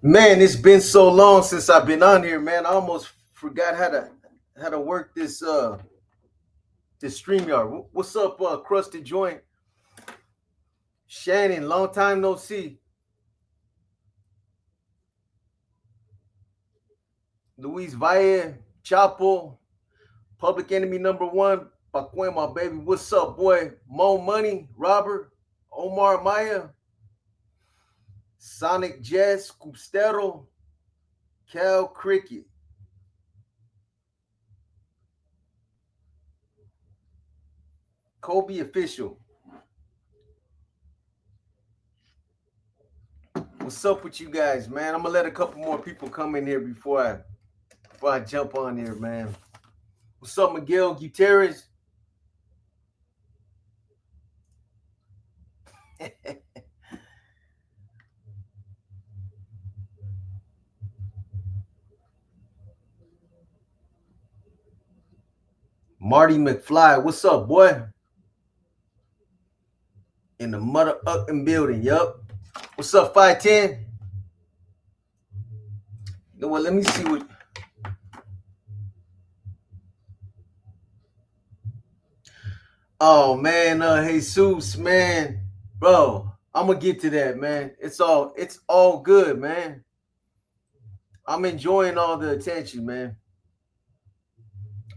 Man, it's been so long since I've been on here, man. I almost forgot how to work this StreamYard. What's up, Crusted Joint? Shannon, long time no see. Luis Valle, Chapo, Public Enemy #1, Pacuema, baby. What's up, boy? Mo Money, Robert, Omar Maya, Sonic Jess, Custero, Cal Cricket. Kobe Official. What's up with you guys, man? I'm gonna let a couple more people come in here before I jump on here, man. What's up, Miguel Gutierrez? Marty McFly, what's up, boy? In the mother upping building, yup. What's up, 510? You know what? Let me see what. Oh man, Jesus, man, bro. I'm gonna get to that, man. It's all good, man. I'm enjoying all the attention, man.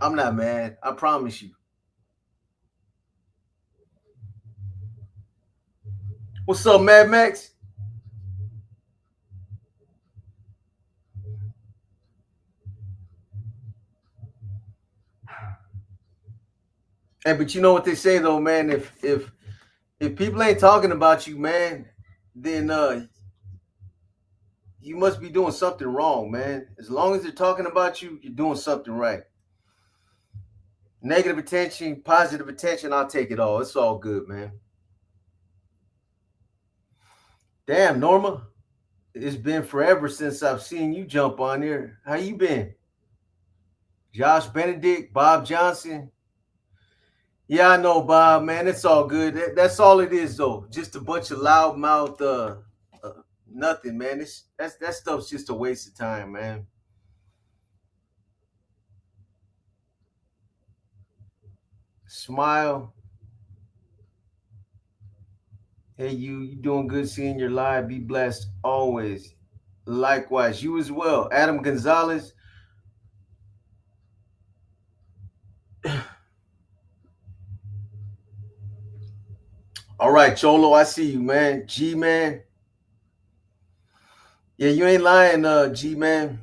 I'm not mad. I promise you. What's up, Mad Max? Hey, but you know what they say though, man. If people ain't talking about you, man, then you must be doing something wrong, man. As long as they're talking about you, you're doing something right. Negative attention, positive attention, I'll take it all. It's all good, man. Damn, Norma. It's been forever since I've seen you jump on here. How you been? Josh Benedict, Bob Johnson. Yeah, I know, Bob, man. It's all good. That's all it is, though. Just a bunch of loudmouth, nothing, man. That stuff's just a waste of time, man. Smile. Hey, you doing good seeing your live. Be blessed always. Likewise, you as well. Adam Gonzalez. All right, Cholo, I see you, man. G man. Yeah, you ain't lying, G man.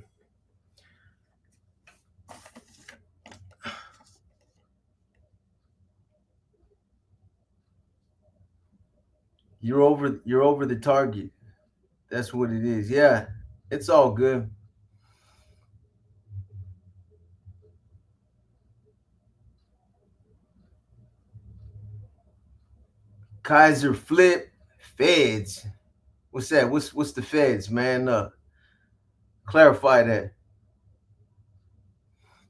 You're over the target. That's what it is. Yeah, it's all good. Kaiser Flip, Feds. What's that? What's the Feds, man? Clarify that.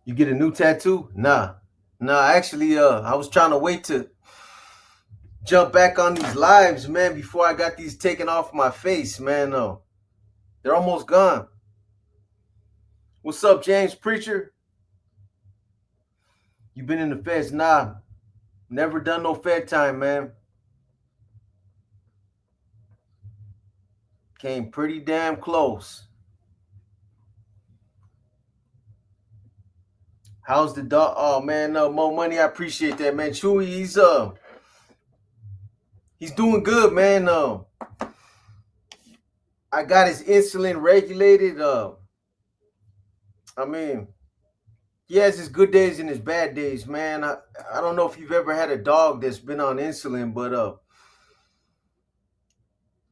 You get a new tattoo? Nah. Actually, I was trying to wait to jump back on these lives, man, before I got these taken off my face, man. They're almost gone. What's up, James Preacher? You been in the Feds? Nah, never done no Fed time, man. Came pretty damn close. How's the dog? Oh man, Mo Money. I appreciate that, man. Chewy, he's doing good, man. I got his insulin regulated. I mean, he has his good days and his bad days, man. I don't know if you've ever had a dog that's been on insulin, but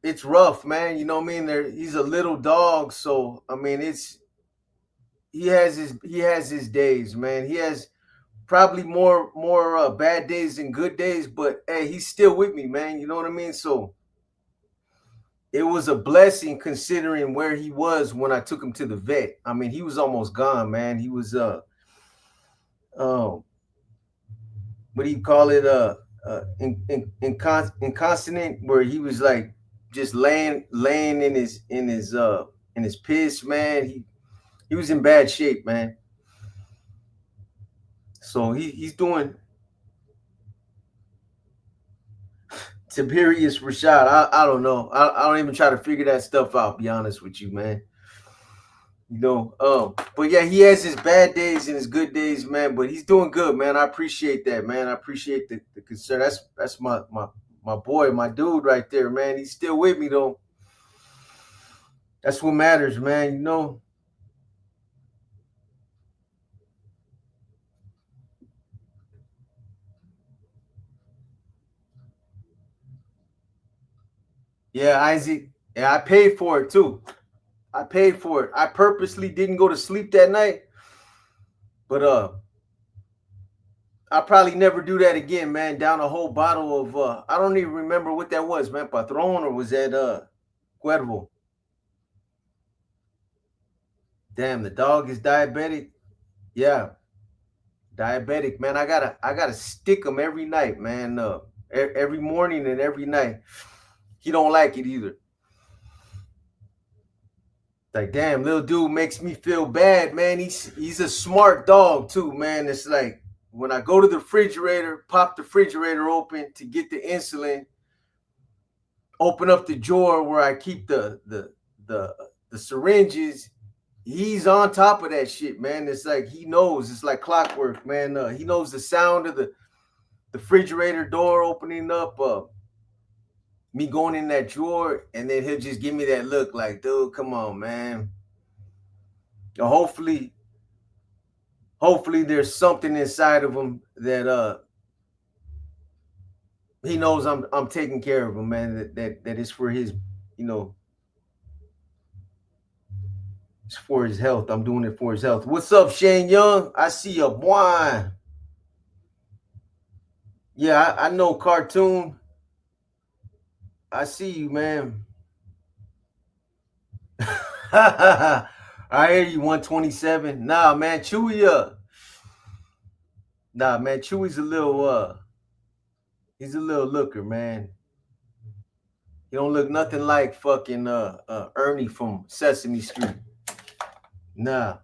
it's rough, man. You know what I mean? He's a little dog, so I mean he has his days, man. He has probably more bad days than good days, but hey, he's still with me, man. You know what I mean? So it was a blessing considering where he was when I took him to the vet. I mean, he was almost gone, man. He was what do you call it? incontinent, where he was like just laying in his piss, man. He was in bad shape, man. So he's doing Tiberius Rashad. I don't know. I don't even try to figure that stuff out. Be honest with you, man. But yeah, he has his bad days and his good days, man. But he's doing good, man. I appreciate that, man. I appreciate the concern. That's my boy, my dude right there, man. He's still with me though. That's what matters, man. Yeah, Isaac. Yeah, I paid for it too. I paid for it. I purposely didn't go to sleep that night, but I'll probably never do that again, man. Down a whole bottle of I don't even remember what that was, man. Patron, or was that Cuervo? Damn, the dog is diabetic. Yeah, diabetic, man. I gotta stick him every night, man. Every morning and every night. He don't like it either. Like, damn, little dude makes me feel bad, man. He's a smart dog too, man. It's like when I go to the refrigerator, pop the refrigerator open to get the insulin, open up the drawer where I keep the syringes. He's on top of that shit, man. It's like he knows. It's like clockwork, man. He knows the sound of the refrigerator door opening up. Me going in that drawer, and then he'll just give me that look, like, dude, come on, man. Hopefully there's something inside of him that he knows I'm taking care of him, man. That is for his, you know, it's for his health. I'm doing it for his health. What's up, Shane Young? I see you, boy. Yeah, I know cartoon. I see you, man. I hear you, 127. Nah, man, Chewy. Nah, man, Chewy's a little. He's a little looker, man. He don't look nothing like fucking Ernie from Sesame Street. Nah.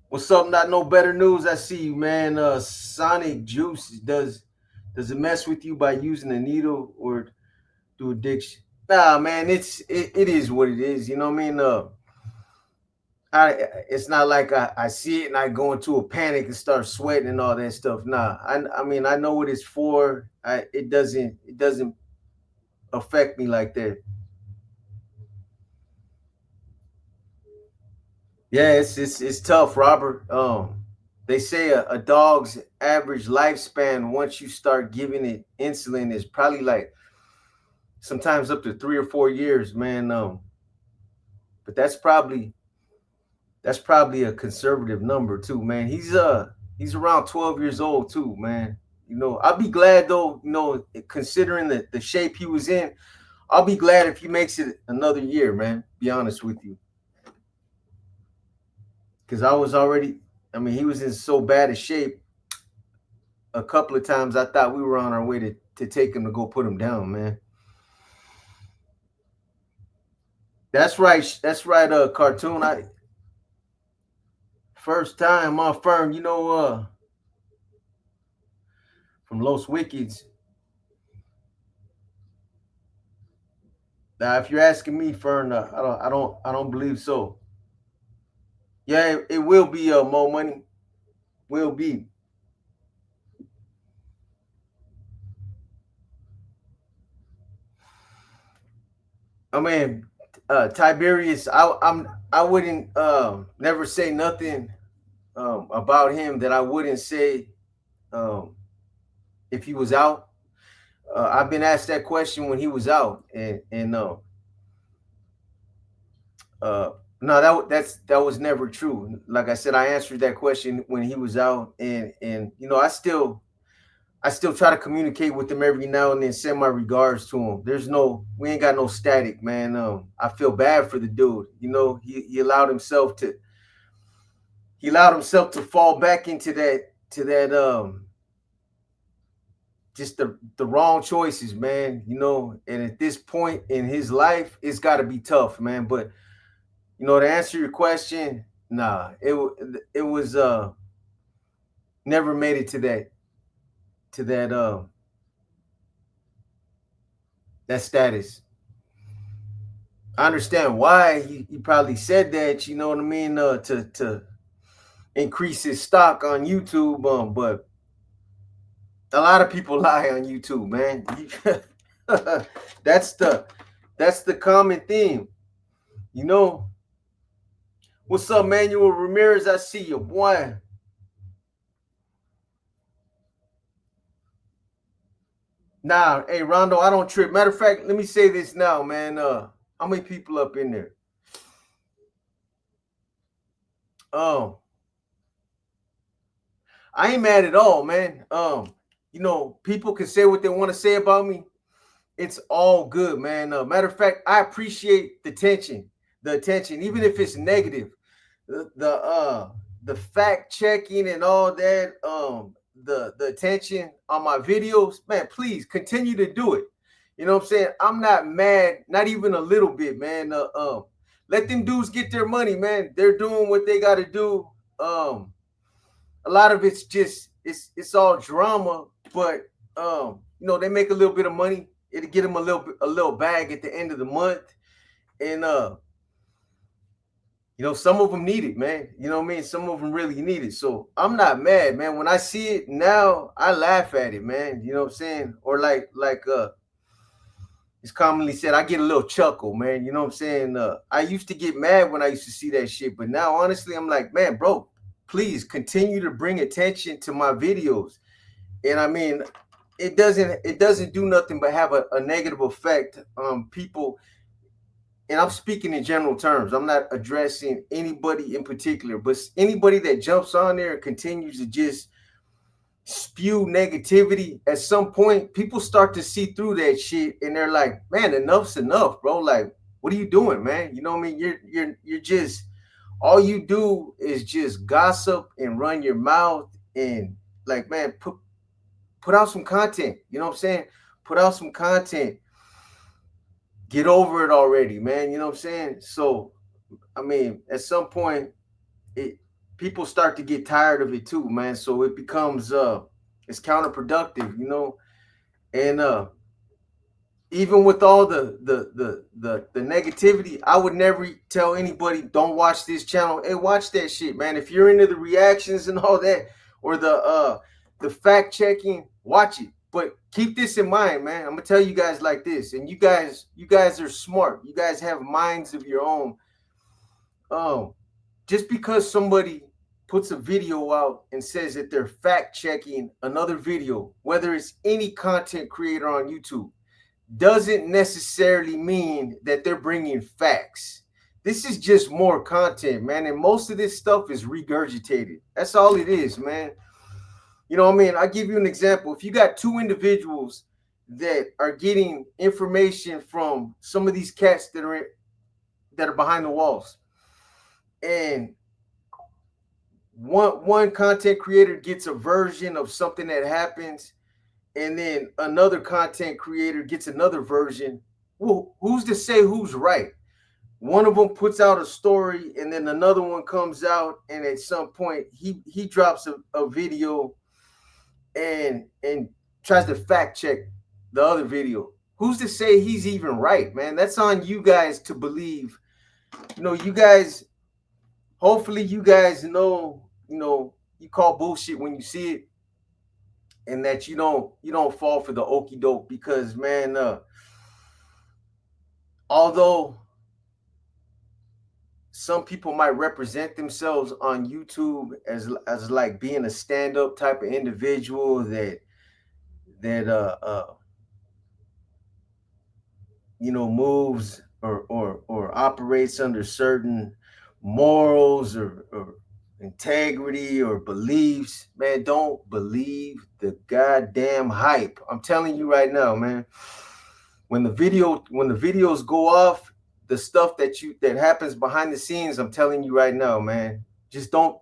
What's up? Not no better news. I see you, man. Sonic Juice does it mess with you by using a needle or do addiction? Nah, man. It is what it is. You know what I mean? I it's not like I see it and I go into a panic and start sweating and all that stuff. Nah. I mean I know what it's for. It doesn't affect me like that. Yeah, it's tough, Robert. They say a dog's average lifespan once you start giving it insulin is probably like sometimes up to 3 or 4 years, man. But that's probably a conservative number too, man. He's around 12 years old too, man. I'll be glad though, considering the shape he was in, I'll be glad if he makes it another year, man. Be honest with you. Because I mean, he was in so bad a shape. A couple of times I thought we were on our way to take him to go put him down, man. That's right. That's right. Cartoon. I first time on firm. From Los Wickeds. Now, if you're asking me, Fern, I don't believe so. Yeah, it will be more money. Will be. I mean, Tiberius. I wouldn't never say nothing about him that I wouldn't say um, if he was out. I've been asked that question when he was out, uh, no, that was never true. Like I said, I answered that question when he was out, and I still try to communicate with him every now and then, send my regards to him. We ain't got no static, man. I feel bad for the dude. He allowed himself to he allowed himself to fall back into that just the wrong choices, man. And at this point in his life, it's got to be tough, man. But to answer your question, nah, it was never made it to that status. I understand why he probably said that, you know what I mean, to increase his stock on YouTube, but a lot of people lie on YouTube, man. that's the that's the common theme. You know, what's up, Manuel Ramirez? I see you, boy. Nah, hey Rondo, I don't trip. Matter of fact, let me say this now, man. How many people up in there? Um, I ain't mad at all, man. People can say what they want to say about me. It's all good, man. Matter of fact, I appreciate the attention, even if it's negative. The fact checking and all that, the attention on my videos, man. Please continue to do it. You know what I'm saying? I'm not mad, not even a little bit, man. Let them dudes get their money, man. They're doing what they got to do. A lot of it's just it's all drama, but they make a little bit of money. It'll get them a little bag at the end of the month, and some of them need it, man. You know what I mean? Some of them really need it. So I'm not mad, man. When I see it now, I laugh at it, man. You know what I'm saying? Or like it's commonly said, I get a little chuckle, man. You know what I'm saying? I used to get mad when I used to see that shit, but now honestly, I'm like, man, bro, please continue to bring attention to my videos. And I mean, it doesn't do nothing but have a negative effect on people. And I'm speaking in general terms. I'm not addressing anybody in particular, but anybody that jumps on there and continues to just spew negativity, at some point people start to see through that shit and they're like, man, enough's enough, bro. Like, what are you doing, man? You know what I mean? You're just, all you do is just gossip and run your mouth and, like, man, put out some content. You know what I'm saying? Put out some content. Get over it already, man. You know what I'm saying? So, I mean, at some point, it people start to get tired of it too, man. So it becomes it's counterproductive, and even with all the negativity, I would never tell anybody, don't watch this channel. Hey, watch that shit, man. If you're into the reactions and all that, or the fact checking, watch it. But keep this in mind, man. I'm gonna tell you guys like this, and you guys are smart. You guys have minds of your own. Just because somebody puts a video out and says that they're fact checking another video, whether it's any content creator on YouTube, doesn't necessarily mean that they're bringing facts. This is just more content, man. And most of this stuff is regurgitated. That's all it is, man. You know what I mean? I'll give you an example. If you got two individuals that are getting information from some of these cats that are behind the walls, and one content creator gets a version of something that happens, and then another content creator gets another version, well, who's to say who's right? One of them puts out a story, and then another one comes out, and at some point he drops a video and tries to fact check the other video. Who's to say he's even right, man? That's on you guys to believe. You guys, hopefully you guys know, you call bullshit when you see it, and that you don't fall for the okey doke, because, man, although some people might represent themselves on YouTube as like being a stand-up type of individual that moves or operates under certain morals or integrity or beliefs, man, don't believe the goddamn hype. I'm telling you right now, man. When the videos go off, the stuff that happens behind the scenes, I'm telling you right now, man, just don't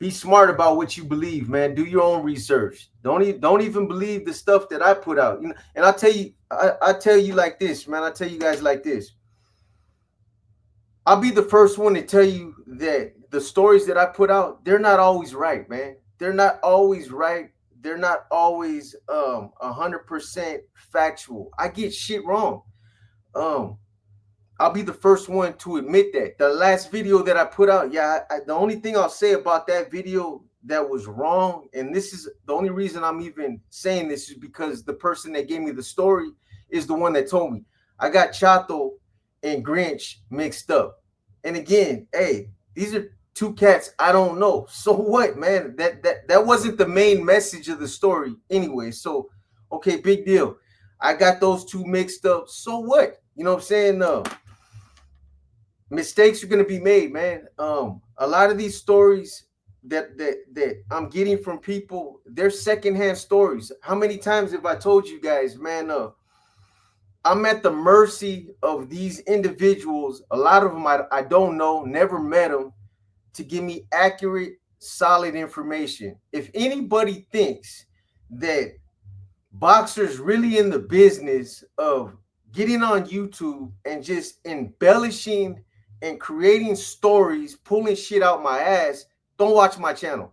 Be smart about what you believe, man. Do your own research. Don't even believe the stuff that I put out. And I tell you like this, man. I tell you guys like this. I'll be the first one to tell you that the stories that I put out, they're not always right, man. They're not always right. They're not always 100% factual. I get shit wrong. Um, I'll be the first one to admit that. The last video that I put out, yeah, the only thing I'll say about that video that was wrong, and this is the only reason I'm even saying this, is because the person that gave me the story is the one that told me. I got Chato and Grinch mixed up. And again, hey, these are two cats I don't know. So what, man? That wasn't the main message of the story anyway. So, okay, big deal. I got those two mixed up. So what? You know what I'm saying? Mistakes are gonna be made, man. A lot of these stories that I'm getting from people, they're secondhand stories. How many times have I told you guys, man? I'm at the mercy of these individuals. A lot of them I don't know, never met them, to give me accurate, solid information. If anybody thinks that boxers really in the business of getting on YouTube and just embellishing and creating stories, pulling shit out my ass, don't watch my channel.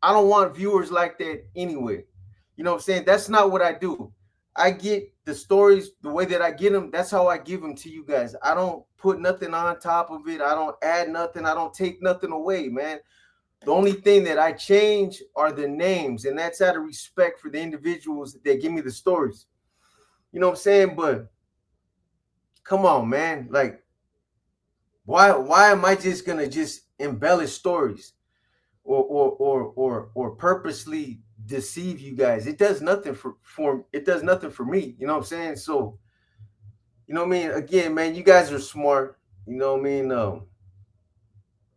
I don't want viewers like that anyway. You know what I'm saying? That's not what I do. I get the stories the way that I get them. That's how I give them to you guys. I don't put nothing on top of it. I don't add nothing. I don't take nothing away, man. The only thing that I change are the names, and that's out of respect for the individuals that give me the stories. You know what I'm saying? But come on, man. Like, why am I just gonna just embellish stories or purposely deceive you guys? It does nothing for me. You know what I'm saying? So, you know what I mean? Again, man, you guys are smart. You know what I mean?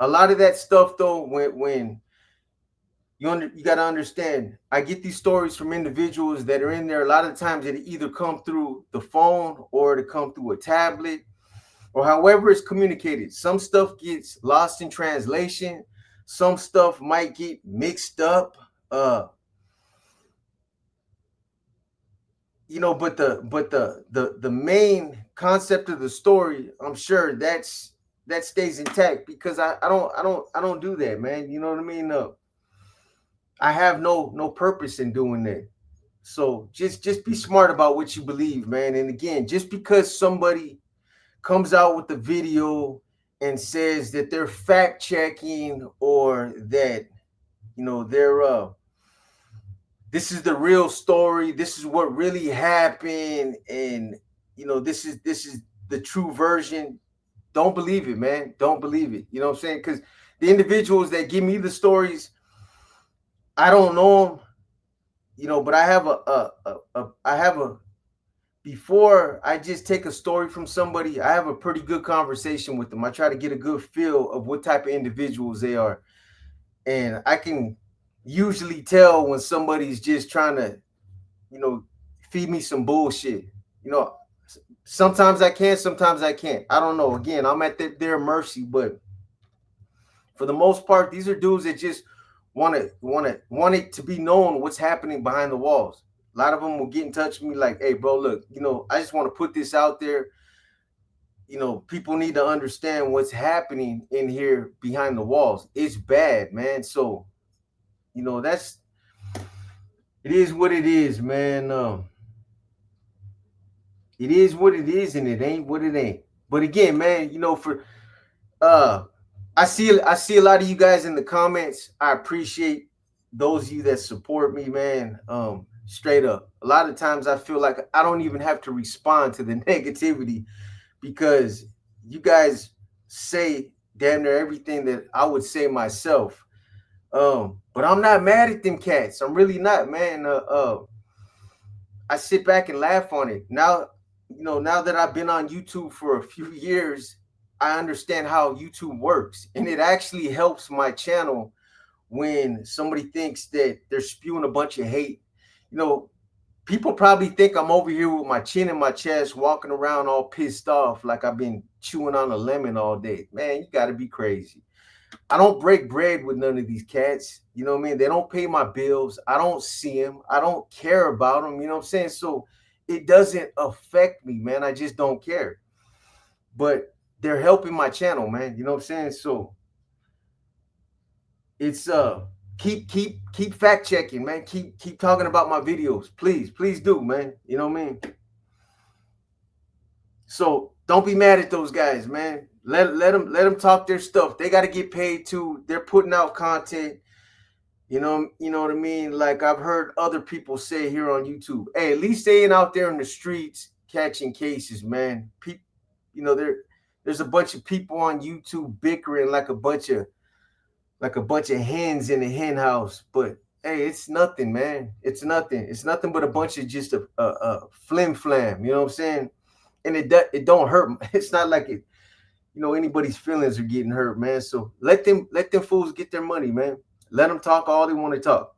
A lot of that stuff though, when you got to understand, I get these stories from individuals that are in there. A lot of times it either come through the phone or it come through a tablet or however it's communicated. Some stuff gets lost in translation. Some stuff might get mixed up. You know, but the main concept of the story, I'm sure that stays intact, because I don't do that, man. You know what I mean? I have no purpose in doing that. So just be smart about what you believe, man. And again, just because somebody comes out with the video and says that they're fact checking, or that, you know, they're this is the real story, this is what really happened, and you know, this is the true version, don't believe it, man. Don't believe it. You know what I'm saying? Because the individuals that give me the stories, I don't know them, you know, but I have a before I just take a story from somebody, I have a pretty good conversation with them. I try to get a good feel of what type of individuals they are. And I can usually tell when somebody's just trying to, you know, feed me some bullshit. You know, sometimes I can, sometimes I can't. I don't know. Again, I'm at their mercy, but for the most part, these are dudes that just want it to be known what's happening behind the walls. A lot of them will get in touch with me like, hey, bro, look, you know, I just want to put this out there. You know, people need to understand what's happening in here behind the walls. It's bad, man. So, you know, it is what it is, man. It is what it is, and it ain't what it ain't. But again, man, you know, for I see a lot of you guys in the comments. I appreciate those of you that support me, man. Straight up. A lot of times I feel like I don't even have to respond to the negativity, because you guys say damn near everything that I would say myself. But I'm not mad at them cats. I'm really not, man. I sit back and laugh on it. Now, you know, now that I've been on YouTube for a few years, I understand how YouTube works. And it actually helps my channel when somebody thinks that they're spewing a bunch of hate. You know, people probably think I'm over here with my chin in my chest, walking around all pissed off like I've been chewing on a lemon all day. Man, you got to be crazy. I don't break bread with none of these cats. You know what I mean? They don't pay my bills. I don't see them. I don't care about them. You know what I'm saying? So it doesn't affect me, man. I just don't care. But they're helping my channel, man. You know what I'm saying? So it's keep fact checking, man. Keep talking about my videos. Please do, man. You know what I mean? So don't be mad at those guys, man. Let them talk their stuff. They got to get paid too. They're putting out content. You know what I mean? Like I've heard other people say here on YouTube, hey, at least they ain't out there in the streets catching cases, man. People, you know, there's a bunch of people on YouTube bickering like a bunch of hens in a hen house. But hey, it's nothing, man. It's nothing. It's nothing but a bunch of just a flim flam. You know what I'm saying? And it don't hurt. It's not like it. You know, anybody's feelings are getting hurt, man. So let them fools get their money, man. Let them talk all they want to talk.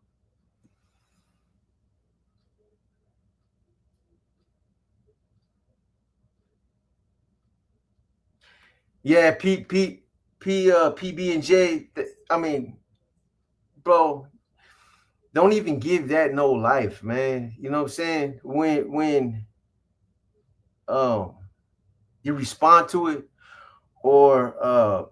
Yeah, PB and J. I mean, bro, don't even give that no life, man. You know what I'm saying? When um you respond to it, or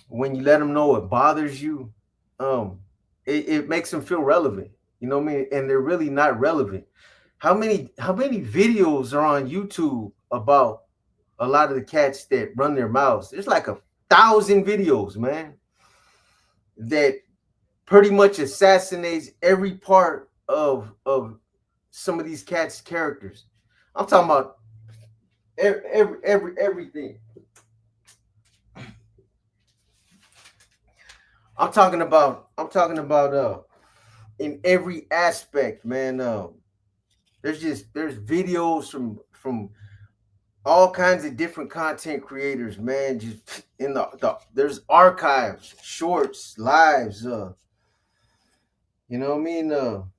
when you let them know it bothers you, um, it makes them feel relevant. You know what I mean? And they're really not relevant. How many videos are on YouTube about a lot of the cats that run their mouths? There's like 1,000 videos, man, that pretty much assassinates every part of some of these cats' characters. I'm talking about everything. I'm talking about in every aspect, man. There's videos from all kinds of different content creators, man. Just in there's archives, shorts, lives. You know what I mean? Hold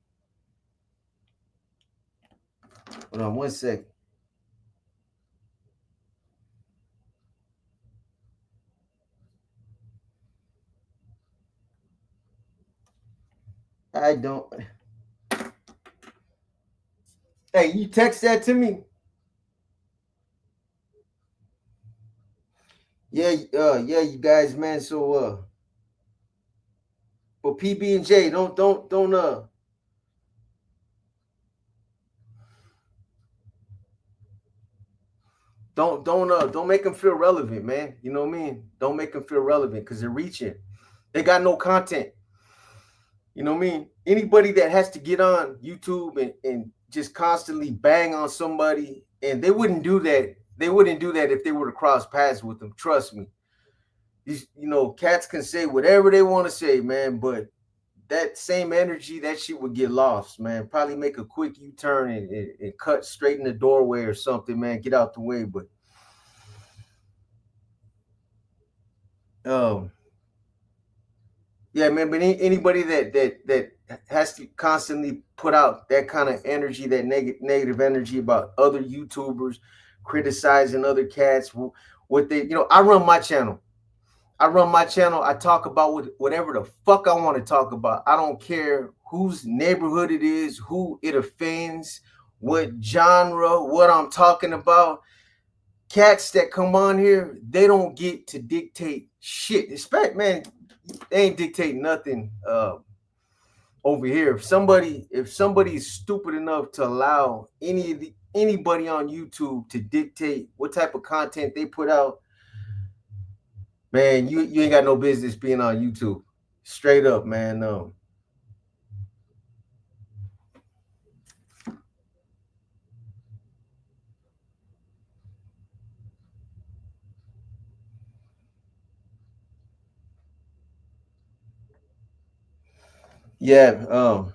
on one second. I don't. Hey, you text that to me? Yeah, yeah, you guys, man. So, but PB and J, don't make them feel relevant, man. You know what I mean? Don't make them feel relevant because they're reaching. They got no content. You know what I mean? Anybody that has to get on YouTube and just constantly bang on somebody, and they wouldn't do that. They wouldn't do that if they were to cross paths with them. Trust me. Cats can say whatever they want to say, man, but that same energy, that shit would get lost, man. Probably make a quick U-turn and cut straight in the doorway or something, man. Get out the way. But um, yeah, man. But anybody that has to constantly put out that kind of energy, that negative energy about other YouTubers criticizing other cats, what they, I run my channel. I talk about whatever the fuck I want to talk about. I don't care whose neighborhood it is, who it offends, what genre, what I'm talking about. Cats that come on here, they don't get to dictate shit. Expect, man, they ain't dictate nothing over here. If somebody's stupid enough to allow anybody on YouTube to dictate what type of content they put out, man, you ain't got no business being on YouTube. Straight up, man. Yeah.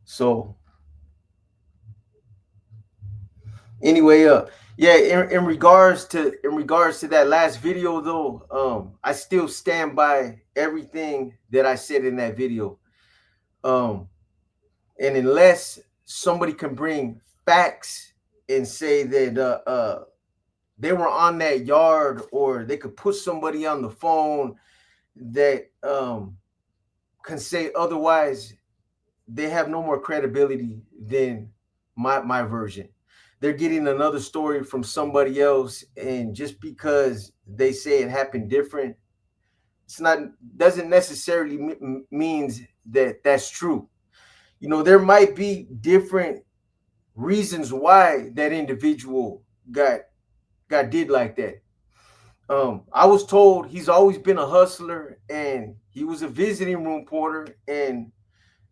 So anyway, yeah. In regards to that last video, though, I still stand by everything that I said in that video. Um, and unless somebody can bring facts and say that they were on that yard, or they could put somebody on the phone that can say otherwise, they have no more credibility than my version. They're getting another story from somebody else, and just because they say it happened different, it's not doesn't necessarily means that that's true. There might be different reasons why that individual got did like that. I was told he's always been a hustler, and he was a visiting room porter, and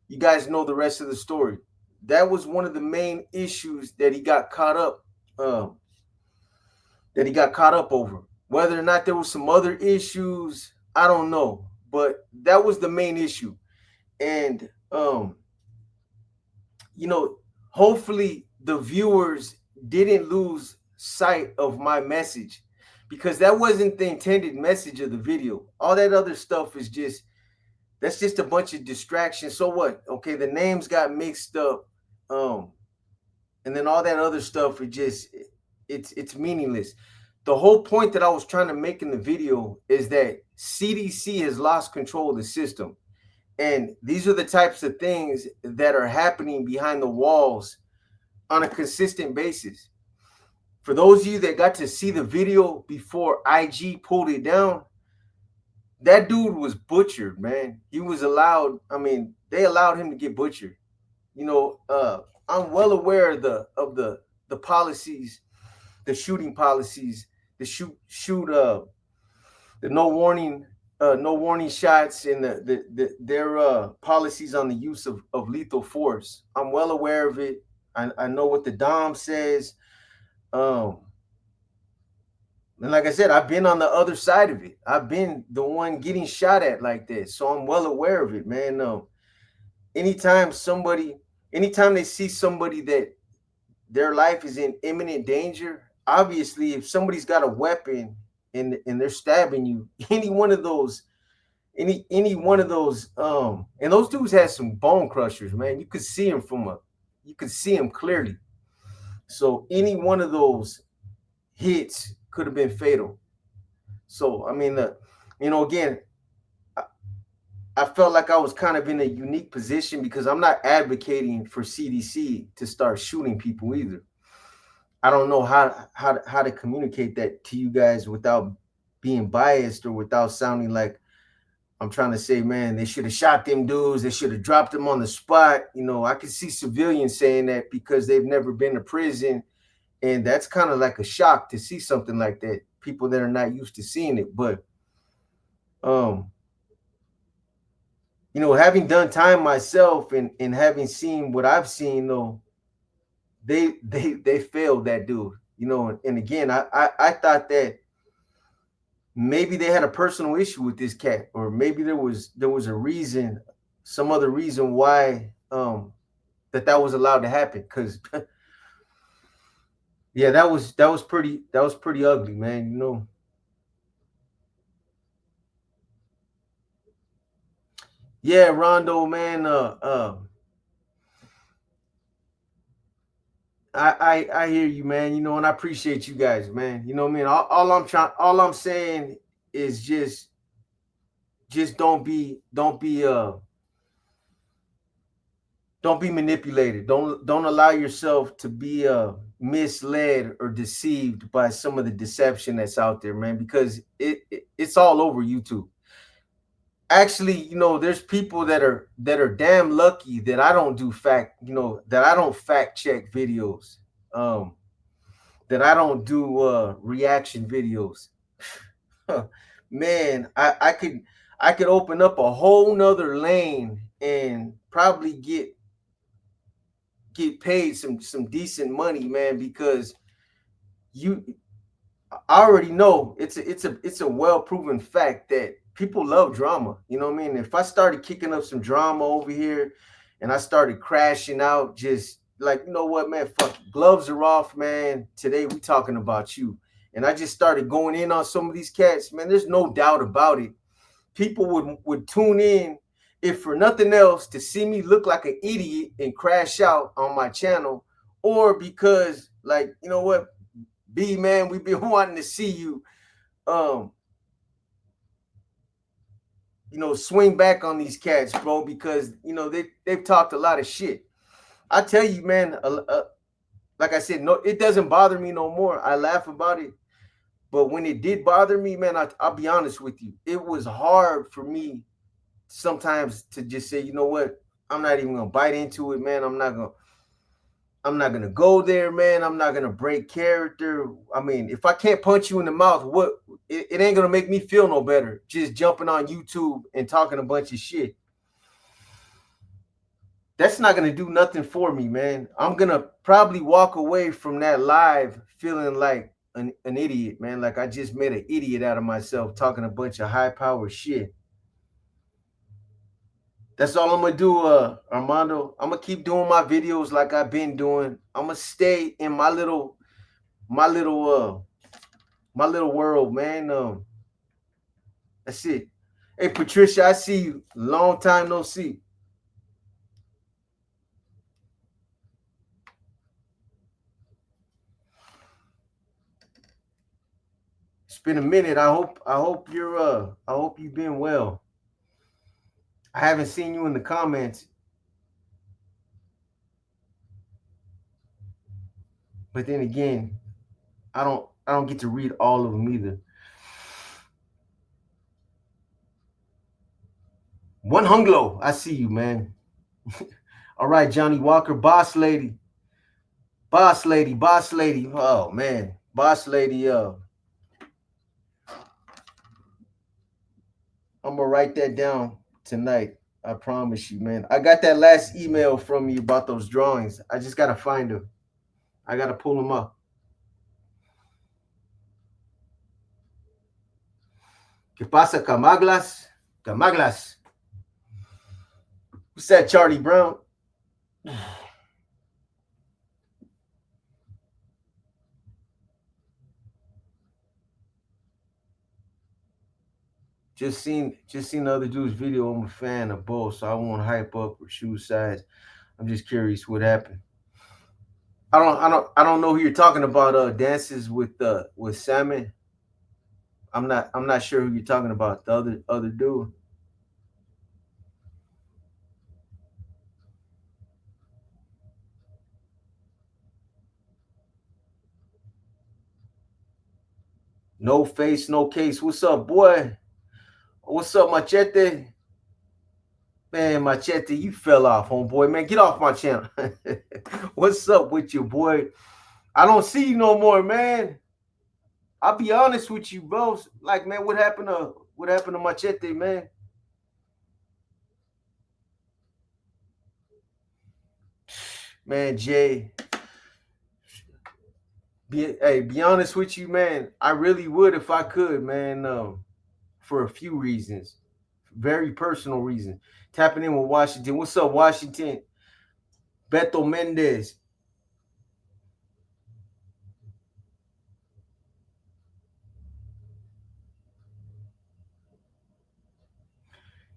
you guys know the rest of the story. That was one of the main issues that he got caught up over. Whether or not there was some other issues, I don't know, but that was the main issue. And hopefully the viewers didn't lose sight of my message, because that wasn't the intended message of the video. All that other stuff is that's just a bunch of distractions. So what? Okay, the names got mixed up, and then all that other stuff it's meaningless. The whole point that I was trying to make in the video is that CDC has lost control of the system, and these are the types of things that are happening behind the walls on a consistent basis. For those of you that got to see the video before IG pulled it down, that dude was butchered, man. He was allowed. I mean, they allowed him to get butchered. I'm well aware of the policies, the shooting policies, the the no warning shots, and their policies on the use of lethal force. I'm well aware of it. I know what the Dom says. And like I said, I've been on the other side of it. I've been the one getting shot at like this. So I'm well aware of it, man. Anytime they see somebody that their life is in imminent danger, obviously, if somebody's got a weapon and they're stabbing you, any one of those, and those dudes had some bone crushers, man. You could see them clearly. So any one of those hits could have been fatal. So I mean, again, I felt like I was kind of in a unique position, because I'm not advocating for CDC to start shooting people either. I don't know how to communicate that to you guys without being biased, or without sounding like I'm trying to say, man, they should have shot them dudes. They should have dropped them on the spot. I could see civilians saying that because they've never been to prison. And that's kind of like a shock to see something like that. People that are not used to seeing it. But, having done time myself, and having seen what I've seen, though, they failed that dude. And again, I thought that maybe they had a personal issue with this cat, or maybe there was a reason, some other reason why that was allowed to happen. Because yeah, that was pretty ugly, man. Yeah, Rondo, man. I hear you, man. And I appreciate you guys, man. You know what I mean? All I'm saying is just don't be manipulated. Don't allow yourself to be misled or deceived by some of the deception that's out there, man, because it's all over YouTube. Actually, there's people that are damn lucky that I don't do that I don't fact check videos, that I don't do reaction videos. Man, I could open up a whole nother lane and probably get paid some decent money, man, because I already know it's a well proven fact that people love drama. You know what I mean? If I started kicking up some drama over here, and I started crashing out, just like, you know what, man, fuck it. Gloves are off, man. Today we talking about you. And I just started going in on some of these cats, man. There's no doubt about it. People would tune in if for nothing else, to see me look like an idiot and crash out on my channel, or because, like, you know what, B man, we've been wanting to see you um swing back on these cats, bro, because they've talked a lot of shit. I tell you, man, like I said, no, it doesn't bother me no more. I laugh about it. But when it did bother me, man, I'll be honest with you. It was hard for me sometimes to just say, you know what, I'm not even gonna bite into it, man. I'm not gonna go there, man. I'm not gonna break character. I mean, if I can't punch you in the mouth, it ain't gonna make me feel no better. Just jumping on YouTube and talking a bunch of shit. That's not gonna do nothing for me, man. I'm gonna probably walk away from that live feeling like an idiot, man. Like I just made an idiot out of myself talking a bunch of high power shit. That's all I'm gonna do, Armando. I'm gonna keep doing my videos like I've been doing. I'm gonna stay in my little my little world, man. That's it. Hey Patricia, I see you. Long time no see. It's been a minute. I hope you've been well. I haven't seen you in the comments, but then again, I don't get to read all of them either. One Hunglo, I see you, man. All right, Johnny Walker, boss lady. Boss lady, boss lady. Oh man. Boss lady, I'm gonna write that down tonight. I promise you, man. I got that last email from you about those drawings. I just gotta find them. I gotta pull them up. ¿Qué pasa, Camaglas? Camaglas. What's that, Charlie Brown? Just seen the other dude's video. I'm a fan of both, so I won't hype up or shoe size. I'm just curious what happened. I don't know who you're talking about. Dances with Salmon. I'm not sure who you're talking about. The other dude. No face, no case. What's up, boy? What's up, Machete? Man, Machete, you fell off, homeboy. Man, get off my channel. What's up with you, boy? I don't see you no more, man. I'll be honest with you, bro. Like, man, what happened to Machete, man? Man, Jay. Be honest with you, man. I really would if I could, man. For a few reasons, very personal reasons. Tapping in with Washington. What's up, Washington? Beto Mendez.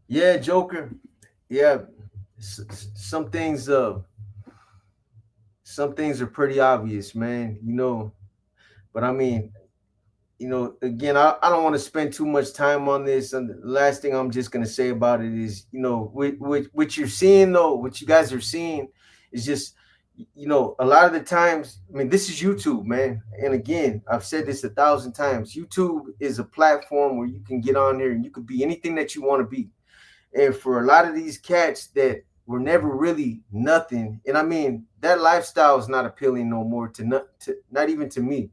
Yeah, Joker. Yeah, some things. Some things are pretty obvious, man. But I mean, again, I don't want to spend too much time on this. And the last thing I'm just gonna say about it is, what you're seeing though, what you guys are seeing is just, a lot of the times, I mean, this is YouTube, man. And again, I've said this 1,000 times. YouTube is a platform where you can get on there and you can be anything that you want to be. And for a lot of these cats that were never really nothing, and I mean, that lifestyle is not appealing no more not even to me.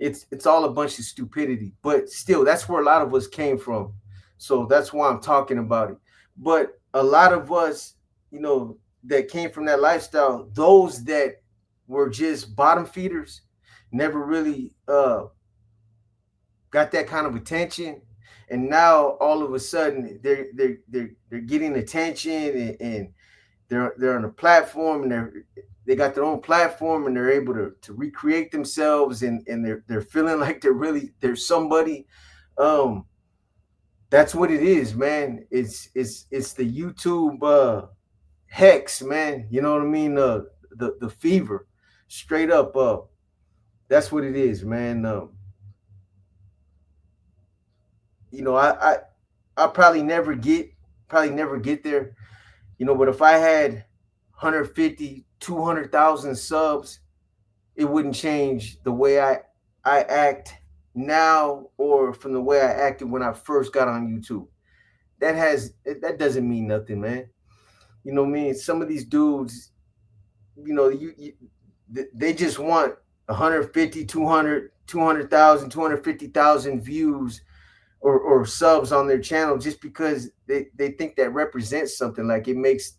It's all a bunch of stupidity, but still that's where a lot of us came from, so that's why I'm talking about it. But a lot of us, that came from that lifestyle, those that were just bottom feeders, never really got that kind of attention, and now all of a sudden they're getting attention, and they're on a platform, and they got their own platform, and they're able to recreate themselves, and they're feeling like they're somebody. um That's what it is, man. It's the YouTube hex, man. You know what I mean? The fever, straight up. That's what it is, man. You know, I probably never get there. You know, but if I had 150, 200,000 subs, it wouldn't change the way I act now or from the way I acted when I first got on YouTube. That doesn't mean nothing, man. You know what I mean? Some of these dudes, you know, they just want 150, 200, 200,000, 250,000 views or subs on their channel just because they think that represents something, like it makes,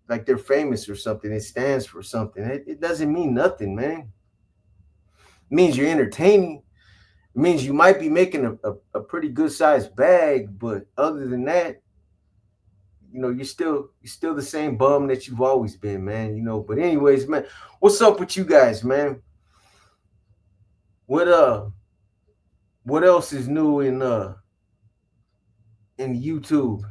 like they're famous or something. It stands for something. It doesn't mean nothing, man. It means you're entertaining. It means you might be making a pretty good sized bag, but other than that, you know, you're still the same bum that you've always been, man. You know, but anyways, man, what's up with you guys, man? What what else is new in YouTube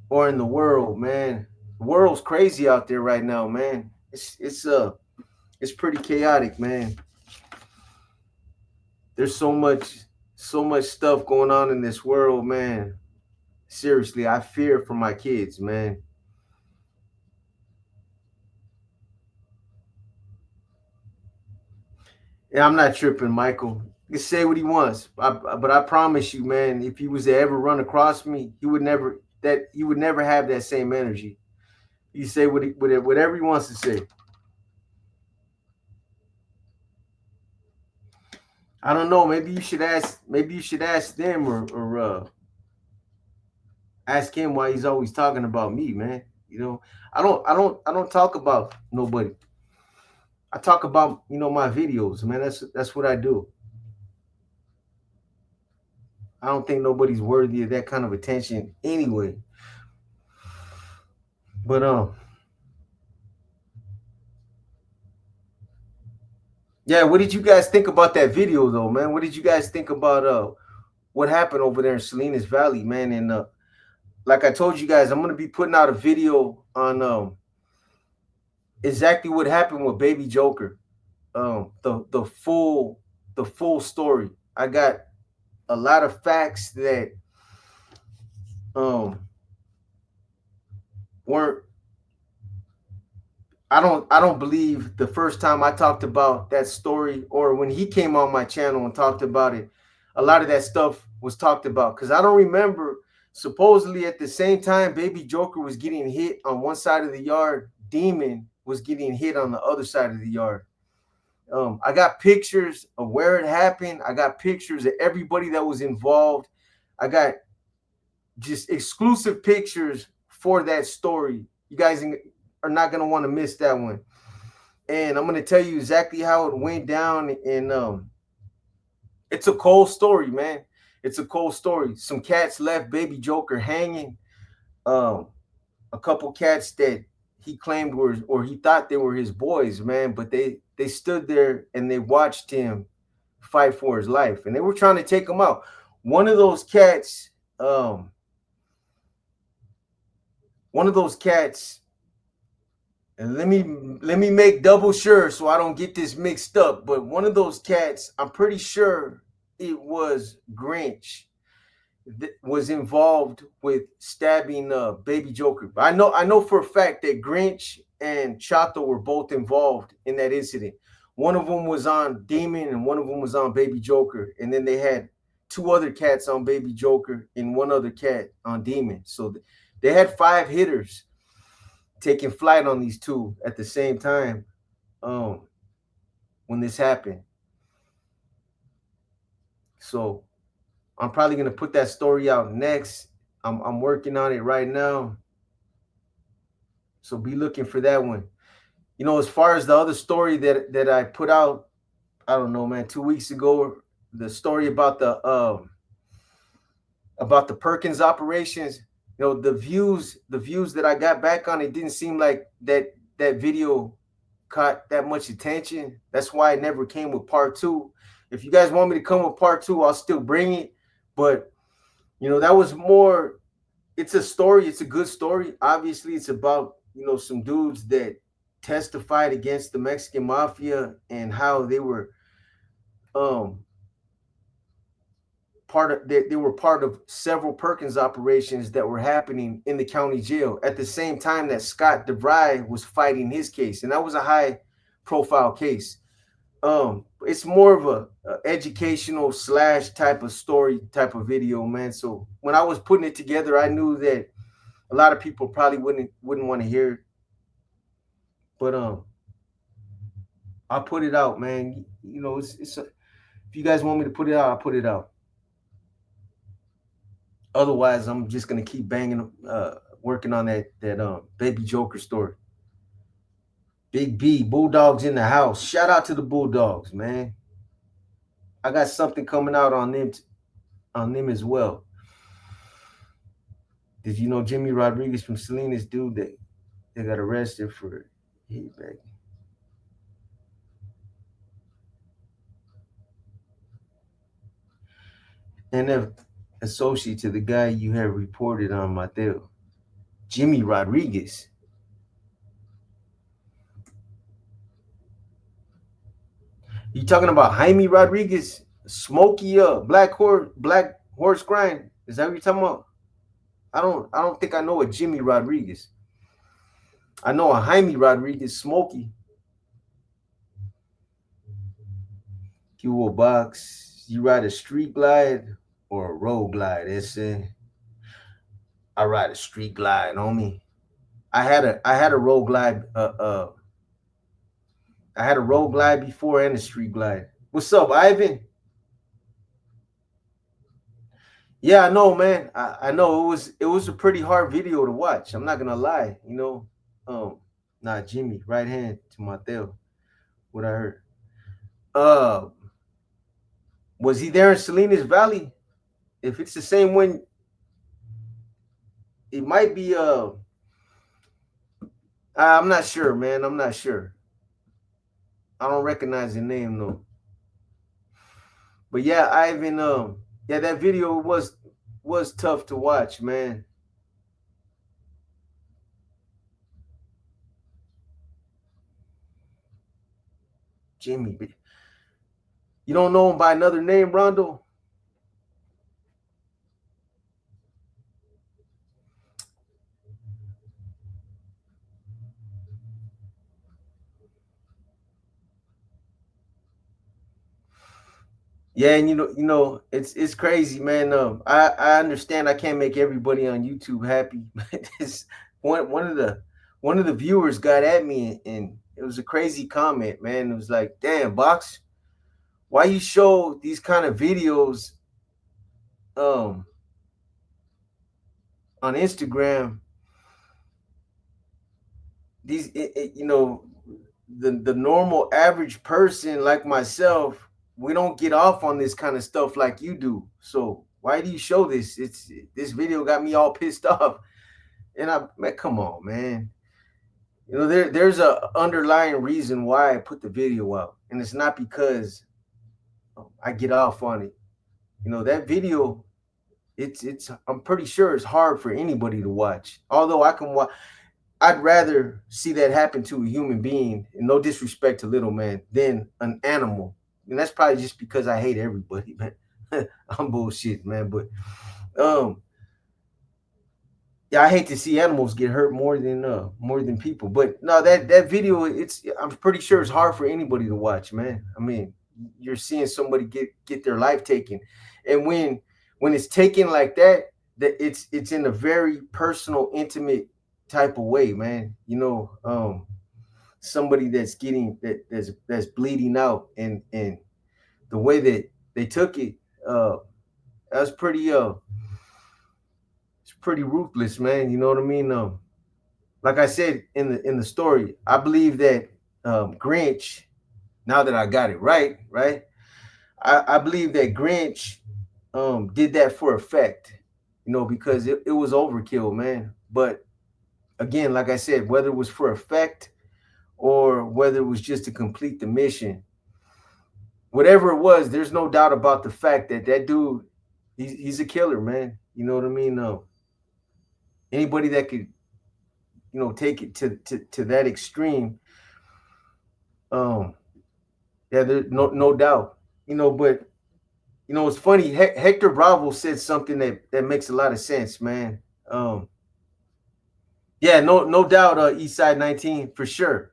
or in the world, man? The world's crazy out there right now, man. It's pretty chaotic, man. There's so much stuff going on in this world, man. Seriously, I fear for my kids, man. And I'm not tripping, Michael. He can say what he wants, but I promise you, man, if he was to ever run across me, he would never have that same energy. He say whatever he wants to say. I don't know. Maybe you should ask. Maybe you should ask them or ask him why he's always talking about me, man. You know, I don't talk about nobody. I talk about, my videos, man. That's what I do. I don't think nobody's worthy of that kind of attention anyway. But yeah. What did you guys think about that video though, man? What did you guys think about what happened over there in Salinas Valley, man? And like I told you guys, I'm gonna be putting out a video on exactly what happened with Baby Joker. The full story. I got a lot of facts that um weren't. I don't believe the first time I talked about that story or when he came on my channel and talked about it, a lot of that stuff was talked about because I don't remember. Supposedly at the same time Baby Joker was getting hit on one side of the yard, Demon was getting hit on the other side of the yard. I got pictures of where it happened. I got pictures of everybody that was involved. I got just exclusive pictures for that story. You guys are not gonna want to miss that one. And I'm gonna tell you exactly how it went down. And it's a cold story, man. It's a cold story. Some cats left Baby Joker hanging. Um, a couple cats that he claimed were, or he thought they were his boys, man. But they stood there and they watched him fight for his life, and they were trying to take him out. One of those cats, um, one of those cats, and let me make double sure so I don't get this mixed up. But one of those cats, I'm pretty sure it was Grinch that was involved with stabbing Baby Joker. I know for a fact that Grinch and Chato were both involved in that incident. One of them was on Demon and one of them was on Baby Joker, and then they had two other cats on Baby Joker and one other cat on Demon. So they had five hitters taking flight on these two at the same time um when this happened. So I'm probably gonna put that story out next. I'm working on it right now, so be looking for that one. As far as the other story that I put out, I don't know, man, 2 weeks ago, the story about the Perkins operations. The views that I got back on it didn't seem like that video caught that much attention. That's why it never came with part two. If you guys want me to come with part two, I'll still bring it. But That was more. It's a story. It's a good story. Obviously, it's about some dudes that testified against the Mexican mafia and how they were um they were part of several Perkins operations that were happening in the county jail at the same time that Scott DeVry was fighting his case, and that was a high profile case. It's more of a educational slash type of story type of video, man. So when I was putting it together, I knew that a lot of people probably wouldn't want to hear it, but I'll put it out, man. If you guys want me to put it out, I'll put it out. Otherwise, I'm just gonna keep banging, working on that Baby Joker story. Big B, Bulldogs in the house. Shout out to the Bulldogs, man. I got something coming out on them as well. Did you know Jimmy Rodriguez from Salinas, dude, they got arrested for back. NF associate to the guy you have reported on Mateo. Jimmy Rodriguez. You talking about Jaime Rodriguez, Smokey Black Horse Grind? Is that what you're talking about? I don't think I know a Jimmy Rodriguez. I know a Jaime Rodriguez, Smokey. Q box. You ride a street glide or a road glide? I ride a street glide, homie. I had a road glide. I had a road glide before and a street glide. What's up, Ivan? Yeah, I know, man. I know it was a pretty hard video to watch. I'm not gonna lie, Not Jimmy, right hand to Mateo. What I heard. Uh, was he there in Salinas Valley? If it's the same one, it might be. I'm not sure, man. I'm not sure. I don't recognize the name though. But yeah, Ivan. Yeah, that video was tough to watch, man. Jimmy, you don't know him by another name, Rondo? Yeah, and it's crazy, man. I understand I can't make everybody on YouTube happy, but this one of the viewers got at me, and it was a crazy comment, man. It was like, "Damn, Box, why you show these kind of videos um on Instagram? The normal average person like myself, we don't get off on this kind of stuff like you do. So why do you show this? This video got me all pissed off." And man, come on, man. There's a underlying reason why I put the video out, and it's not because I get off on it. That video, it's I'm pretty sure it's hard for anybody to watch. Although I can watch, I'd rather see that happen to a human being, and no disrespect to little man, than an animal. And that's probably just because I hate everybody, man. I'm bullshit, man. But um, yeah, I hate to see animals get hurt more than people. But no, that video, I'm pretty sure it's hard for anybody to watch, man. I mean, you're seeing somebody get their life taken, and when it's taken like that, it's in a very personal, intimate type of way, man. Somebody that's getting that's bleeding out, and the way that they took it, that was it's pretty ruthless, man. You know what I mean? Like I said in the story, I believe that Grinch. Now that I got it right, I believe that Grinch did that for effect, because it was overkill, man. But again, like I said, whether it was for effect or whether it was just to complete the mission, whatever it was, there's no doubt about the fact that that dude He's a killer, man. You know what I mean? Anybody that could, take it to that extreme, um, yeah, there's no doubt. But it's funny. Hector Bravo said something that makes a lot of sense, man. Yeah, no doubt. Eastside 19 for sure.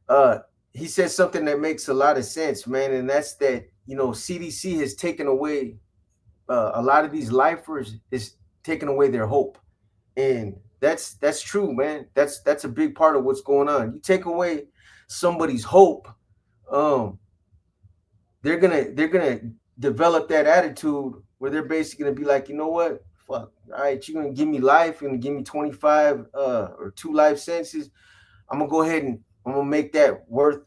Uh, he said something that makes a lot of sense, man, and that's that CDC has taken away a lot of these lifers is taking away their hope, and that's true, man. That's a big part of what's going on. You take away somebody's hope, um, they're gonna develop that attitude where they're basically gonna be like, you know what, fuck, all right, you're gonna give me life, you're gonna give me 25 or 2 life sentences. I'm gonna go ahead and I'm gonna make that worth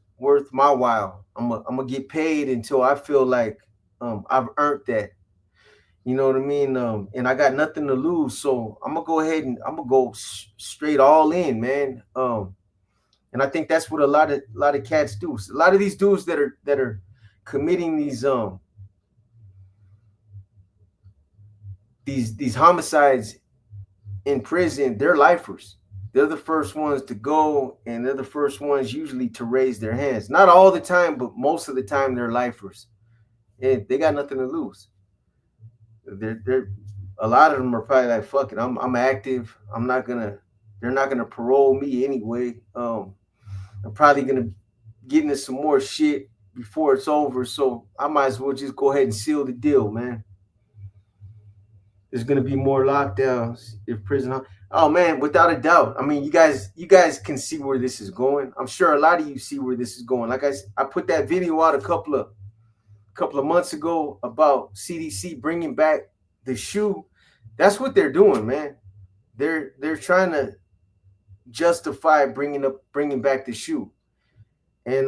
my while. I'm gonna get paid until I feel like I've earned that. You know what I mean? And I got nothing to lose, so I'm gonna go ahead and I'm gonna go straight all in, man. And I think that's what a lot of cats do. So a lot of these dudes that are committing these homicides in prison, they're lifers. They're the first ones to go, and they're the first ones usually to raise their hands. Not all the time, but most of the time they're lifers, and they got nothing to lose. They're a lot of them are probably like, fuck it, I'm active. I'm not gonna. They're not gonna parole me anyway. I'm probably gonna get into some more shit before it's over, so I might as well just go ahead and seal the deal, man. There's gonna be more lockdowns if prison. Oh man, without a doubt. I mean, you guys can see where this is going. I'm sure a lot of you see where this is going. Like I put that video out a couple of months ago about CDC bringing back the shoe. That's what they're doing, man. They're trying to justify bringing back the shoe, and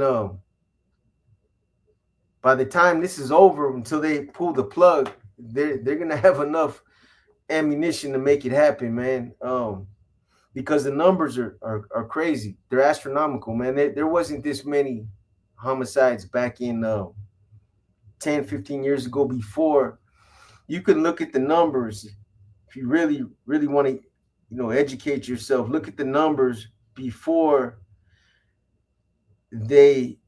by the time this is over, until they pull the plug, they're gonna have enough ammunition to make it happen, man. Because the numbers are crazy. They're astronomical, man. There wasn't this many homicides back in 10, 15 years ago before. You can look at the numbers if you really want to, educate yourself. Look at the numbers before they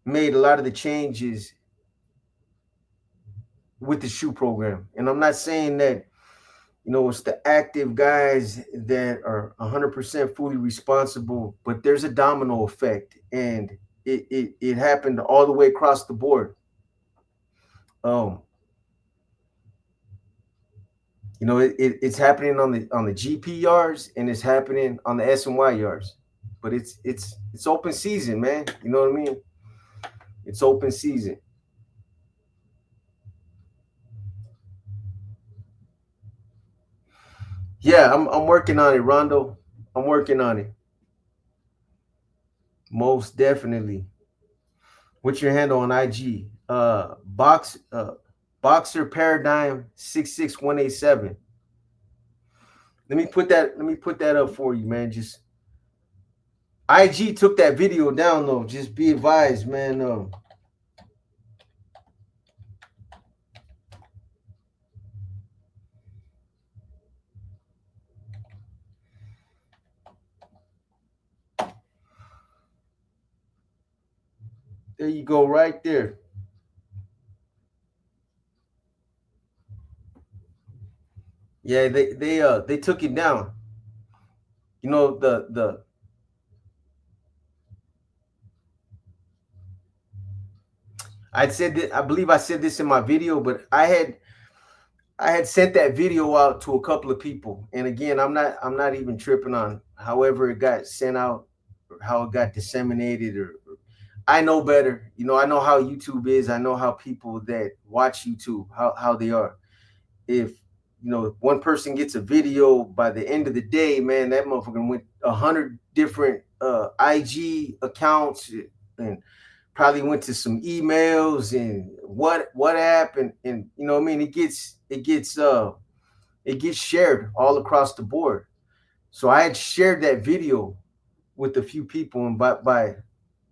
made a lot of the changes with the shoe program. And I'm not saying that it's the active guys that are 100% fully responsible, but there's a domino effect, and it happened all the way across the board. Um, it's happening on the GP yards, and it's happening on the SNY yards. But it's open season, man. You know what I mean? It's open season. Yeah, I'm working on it, Rondo. I'm working on it. Most definitely. What's your handle on IG? Boxer Paradigm 66187. Let me put that up for you, man. Just IG took that video down though. Just be advised, man. There you go, right there. Yeah, they took it down. The I said that, I believe I said this in my video, but I had sent that video out to a couple of people, and again, I'm not even tripping on however it got sent out or how it got disseminated, or I know better. I know how YouTube is. I know how people that watch YouTube how they are. If one person gets a video, by the end of the day, man, that motherfucker went 100 different IG accounts, and probably went to some emails and what app, and what I mean, it gets shared all across the board. So I had shared that video with a few people, and by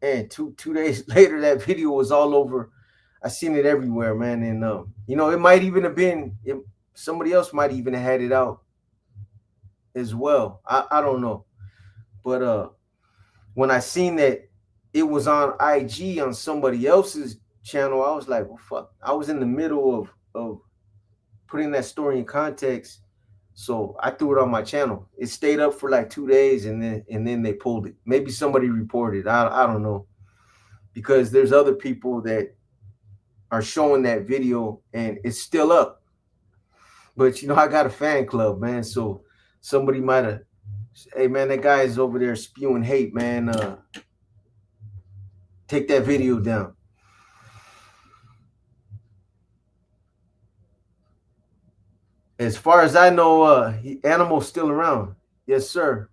and two days later, that video was all over. I seen it everywhere, man. And you know, it might even have been somebody else might even have had it out as well. I don't know. But when I seen that it was on IG on somebody else's channel, I was like, well, fuck. I was in the middle of putting that story in context. So I threw it on my channel. It stayed up for like 2 days and then they pulled it. Maybe somebody reported. I don't know. Because there's other people that are showing that video and it's still up. But you know, I got a fan club, man. So somebody might have, hey man, that guy is over there spewing hate, man. Take that video down. As far as I know, Animal's still around. Yes, sir.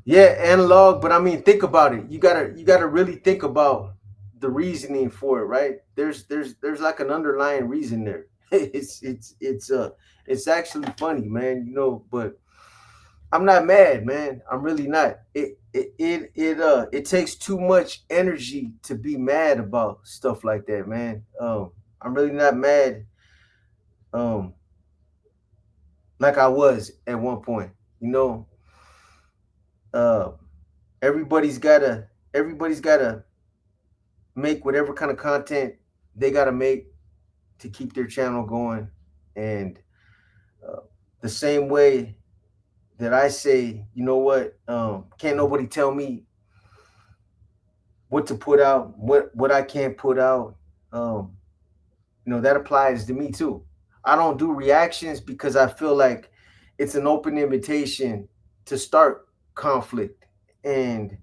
Yeah, analog, but I mean, think about it. You gotta really think about the reasoning for it, right? There's like an underlying reason there. It's actually funny, man. You know, but I'm not mad, man. I'm really not. It takes too much energy to be mad about stuff like that, man. I'm really not mad. Um, like I was at one point. You know, uh, everybody's gotta make whatever kind of content they gotta make to keep their channel going, and uh, the same way that I say, you know what, can't nobody tell me what to put out, what I can't put out. Um, you know that applies to me too. I don't do reactions because I feel like it's an open invitation to start conflict. And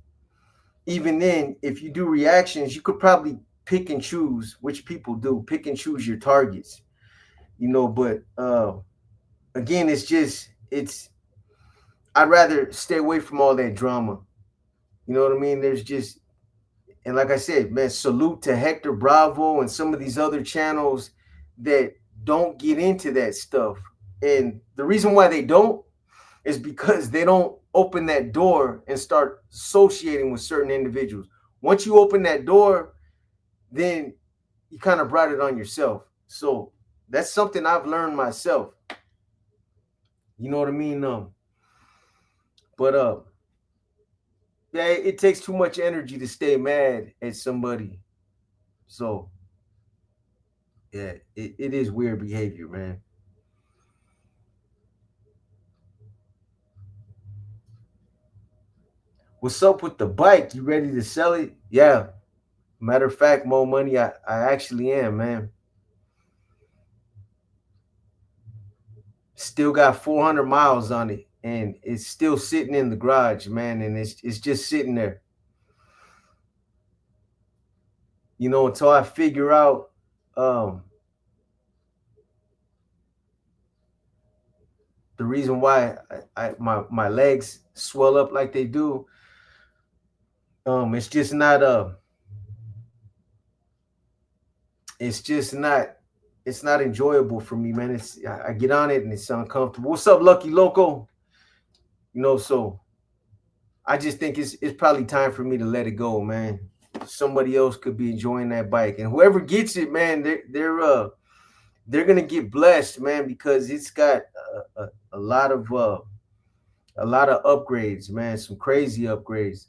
even then, if you do reactions, you could probably pick and choose, which people do, pick and choose your targets, you know. But again, it's I'd rather stay away from all that drama. You know what I mean? There's just, and like I said, man, salute to Hector Bravo and some of these other channels that don't get into that stuff. And the reason why they don't is because they don't open that door and start associating with certain individuals. Once you open that door, then you kind of brought it on yourself. So that's something I've learned myself. You know what I mean? But yeah, it takes too much energy to stay mad at somebody. So yeah, it is weird behavior, man. What's up with the bike? You ready to sell it? Yeah. Matter of fact, more money. I actually am, man. Still got 400 miles on it, and it's still sitting in the garage, man. And it's just sitting there, you know, until I figure out um, the reason why my legs swell up like they do. It's just not it's just not it's not enjoyable for me, man. I get on it and it's uncomfortable. What's up, Lucky Loco? You know, so I just think it's probably time for me to let it go, man. Somebody else could be enjoying that bike, and whoever gets it, man, they're gonna get blessed, man, because it's got a lot of upgrades, man, some crazy upgrades.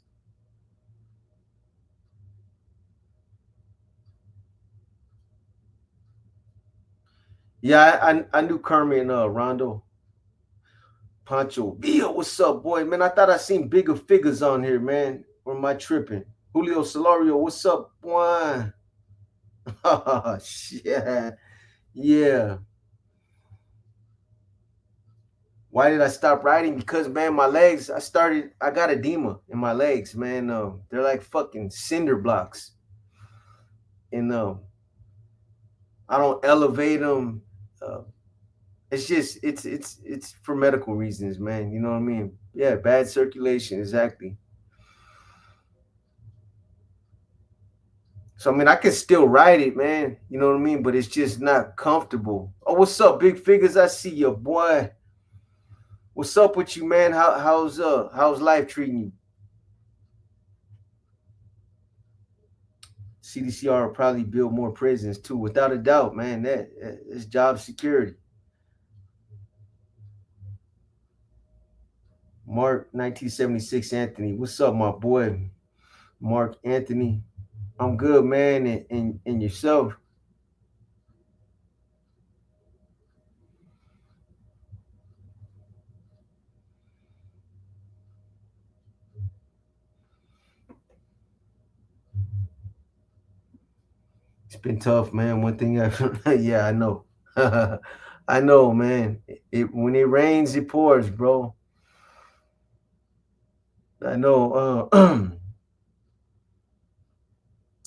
Yeah, I knew Kermit and Rondo. Pancho Villa, what's up, boy? Man, I thought I seen bigger figures on here, man. Or am I tripping? Julio Solario, what's up, boy? Oh, shit. Yeah. Why did I stop riding? Because, man, my legs, I got edema in my legs, man. They're like fucking cinder blocks. And I don't elevate them. Uh, it's just, it's for medical reasons, man. You know what I mean? Yeah, bad circulation, exactly. So I mean, I can still ride it, man. You know what I mean? But it's just not comfortable. Oh, what's up, big figures? I see you, boy. What's up with you, man? How's life treating you? CDCR will probably build more prisons too, without a doubt, man. That is job security. Mark 1976 Anthony, what's up, my boy? Mark Anthony, I'm good, man, and yourself. It's been tough, man. One thing yeah, I know. I know, man. When it rains, it pours, bro. I know.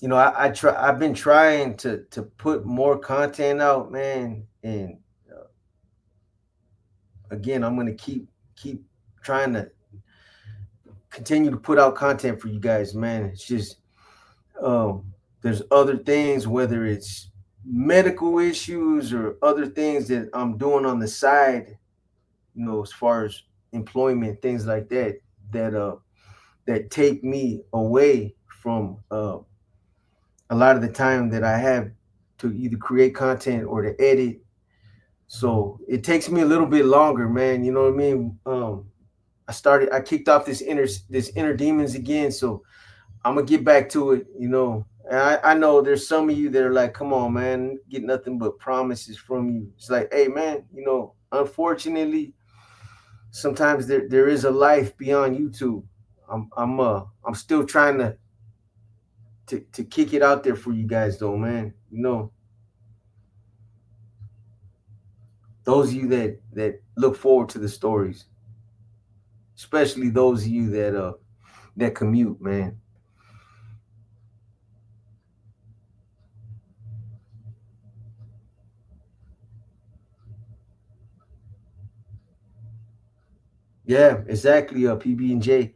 I've been trying to put more content out, man. And again, I'm gonna keep trying to continue to put out content for you guys, man. It's just there's other things, whether it's medical issues or other things that I'm doing on the side, as far as employment, things like that, that that take me away from a lot of the time that I have to either create content or to edit. So it takes me a little bit longer, man. You know what I mean? I kicked off this inner demons again, so I'm gonna get back to it. And I know there's some of you that are like, come on, man, get nothing but promises from you. It's like, hey, man, unfortunately, sometimes there is a life beyond YouTube. I'm still trying to kick it out there for you guys, though, man. Those of you that look forward to the stories, especially those of you that commute, man. Yeah, exactly. PB and J.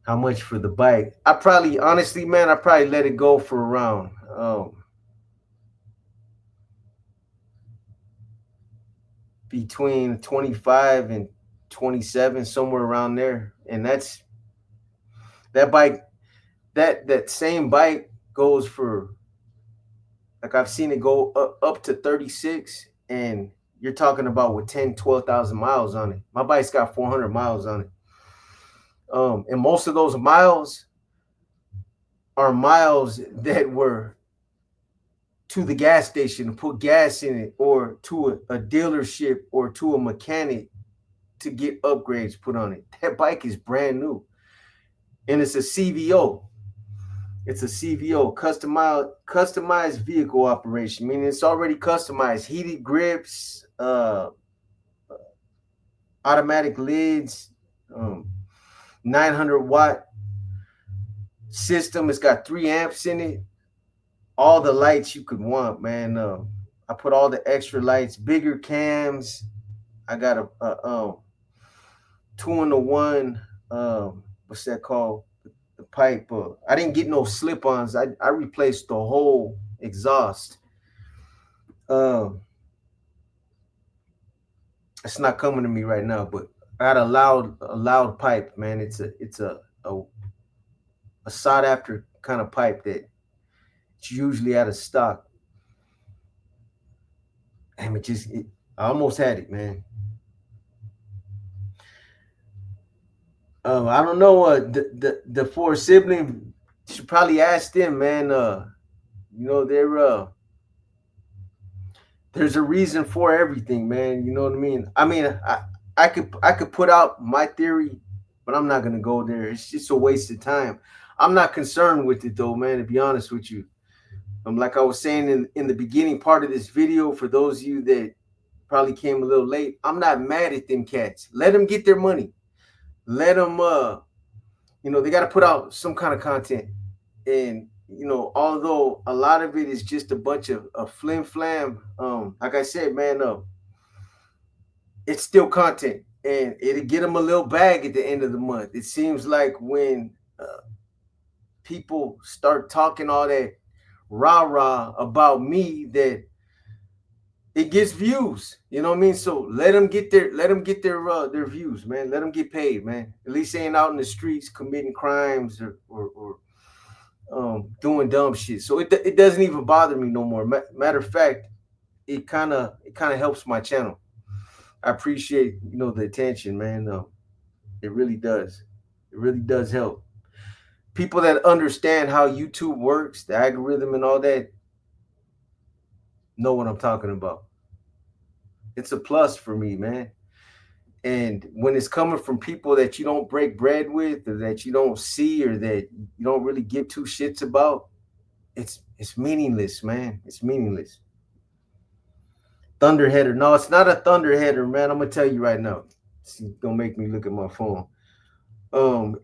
How much for the bike? I probably, honestly, man, I probably let it go for around between 25 and 27, somewhere around there. And that bike, that same bike goes for, like, I've seen it go up to 36, and you're talking about with 10, 12,000 miles on it. My bike's got 400 miles on it. And most of those miles are miles that were to the gas station to put gas in it, or to a dealership, or to a mechanic to get upgrades put on it. That bike is brand new. And it's a CVO. It's a CVO, customized vehicle operation, meaning it's already customized. Heated grips, automatic lids, 900-watt system. It's got 3 amps in it. All the lights you could want, man. I put all the extra lights, bigger cams. I got a 2-in-1. What's that called? The pipe. I didn't get no slip-ons. I replaced the whole exhaust. It's not coming to me right now, but I got a loud pipe, man. It's a sought after kind of pipe that it's usually out of stock. Damn, I almost had it, man. I don't know. The four siblings, should probably ask them, man. There's a reason for everything, man. You know what I mean? I could put out my theory, but I'm not gonna go there. It's just a waste of time. I'm not concerned with it though, man. To be honest with you, like I was saying in the beginning part of this video, for those of you that probably came a little late, I'm not mad at them cats. Let them get their money. Let them they got to put out some kind of content. And although a lot of it is just a bunch of flim flam, like I said, man, it's still content, and it'll get them a little bag at the end of the month. It seems like when people start talking all that rah rah about me, that it gets views. You know what I mean? So let them get their views, man. Let them get paid, man. At least they ain't out in the streets committing crimes or doing dumb shit. So it doesn't even bother me no more. Matter of fact, it kind of helps my channel. I appreciate the attention, man. It really does. It really does help. People that understand how YouTube works, the algorithm and all that, know what I'm talking about. It's a plus for me, man. And when it's coming from people that you don't break bread with, or that you don't see, or that you don't really give two shits about, it's meaningless, man. It's meaningless. Thunderheader. No, it's not a thunderheader, man. I'm gonna tell you right now. It's gonna make me look at my phone.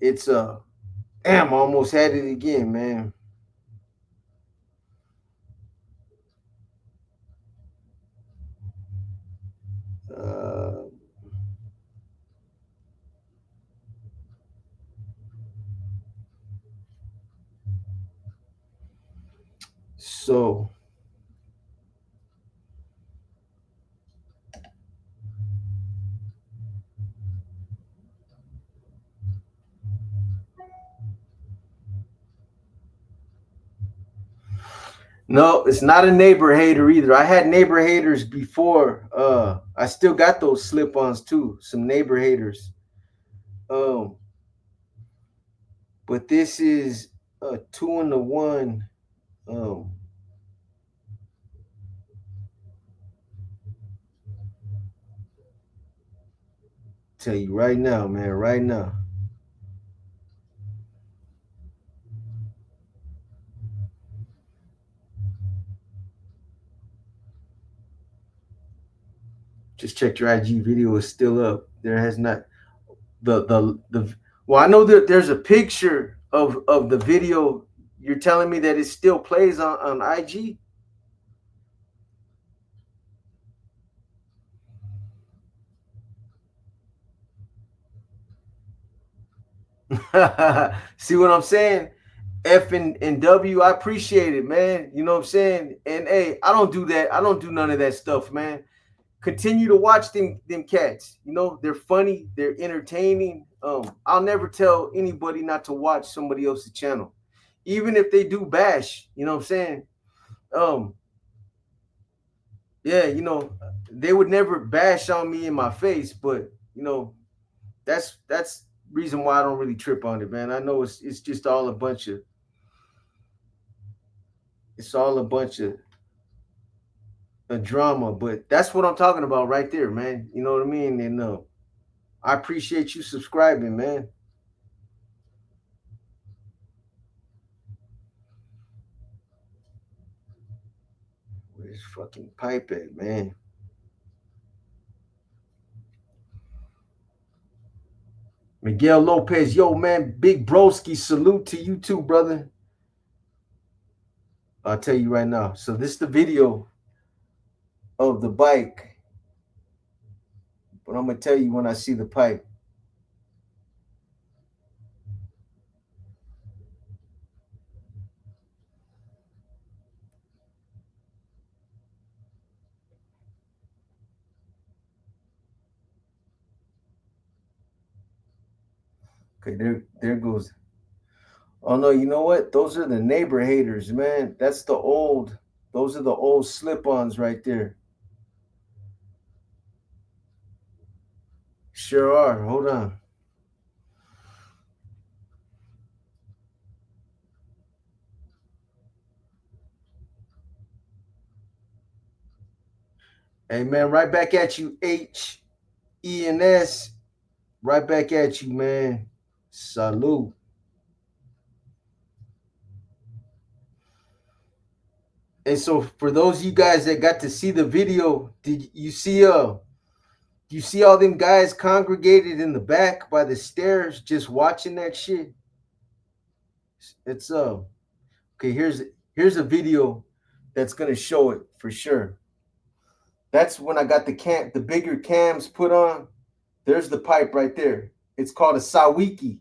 It's damn, I almost had it again, man. Uh, so no, it's not a neighbor hater either. I had neighbor haters before. I still got those slip-ons too. Some neighbor haters. Um, but this is a 2-in-1. Um, tell you right now, man. Right now. Just checked your IG video is still up. There has not the well, I know that there's a picture of the video. You're telling me that it still plays on IG? See what I'm saying? F and W, I appreciate it, man. You know what I'm saying? And hey, I don't do that. I don't do none of that stuff, man. Continue to watch them cats. They're funny, they're entertaining. I'll never tell anybody not to watch somebody else's channel, even if they do bash. You know what I'm saying? Um, yeah, they would never bash on me in my face, but that's reason why I don't really trip on it, man. I know it's just all a bunch of it's all a bunch of a drama, but that's what I'm talking about right there, man. You know what I mean? And I appreciate you subscribing, man. Where's fucking pipe at, man? Miguel Lopez, yo, man, big broski, salute to you too, brother. I'll tell you right now. So this is the video of the bike, but I'm gonna tell you when I see the pipe. Okay, there goes. Oh no, you know what? Those are the neighbor haters, man. That's the old. Those are the old slip-ons right there. Sure are. Hold on. Hey man, right back at you, HENS. Right back at you, man. Salute. And so for those of you guys that got to see the video, did you see you see all them guys congregated in the back by the stairs just watching that shit? It's okay, here's a video that's gonna show it for sure. That's when I got the bigger cams put on. There's the pipe right there. It's called a sawiki.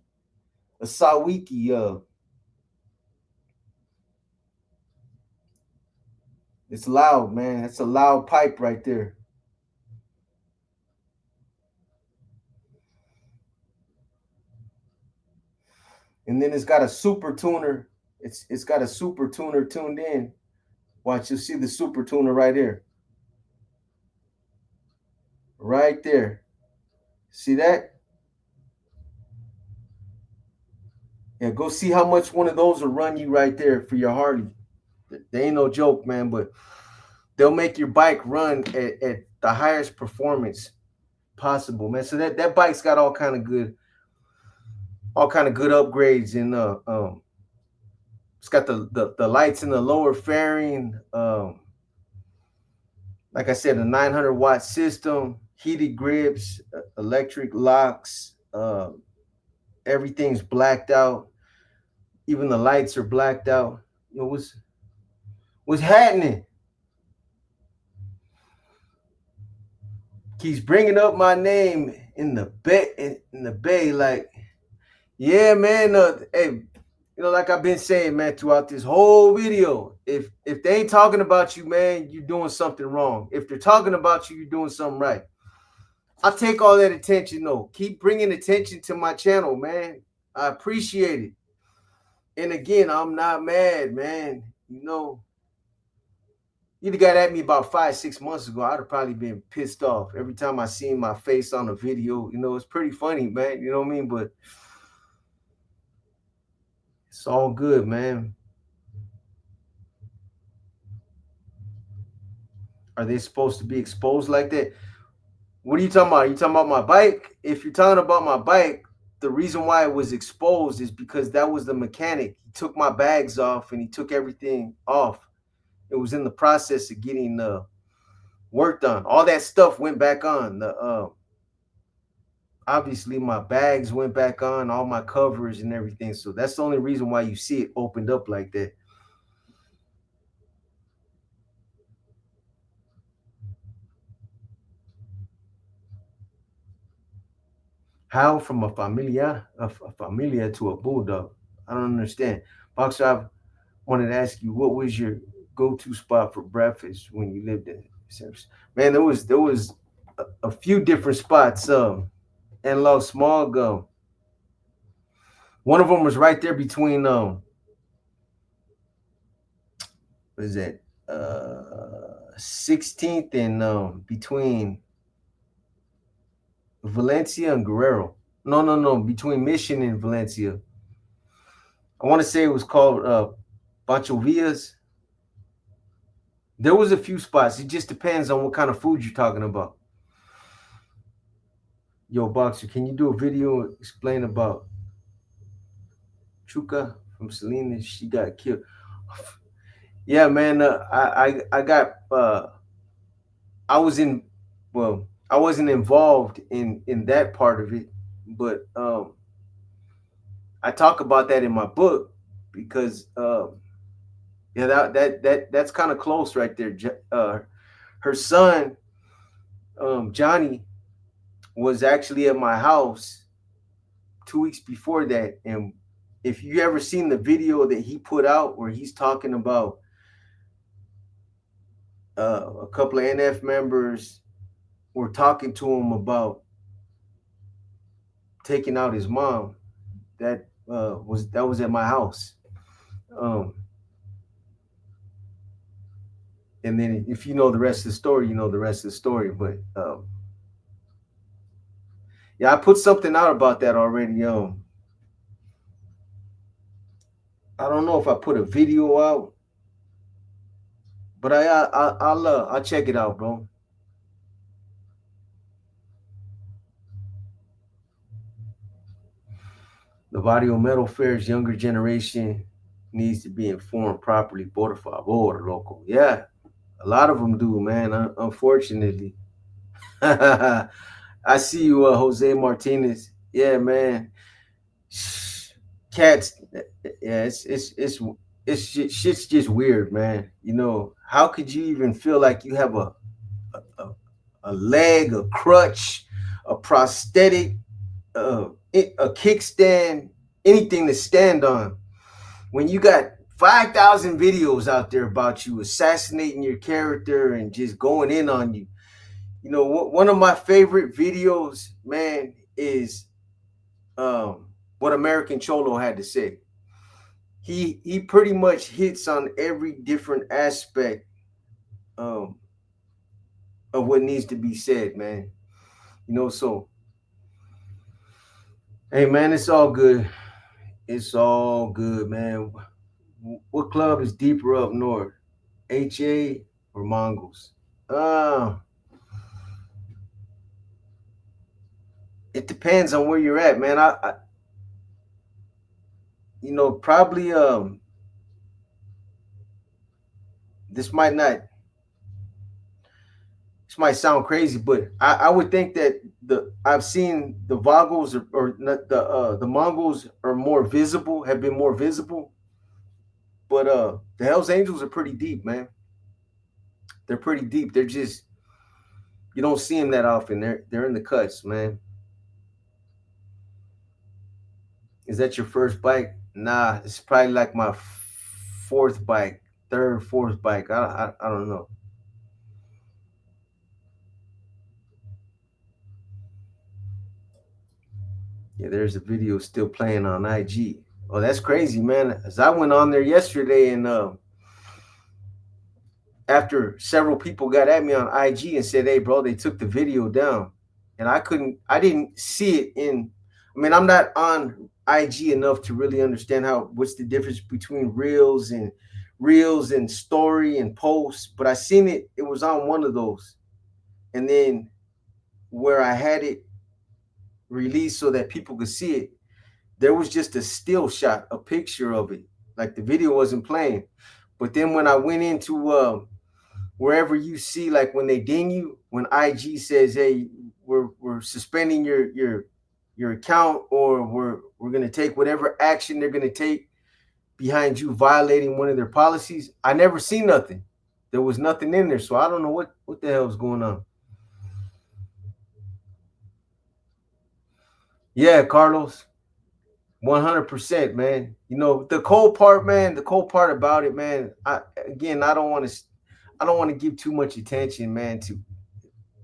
A sawiki. It's loud, man. It's a loud pipe right there. And then it's got a super tuner It's got a super tuner tuned in. Watch, you'll see the super tuner right here. Right there. See that? Yeah, go see how much one of those will run you right there for your Harley. They ain't no joke, man, but they'll make your bike run at the highest performance possible, man. So that bike's got all kind of good upgrades, and it's got the lights in the lower fairing. Like I said, a 900-watt system, heated grips, electric locks. Everything's blacked out. Even the lights are blacked out. You know what's happening? Keeps bringing up my name in the bay, like, yeah, man. Hey, like I've been saying, man, throughout this whole video, if they ain't talking about you, man, you're doing something wrong. If they're talking about you, you're doing something right. I'll take all that attention, though. Keep bringing attention to my channel, man. I appreciate it. And again, I'm not mad, man. You'd have got at me about 5-6 months ago, I'd have probably been pissed off every time I seen my face on a video. It's pretty funny, man. You know what I mean? But it's all good, man. Are they supposed to be exposed like that? What are you talking about? Are you talking about my bike? If you're talking about my bike, the reason why it was exposed is because that was the mechanic. He took my bags off and he took everything off. It was in the process of getting work done. All that stuff went back on. Obviously my bags went back on, all my covers and everything. So that's the only reason why you see it opened up like that. How from a familia to a bulldog? I don't understand. Boxer, I wanted to ask you, what was your go-to spot for breakfast when you lived in Sims? Man, there was a few different spots. And Love Small Gum. One of them was right there between what is that? 16th and between Valencia and Guerrero. No, between Mission and Valencia. I want to say it was called Pancho Villas. There was a few spots. It just depends on what kind of food you're talking about. Yo, Boxer, can you do a video explain about Chuka from Selena? She got killed. Yeah, man. I got I was in I wasn't involved in that part of it, but I talk about that in my book because yeah, that's kind of close right there. Her son Johnny was actually at my house 2 weeks before that, and if you ever seen the video that he put out where he's talking about a couple of NF members were talking to him about taking out his mom, that was at my house. And then if you know the rest of the story, you know the rest of the story. But yeah, I put something out about that already. I don't know if I put a video out, but I'll check it out, bro. The Barrio Metal Fair's younger generation needs to be informed properly. Por favor, loco. Yeah, a lot of them do, man. Unfortunately. I see you, Jose Martinez. Yeah, man. Cats. Yeah, shit's just weird, man. How could you even feel like you have a, a leg, a crutch, a prosthetic, a kickstand, anything to stand on when you got 5,000 videos out there about you assassinating your character and just going in on you? One of my favorite videos, man, is what American Cholo had to say. he pretty much hits on every different aspect um, of what needs to be said, man. So hey, man, it's all good. It's all good, man. What club is deeper up north, HA or Mongols? It depends on where you're at, man. Probably this might not this might sound crazy, but I would think that I've seen the Vogels or not, the Mongols are more visible, have been more visible, but the Hell's Angels are pretty deep, man. They're pretty deep. They're just you don't see them that often. They're in the cuts, man. Is that your first bike? Nah, it's probably like my fourth bike, third, fourth bike. I don't know. Yeah, there's a video still playing on IG. Oh, that's crazy, man. As I went on there yesterday, and after several people got at me on IG and said, "Hey, bro, they took the video down," and I didn't see it in. I mean, I'm not on IG enough to really understand what's the difference between reels and story and posts, but I seen it. It was on one of those, and then where I had it released so that people could see it, there was just a still shot, a picture of it. Like the video wasn't playing. But then when I went into wherever you see, like when they ding you, when IG says, "Hey, we're suspending your account, or we're gonna take whatever action they're gonna take behind you violating one of their policies," I never seen nothing. There was nothing in there, so I don't know what the hell's going on. Yeah, Carlos, 100%, man. The cold part, man. The cold part about it, man. I don't want to give too much attention, man, to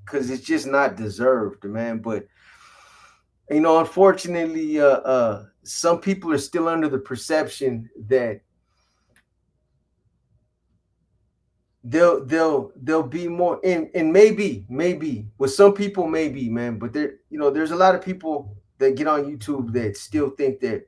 because it's just not deserved, man. But unfortunately, some people are still under the perception that they'll be more, and maybe with some people, maybe, man. But there's a lot of people that get on YouTube that still think that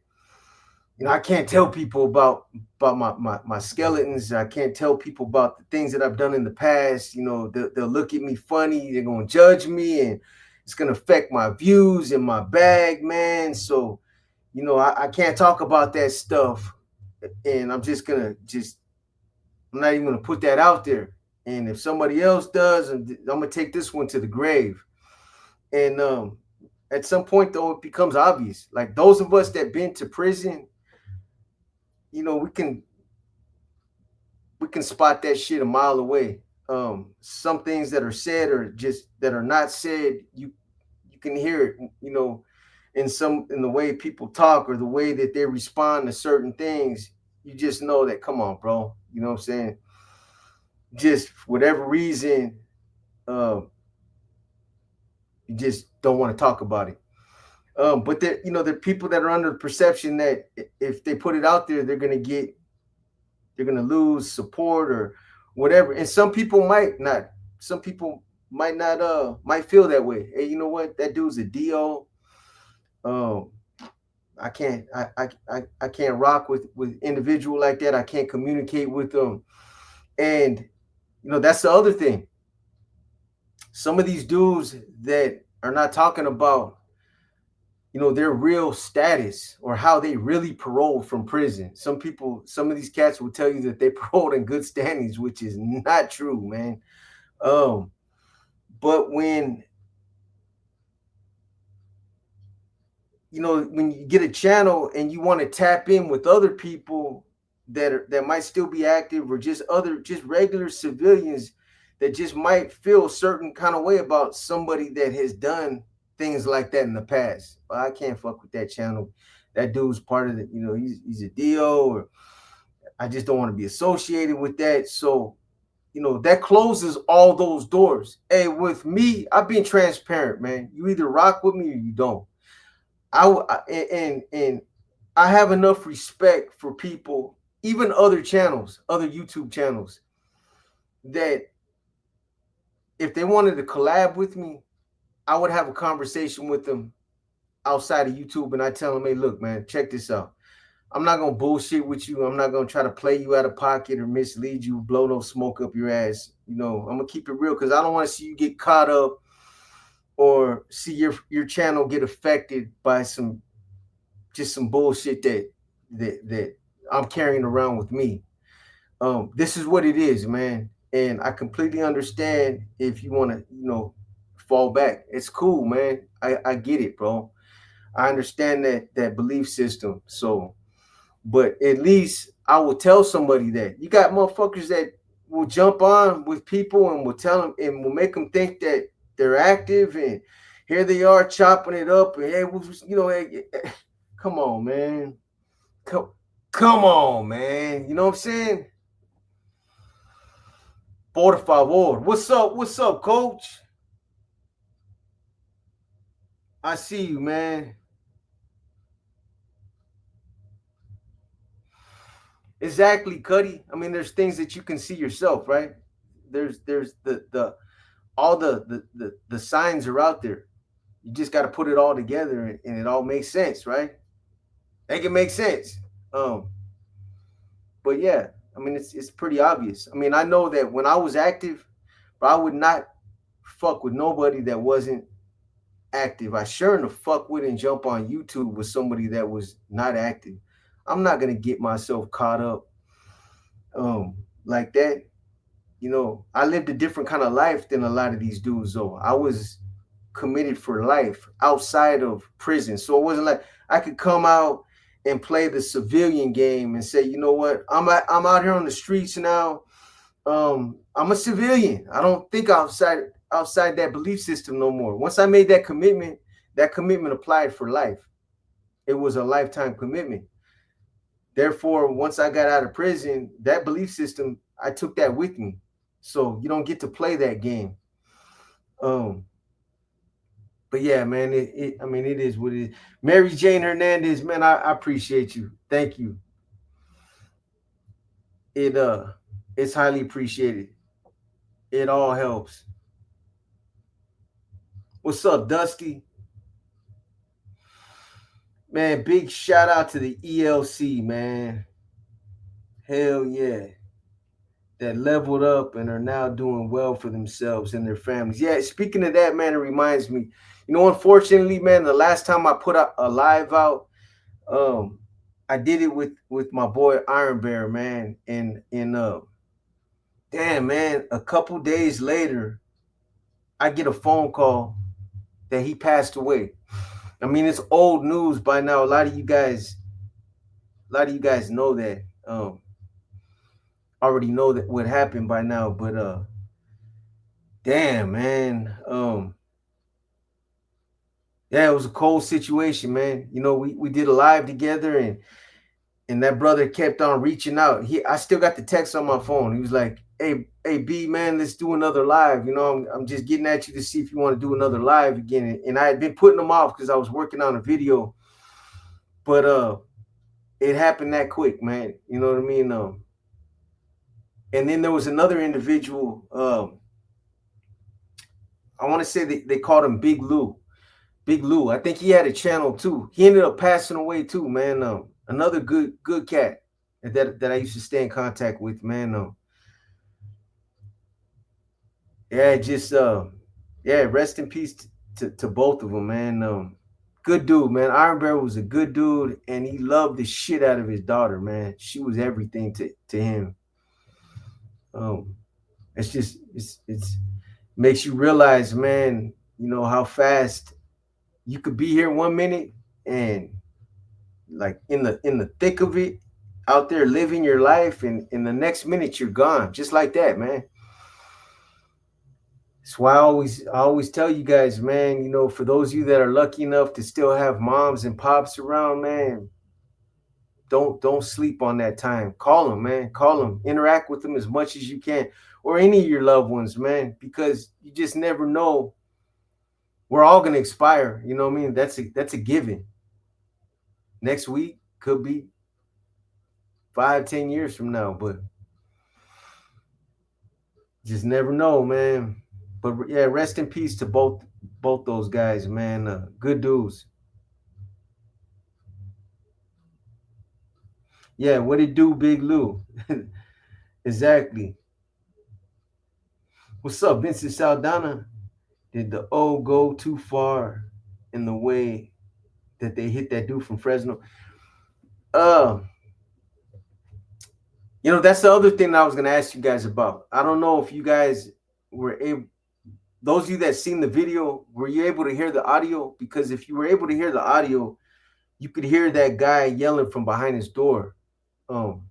I can't tell people about my skeletons. I can't tell people about the things that I've done in the past. They'll look at me funny. They're gonna judge me, and it's gonna affect my views and my bag, man. So, I can't talk about that stuff, and I'm not even gonna put that out there. And if somebody else does, I'm gonna take this one to the grave. And at some point, though, it becomes obvious. Like those of us that been to prison, we can spot that shit a mile away. Some things that are said or just that are not said, you can hear it, in the way people talk or the way that they respond to certain things. You just know that, come on, bro. You know what I'm saying? Just for whatever reason, uh, you just don't want to talk about it. But there are people that are under the perception that if they put it out there, they're gonna lose support or whatever. And some people might not. Some people might feel that way. Hey, you know what? That dude's a do. Um, I can't rock with individual like that. I can't communicate with them. And that's the other thing. Some of these dudes that are not talking about their real status or how they really paroled from prison. Some of these cats will tell you that they paroled in good standings, which is not true, man. Um, but when you get a channel and you want to tap in with other people that might still be active, or just regular civilians that just might feel a certain kind of way about somebody that has done things like that in the past. Well, I can't fuck with that channel. That dude's part of the, he's a DO, or I just don't want to be associated with that. So, that closes all those doors. Hey, with me, I've been transparent, man. You either rock with me or you don't. And I have enough respect for people, even other channels, other YouTube channels, that if they wanted to collab with me, I would have a conversation with them outside of YouTube, and I tell them, hey, look, man, check this out. I'm not gonna bullshit with you. I'm not gonna try to play you out of pocket or mislead you, blow no smoke up your ass. You know, I'm gonna keep it real because I don't want to see you get caught up or see your channel get affected by some bullshit that I'm carrying around with me. This is what it is, man. And I completely understand if you want to, fall back. It's cool, man. I get it, bro. I understand that belief system. So, but at least I will tell somebody that you got motherfuckers that will jump on with people and will tell them and will make them think that they're active, and here they are chopping it up, and hey, hey, come on, man. Come, come on, man. You know what I'm saying? Por favor. What's up? What's up, coach? I see you, man. Exactly, Cuddy. I mean, there's things that you can see yourself, right? There's the all the signs are out there. You just got to put it all together, and it all makes sense, right? Make it make sense. Um, but yeah, I mean, it's pretty obvious. I mean, I know that when I was active, but I would not fuck with nobody that wasn't active. I sure in the fuck wouldn't jump on YouTube with somebody that was not active. I'm not gonna get myself caught up like that. You know, I lived a different kind of life than a lot of these dudes though. I was committed for life outside of prison. So it wasn't like I could come out and play the civilian game and say, you know what, I'm out here on the streets now. I'm a civilian. I don't think outside that belief system no more. Once I made that commitment applied for life. It was a lifetime commitment. Therefore, once I got out of prison, that belief system, I took that with me. So you don't get to play that game. Um, but yeah, man, I mean, it is what it is. Mary Jane Hernandez, man, I appreciate you. Thank you. It it's highly appreciated. It all helps. What's up, Dusty? Man, big shout out to the ELC, man. Hell yeah. That leveled up and are now doing well for themselves and their families. Yeah, speaking of that, man, it reminds me, unfortunately, man, the last time I put a live out, um, I did it with my boy Iron Bear, man. And damn, man, a couple days later, I get a phone call that he passed away. I mean, it's old news by now. A lot of you guys know that. Already know that what happened by now, but damn, man. Yeah, it was a cold situation, man. We did a live together, and that brother kept on reaching out. I still got the text on my phone. He was like, hey B, man, let's do another live. I'm just getting at you to see if you want to do another live again. And I had been putting them off because I was working on a video, but it happened that quick, man. You know what I mean? And then there was another individual. I want to say they called him Big Lou. Big Lou. I think he had a channel too. He ended up passing away too, man. Another good cat that I used to stay in contact with, man. Yeah, just yeah, rest in peace to both of them, man. Good dude, man. Iron Bear was a good dude, and he loved the shit out of his daughter, man. She was everything to him. Um, it's makes you realize, man, how fast you could be here 1 minute and like in the thick of it, out there living your life, and in the next minute you're gone, just like that, man. That's why I always tell you guys, man, for those of you that are lucky enough to still have moms and pops around, man, don't sleep on that time. Call them, man. Call them. Interact with them as much as you can, or any of your loved ones, man, because you just never know. We're all gonna expire. You know what I mean? That's a given. Next week, Could be 5, 10 years from now, but just never know, man. But yeah, rest in peace to both those guys, man. Good dudes. Yeah, what it do, Big Lou? Exactly. What's up, Vincent Saldana? Did the O go too far in the way that they hit that dude from Fresno? Uh, that's the other thing that I was gonna ask you guys about. I don't know if you guys were able, those of you that seen the video, were you able to hear the audio? Because if you were able to hear the audio, you could hear that guy yelling from behind his door. Um,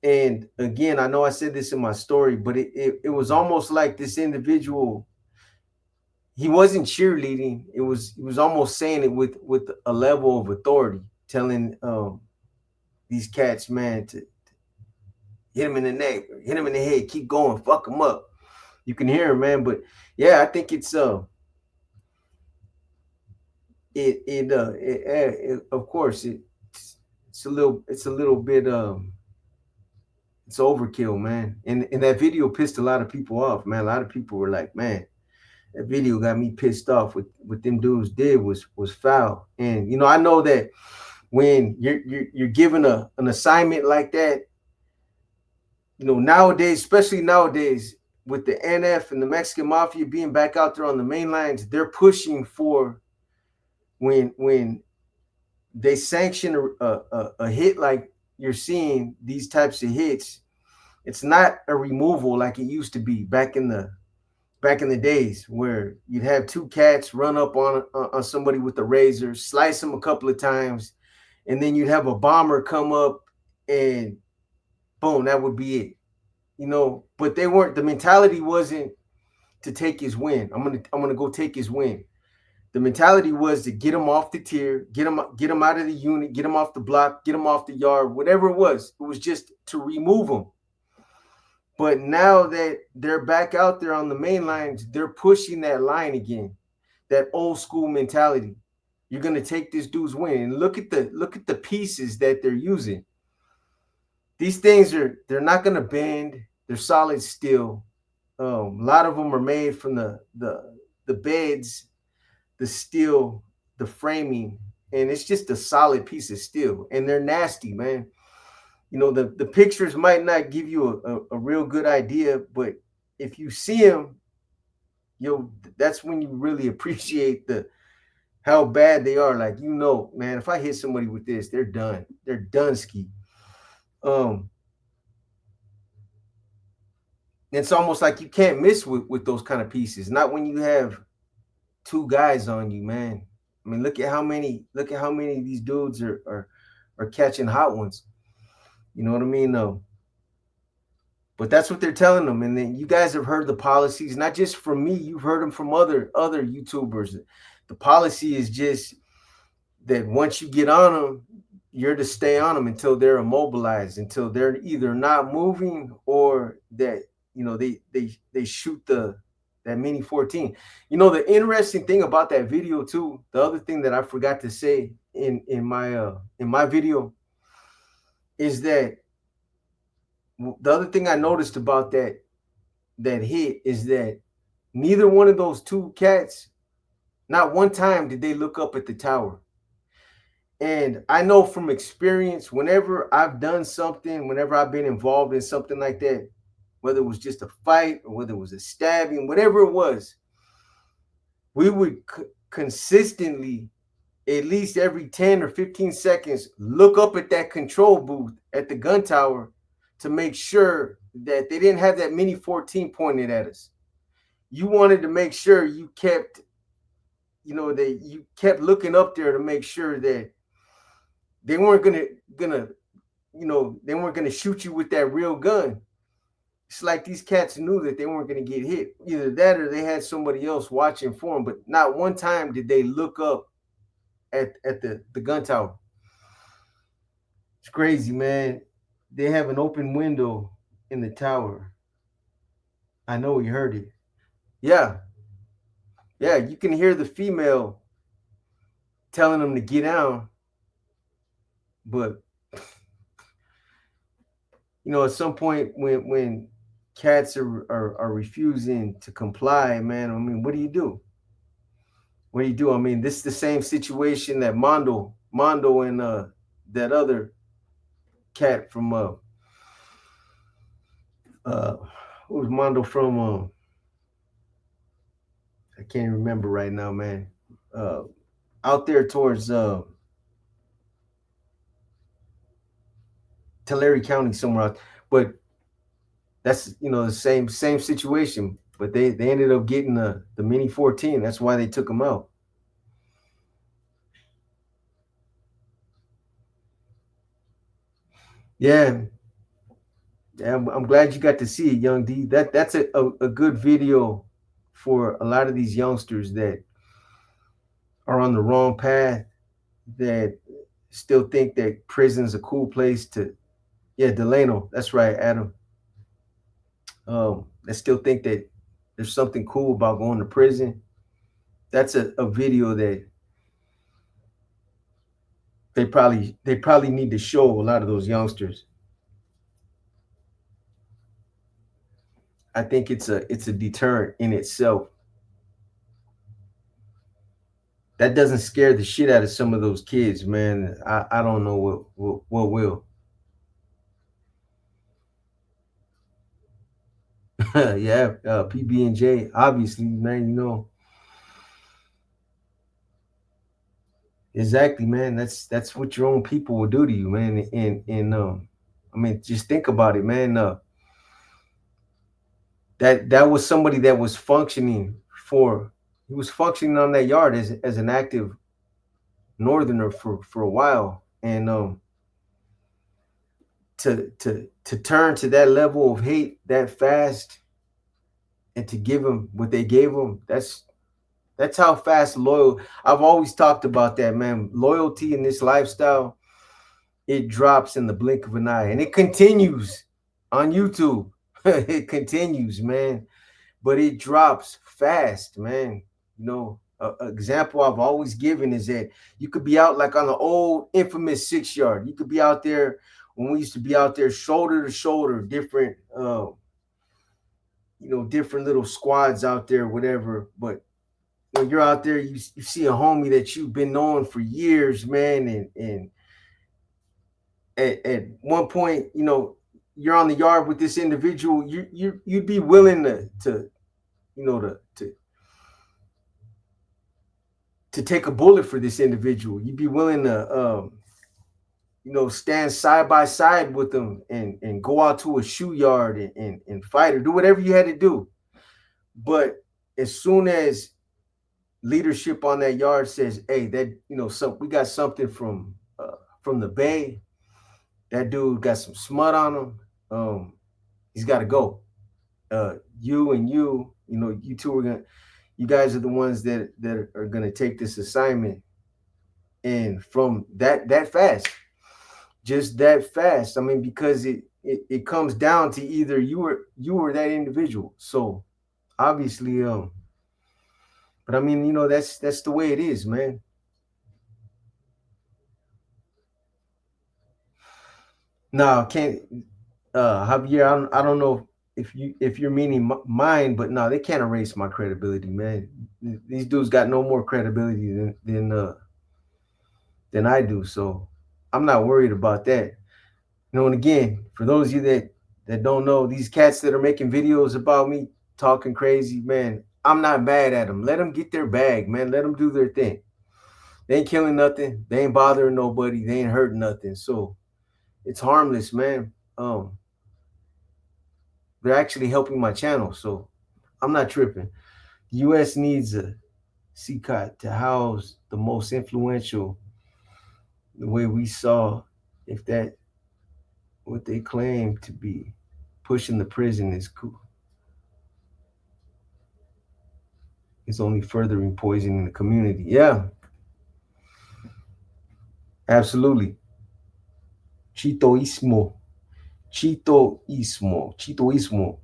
and again, I know I said this in my story, but it was almost like this individual, he wasn't cheerleading. He was almost saying it with a level of authority, telling these cats, man, to hit him in the neck, hit him in the head, keep going, fuck him up. You can hear him, man. But yeah, I think it's of course it's a little bit it's overkill, man. And that video pissed a lot of people off, man. A lot of people were like, man, that video got me pissed off. What them dudes did was foul. And I know that when you're given an assignment like that, nowadays, especially nowadays, with the NF and the Mexican Mafia being back out there on the main lines, they're pushing for when they sanction a hit like you're seeing these types of hits. It's not a removal like it used to be back in the days where you'd have two cats run up on somebody with a razor, slice them a couple of times, and then you'd have a bomber come up and boom, that would be it. But they weren't. The mentality wasn't to take his win. I'm gonna go take his win. The mentality was to get him off the tier, get him out of the unit, get him off the block, get him off the yard, whatever it was. It was just to remove him. But now that they're back out there on the main lines, they're pushing that line again, that old school mentality. You're gonna take this dude's win. And look at the pieces that they're using. These things they're not gonna bend. They're solid steel. A lot of them are made from the beds, the steel, the framing, and it's just a solid piece of steel. And they're nasty, man. The pictures might not give you a real good idea, but if you see them, that's when you really appreciate how bad they are. Like, man, if I hit somebody with this, they're done. They're done ski. Um, it's almost like you can't miss with those kind of pieces. Not when you have two guys on you, man. I mean, look at how many of these dudes are catching hot ones. You know what I mean? But that's what they're telling them. And then you guys have heard the policies, not just from me. You've heard them from other YouTubers. The policy is just that once you get on them, you're to stay on them until they're immobilized, until they're either not moving or that they shoot that mini 14. The interesting thing about that video too, the other thing that I forgot to say in my video is that the other thing I noticed about that hit is that neither one of those two cats, not one time did they look up at the tower. And I know from experience, whenever I've done something, whenever I've been involved in something like that, whether it was just a fight or whether it was a stabbing, whatever it was, we would consistently, at least every 10 or 15 seconds, look up at that control booth at the gun tower to make sure that they didn't have that mini 14 pointed at us. You wanted to make sure you kept, that you kept looking up there to make sure that they weren't gonna shoot you with that real gun. It's like these cats knew that they weren't gonna get hit. Either that or they had somebody else watching for them. But not one time did they look up at the gun tower. It's crazy, man. They have an open window in the tower. I know you heard it. Yeah. Yeah, you can hear the female telling them to get down, But at some point when cats are refusing to comply, man, I mean, what do you do? What do you do? I mean, this is the same situation that Mondo and that other cat from uh who was Mondo from I can't remember right now, man. Uh Out there towards Tulare County somewhere else. But that's the same situation. But they ended up getting the Mini 14. That's why they took them out. Yeah, yeah. I'm glad you got to see it, Young D. That's a good video for a lot of these youngsters that are on the wrong path, that still think that prison's a cool place to. Yeah, Delano. That's right, Adam. That still think that there's something cool about going to prison. That's a video that they probably need to show a lot of those youngsters. I think it's a deterrent in itself. That doesn't scare the shit out of some of those kids, man. I don't know what will. Yeah, PB and J. Obviously, man. Exactly, man. That's what your own people will do to you, man. And I mean, just think about it, man. That was somebody that was functioning for. He was functioning on that yard as an active northerner for a while, and to turn to that level of hate that fast, and to give him what they gave him. That's how fast loyal. I've always talked about that, man. Loyalty in this lifestyle, it drops in the blink of an eye, and it continues on YouTube. It continues, man, but it drops fast, man. A example I've always given is that you could be out like on the old infamous 6 yard. You could be out there when we used to be out there shoulder to shoulder, different, different little squads out there, whatever. But when you're out there, you see a homie that you've been knowing for years, man, and at one point, you're on the yard with this individual, you'd be willing to you know to take a bullet for this individual. You'd be willing to stand side by side with them and go out to a shoe yard and fight or do whatever you had to do. But as soon as leadership on that yard says, "Hey, that we got something from the bay. That dude got some smut on him. He's got to go. You and you two are gonna. You guys are the ones that are gonna take this assignment." And from that fast, just that fast. I mean, because it comes down to either you or that individual. So obviously, but I mean, that's the way it is, man. No, can't Javier, I don't know if you're meaning mine, but no, they can't erase my credibility, man. These dudes got no more credibility than I do, so I'm not worried about that. And again, for those of you that don't know, these cats that are making videos about me talking crazy, man, I'm not mad at them. Let them get their bag, man. Let them do their thing. They ain't killing nothing. They ain't bothering nobody. They ain't hurting nothing. So it's harmless, man. They're actually helping my channel, so I'm not tripping. The U.S. needs a CCOT to house the most influential. The way we saw, if that what they claim to be pushing the prison is cool, is only furthering poisoning the community. Yeah, absolutely. Chitoismo, Chitoismo.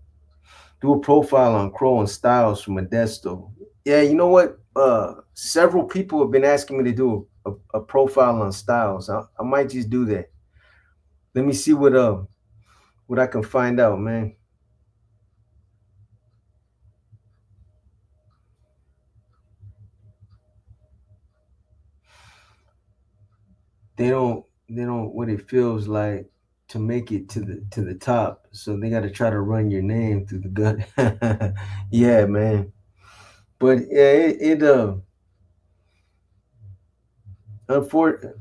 Do a profile on Crow and Styles from Modesto. Yeah, you know what? Several people have been asking me to do a profile on Styles. I might just do that. Let me see what I can find out, man. They don't what it feels like to make it to the top. So they got to try to run your name through the gut. Yeah, man. But yeah, unfortunately,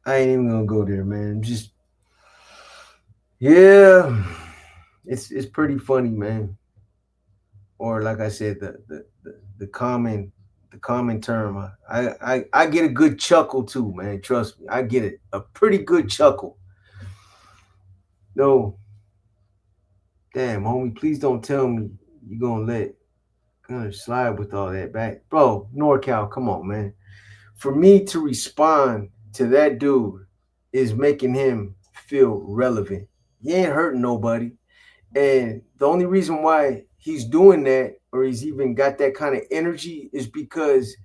I ain't even gonna go there, man. Just yeah, it's pretty funny, man. Or like I said, the common term. I get a good chuckle too, man. Trust me, I get it a pretty good chuckle. No, damn, homie, please don't tell me you gonna slide with all that back, bro. NorCal, come on, man. For me to respond to that dude is making him feel relevant. He ain't hurting nobody. And the only reason why he's doing that or he's even got that kind of energy is because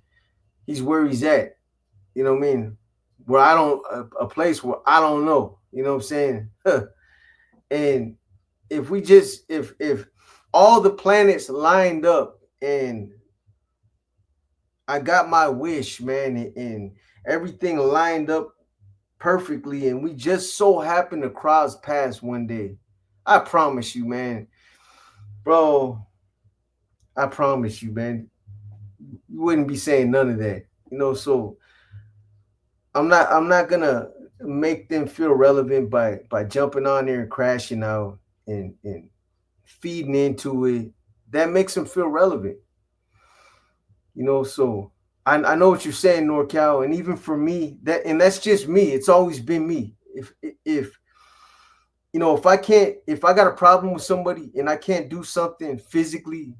he's where he's at. You know what I mean? Where I don't, a place where I don't know. You know what I'm saying? And if all the planets lined up and I got my wish, man, and everything lined up perfectly, and we just so happen to cross paths one day, I promise you, man, bro, I promise you, man, you wouldn't be saying none of that. So I'm not gonna make them feel relevant by jumping on there and crashing out and feeding into it. That makes them feel relevant. So I know what you're saying, NorCal, and even for me, that's just me. It's always been me. If if I got a problem with somebody and I can't do something physically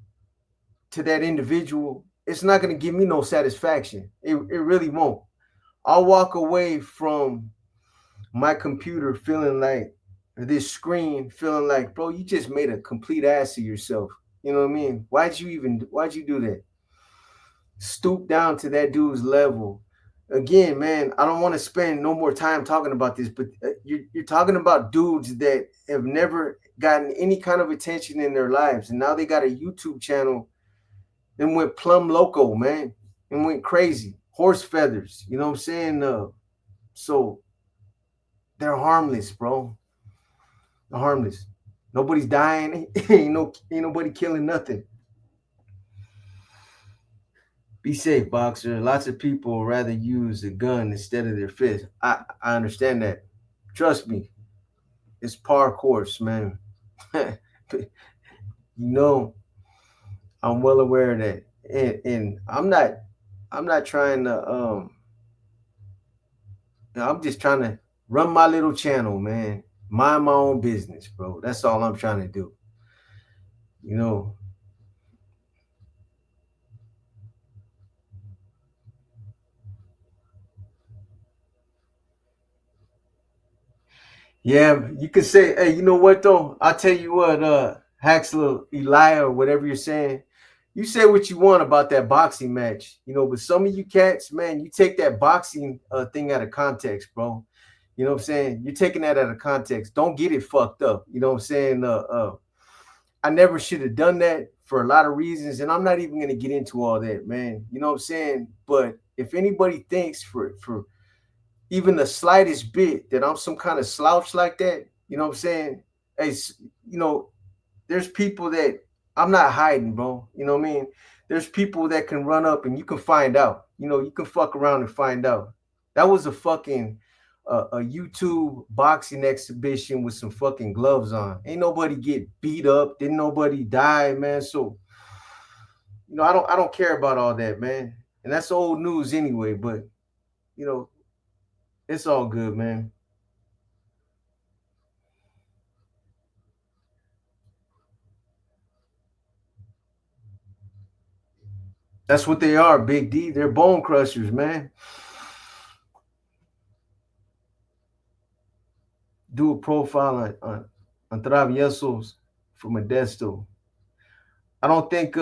to that individual, it's not gonna give me no satisfaction. It really won't. I'll walk away from my computer feeling like this screen feeling like, bro, you just made a complete ass of yourself. You know what I mean? Why'd you do that? Stoop down to that dude's level. Again, man, I don't want to spend no more time talking about this, but you're talking about dudes that have never gotten any kind of attention in their lives, and now they got a YouTube channel and went plumb loco, man, and went crazy, horse feathers. You know what I'm saying? So they're harmless, bro. They're harmless. Nobody's dying. Ain't nobody killing nothing. Be safe, boxer. Lots of people rather use a gun instead of their fist. I understand that. Trust me, it's par course, man. know, I'm well aware of that, and I'm not trying to I'm just trying to run my little channel, man. Mind my own business, bro. That's all I'm trying to do. You know, Yeah, you could say, hey, you know what though? I'll tell you what, Haxler, Elia, or whatever you're saying. You say what you want about that boxing match, but some of you cats, man, you take that boxing thing out of context, bro. You know what I'm saying? You're taking that out of context. Don't get it fucked up. You know what I'm saying? I never should have done that for a lot of reasons, and I'm not even gonna get into all that, man. You know what I'm saying? But if anybody thinks for even the slightest bit that I'm some kind of slouch like that, you know what I'm saying? Hey, you know, there's people that I'm not hiding, bro. You know what I mean? There's people that can run up and you can find out. You can fuck around and find out. That was a fucking a YouTube boxing exhibition with some fucking gloves on. Ain't nobody get beat up. Didn't nobody die, man. So I don't care about all that, man. And that's old news anyway. But you know, it's all good, man. That's what they are, Big D. They're bone crushers, man. Do a profile on Traviesos for Modesto. I don't think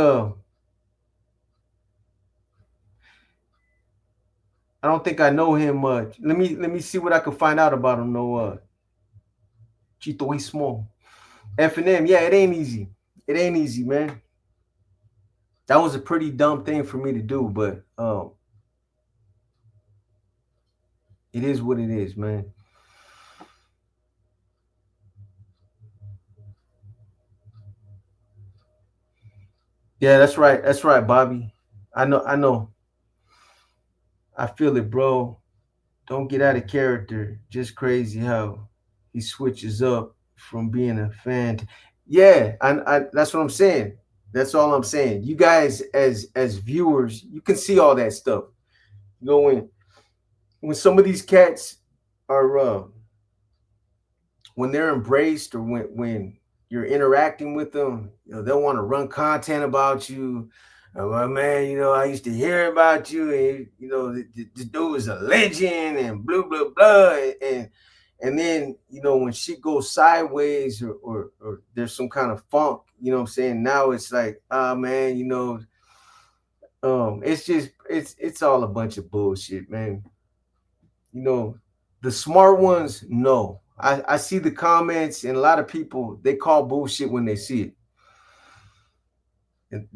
I don't think I know him much. Let me see what I can find out about him. No, Chitoismo. F&M. Yeah, it ain't easy. It ain't easy, man. That was a pretty dumb thing for me to do, but it is what it is, man. Yeah, that's right. That's right, Bobby. I know. I know. I feel it, bro. Don't get out of character. Just crazy how he switches up from being a fan. Yeah, that's what I'm saying. That's all I'm saying. You guys, as viewers, you can see all that stuff. You know, when some of these cats are when they're embraced, or when you're interacting with them, you know, they'll want to run content about you. Well, man, you know, I used to hear about you, and you know, the dude is a legend, and blah blah blah, and then you know when shit goes sideways, or there's some kind of funk, you know what I'm saying? Now it's like, ah, man, you know, it's just it's all a bunch of bullshit, man. You know, the smart ones know. I see the comments, and a lot of people, they call bullshit when they see it. And,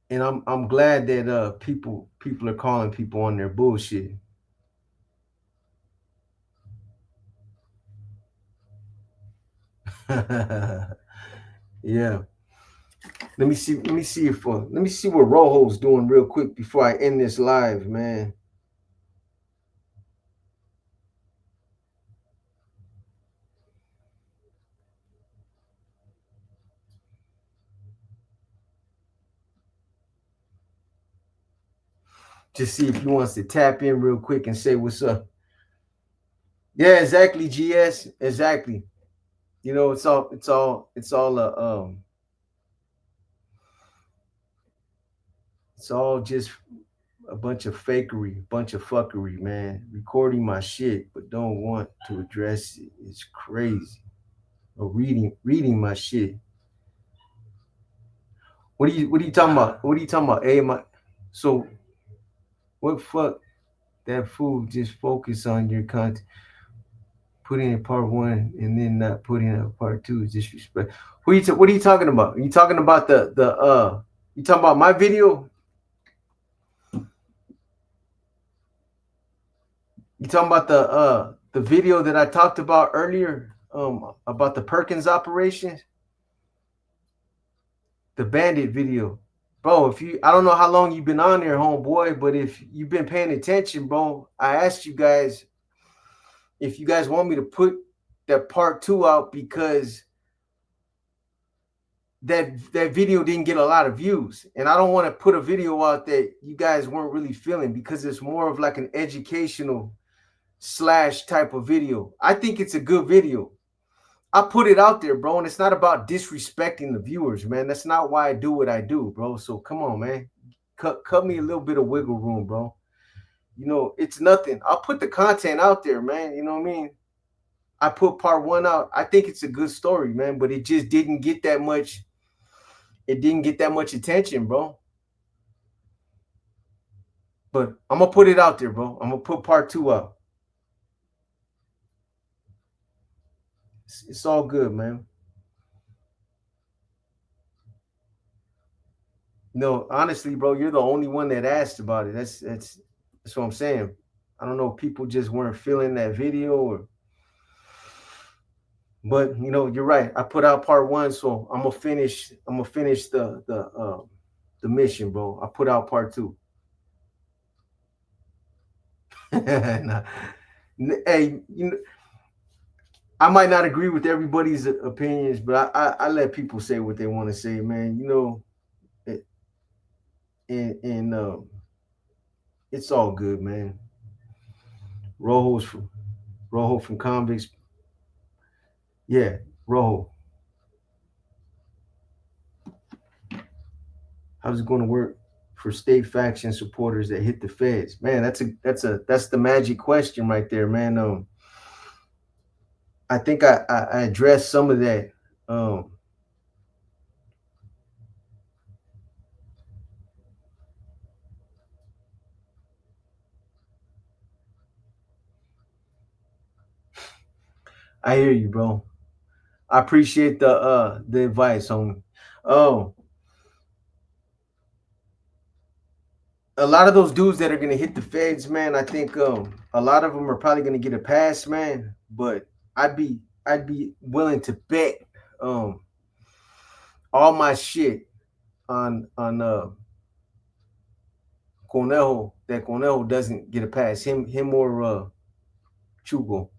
and I'm glad that people are calling people on their bullshit. Yeah. Let me see what Rojo's doing real quick before I end this live, man. Just see if he wants to tap in real quick and say what's up. Yeah, exactly, GS. Exactly. You know, it's all just a bunch of fakery, bunch of fuckery, man. Recording my shit, but don't want to address it. It's crazy. Or reading my shit. What are you talking about? What are you talking about? Hey, my so what fuck that fool just focus on your content. Putting in part one and then not putting in part two is disrespect. What are you talking about? Are you talking about the you talking about my video? You talking about the video that I talked about earlier? About the Perkins operation? The bandit video. Bro, if you I don't know how long you've been on there, homeboy, but if you've been paying attention, bro, I asked you guys if you guys want me to put that part two out because that video didn't get a lot of views. And I don't want to put a video out that you guys weren't really feeling because it's more of like an educational slash type of video. I think it's a good video. I put it out there, bro, and it's not about disrespecting the viewers, man. That's not why I do what I do, bro. So come on, man. Cut me a little bit of wiggle room, bro. You know, it's nothing. I'll put the content out there, man. You know what I mean? I put part one out. I think it's a good story, man, but it just didn't get that much. It didn't get that much attention, bro. But I'm gonna put it out there, bro. I'm gonna put part two out. It's all good, man. No, honestly, bro, you're the only one that asked about it. That's what I'm saying. I don't know if people just weren't feeling that video, or but you know, you're right. I put out part one, so I'm gonna finish the mission, bro. I put out part two. Nah. Hey, you know, I might not agree with everybody's opinions, but I let people say what they want to say, man. You know, and it's all good, man. Rojo's from Rojo from Convicts. Yeah, Rojo. How's it going to work for state faction supporters that hit the feds? Man, that's the magic question right there, man. I think I addressed some of that. Um, I hear you, bro. I appreciate the advice, homie. Oh, a lot of those dudes that are gonna hit the feds, man. I think a lot of them are probably gonna get a pass, man. But I'd be willing to bet um all my shit on Conejo, that Conejo doesn't get a pass. Him or Chugo.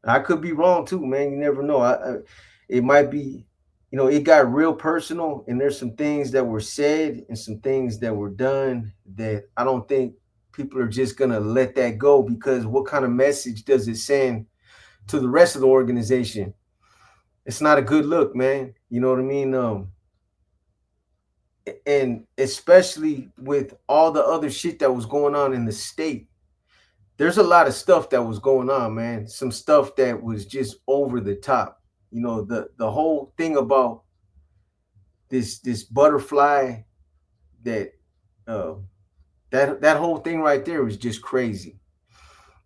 I could be wrong too, man. You never know. It might be, it got real personal, and there's some things that were said and some things that were done that I don't think people are just gonna let that go, because what kind of message does it send to the rest of the organization? It's not a good look, man. You know what I mean? And especially with all the other shit that was going on in the state, there's a lot of stuff that was going on, man. Some stuff that was just over the top. The whole thing about this butterfly, that uh that whole thing right there was just crazy.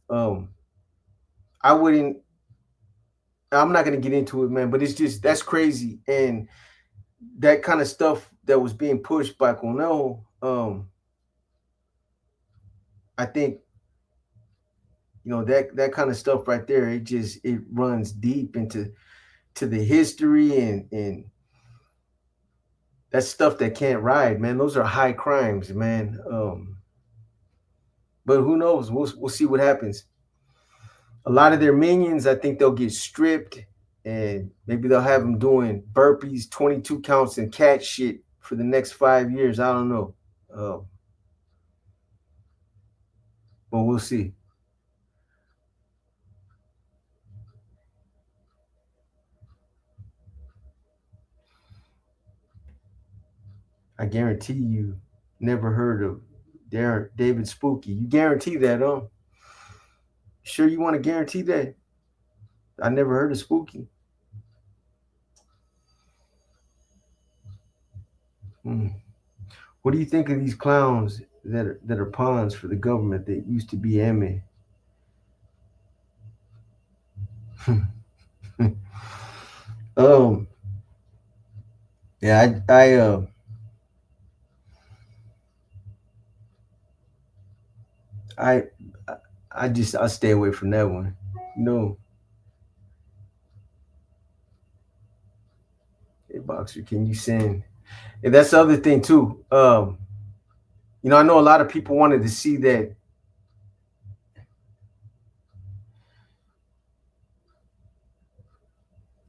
Um I wouldn't I'm not gonna get into it, man, but it's just that's crazy. And that kind of stuff that was being pushed by Cornell, I think, that kind of stuff right there, it runs deep into the history, and that's stuff that can't ride, man. Those are high crimes, man. But who knows? We'll see what happens. A lot of their minions, I think they'll get stripped, and maybe they'll have them doing burpees, 22 counts, and cat shit for the next 5 years. I don't know, uh, but we'll see. I guarantee you never heard of David Spooky. You guarantee that, huh? Sure, you want to guarantee that? I never heard of Spooky. Hmm. What do you think of these clowns that are pawns for the government that used to be Emmy? um, yeah, I I stay away from that one. No, hey boxer, can you send? And that's the other thing too. I know a lot of people wanted to see that.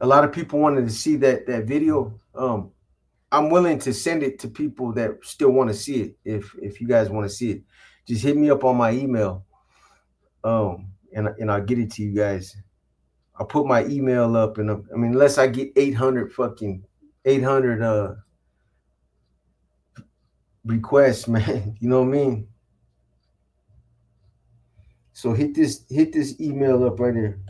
A lot of people wanted to see that video. I'm willing to send it to people that still want to see it. If you guys want to see it, just hit me up on my email. And I'll get it to you guys. I'll put my email up, and I mean, unless I get 800 requests, man. You know what I mean? So hit this email up right here.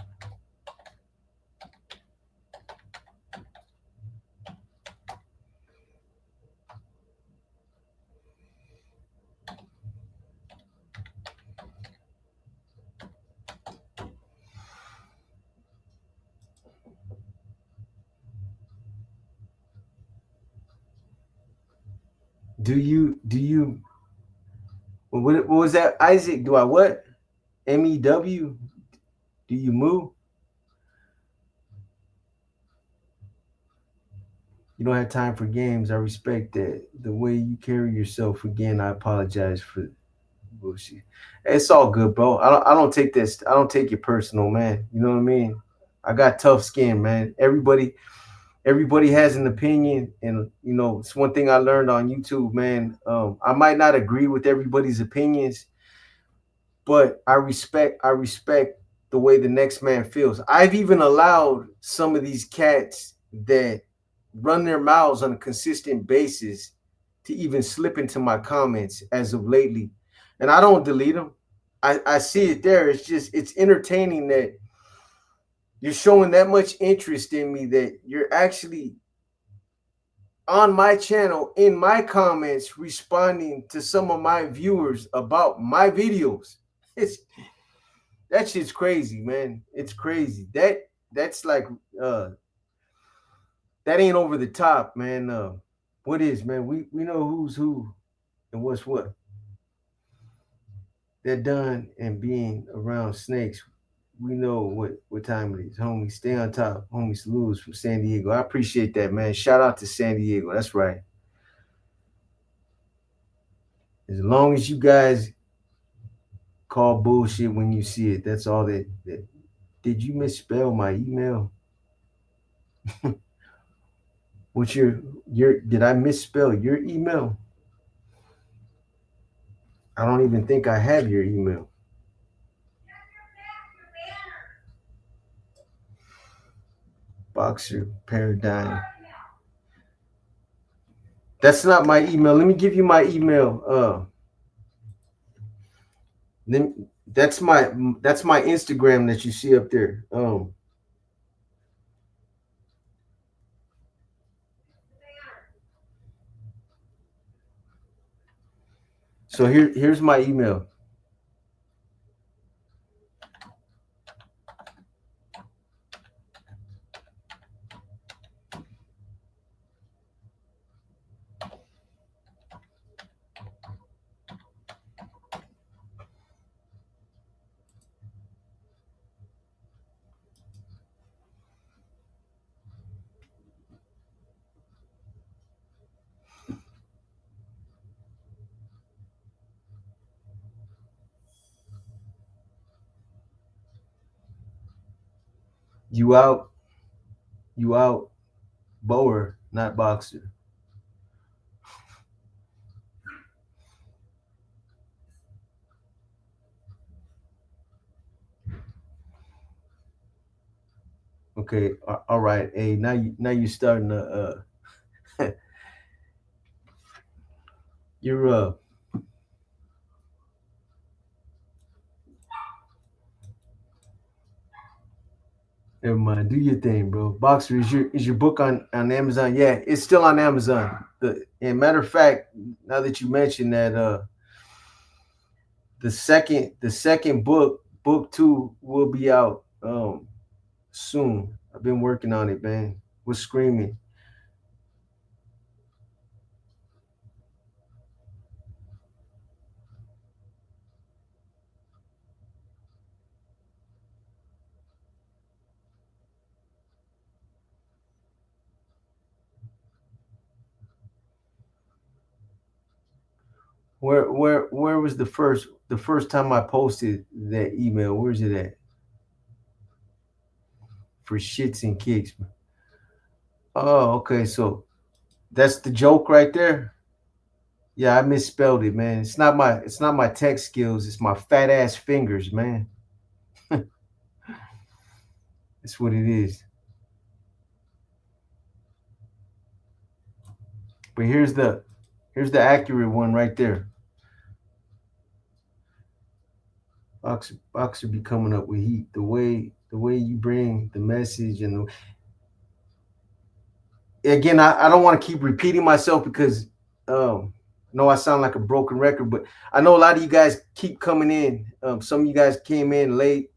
Do you what was that, Isaac? Do I what? MEW? Do you move? You don't have time for games. I respect that. The way you carry yourself, again, I apologize for bullshit. It's all good, bro. I don't take this. I don't take it personal, man. You know what I mean? I got tough skin, man. Everybody has an opinion, and it's one thing I learned on YouTube, man. I might not agree with everybody's opinions, but I respect the way the next man feels. I've even allowed some of these cats that run their mouths on a consistent basis to even slip into my comments as of lately, and I don't delete them. I see it there. It's entertaining that you're showing that much interest in me, that you're actually on my channel in my comments responding to some of my viewers about my videos. It's that shit's crazy, man. It's crazy. that's like uh that ain't over the top, man. What is, man? We know who's who and what's what. They're done and being around snakes. We know what time it is, homie. Stay on top, homie. Salutes from San Diego. I appreciate that, man. Shout out to San Diego. That's right. As long as you guys call bullshit when you see it, that's all that. Did you misspell my email? What's your? Did I misspell your email? I don't even think I have your email. Boxer Paradigm. That's not my email. Let me give you my email. Then that's my Instagram that you see up there. So here's my email. You out, you out, Bower, not Boxer. Okay, all right. Hey, now you starting to you're never mind. Do your thing, bro. Boxer, is your book on Amazon? Yeah, it's still on Amazon. And matter of fact, now that you mentioned that, the second book two, will be out soon. I've been working on it, man. We're screaming. Where was the first time I posted that email? Where's it at? For shits and kicks. Oh, okay. So that's the joke right there. Yeah, I misspelled it, man. It's not my tech skills. It's my fat ass fingers, man. That's what it is. But here's the accurate one right there. Boxer be coming up with heat. The way you bring the message and again, I don't want to keep repeating myself because no, I sound like a broken record, but I know a lot of you guys keep coming in. Some of you guys came in late.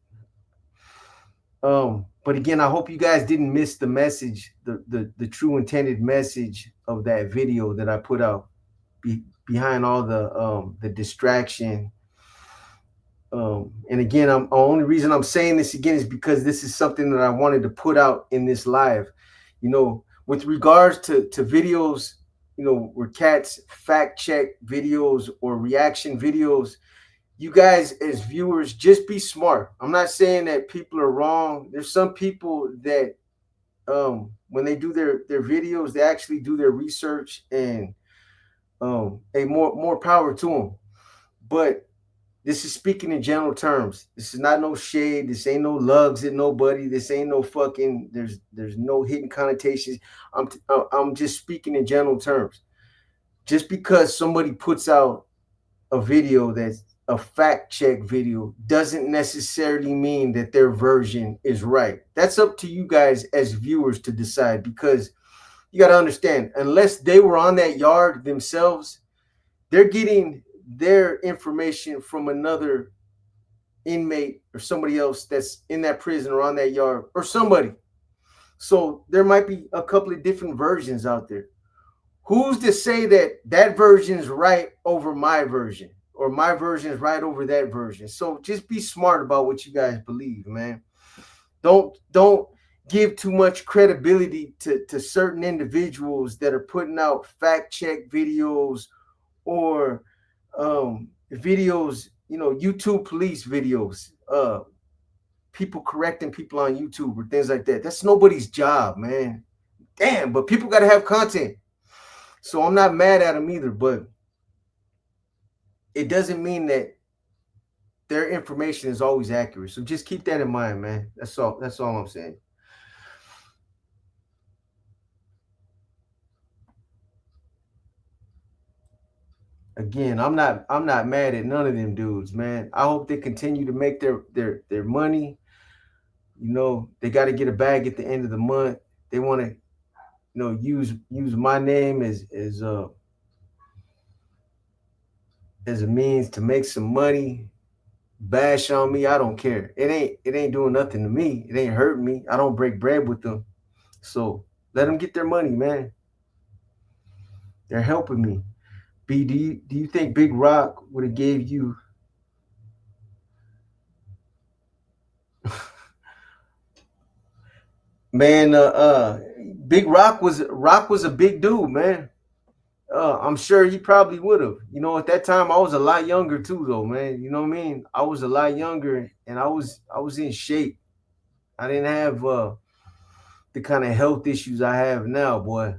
But again, I hope you guys didn't miss the message, the true intended message of that video that I put out behind all the distraction. And again, the only reason I'm saying this again is because this is something that I wanted to put out in this live. With regards to videos, where cats fact check videos or reaction videos, you guys as viewers, just be smart. I'm not saying that people are wrong. There's some people that when they do their videos, they actually do their research, and a more power to them. But this is speaking in general terms. This is not no shade. This ain't no lugs at nobody. This ain't no fucking. There's no hidden connotations. I'm just speaking in general terms. Just because somebody puts out a video that's a fact check video doesn't necessarily mean that their version is right. That's up to you guys as viewers to decide, because you got to understand, unless they were on that yard themselves, they're getting their information from another inmate or somebody else that's in that prison or on that yard or somebody. So there might be a couple of different versions out there. Who's to say that that version is right over my version or my version is right over that version? So just be smart about what you guys believe, man. Don't give too much credibility to certain individuals that are putting out fact check videos or videos, YouTube police videos, people correcting people on YouTube or things like that. That's nobody's job, man. Damn, but people got to have content. So I'm not mad at them either, but it doesn't mean that their information is always accurate. So just keep that in mind, man. That's all. That's all I'm saying. Again, I'm not mad at none of them dudes, man. I hope they continue to make their money. They got to get a bag at the end of the month. They want to, use my name as a means to make some money, bash on me. I don't care. It ain't doing nothing to me. It ain't hurting me. I don't break bread with them. So let them get their money, man. They're helping me. B, do you think Big Rock would have gave you man? Big Rock was a big dude, man. I'm sure he probably would have. At that time I was a lot younger too, though, man. You know what I mean? I was a lot younger, and I was in shape. I didn't have the kind of health issues I have now, boy.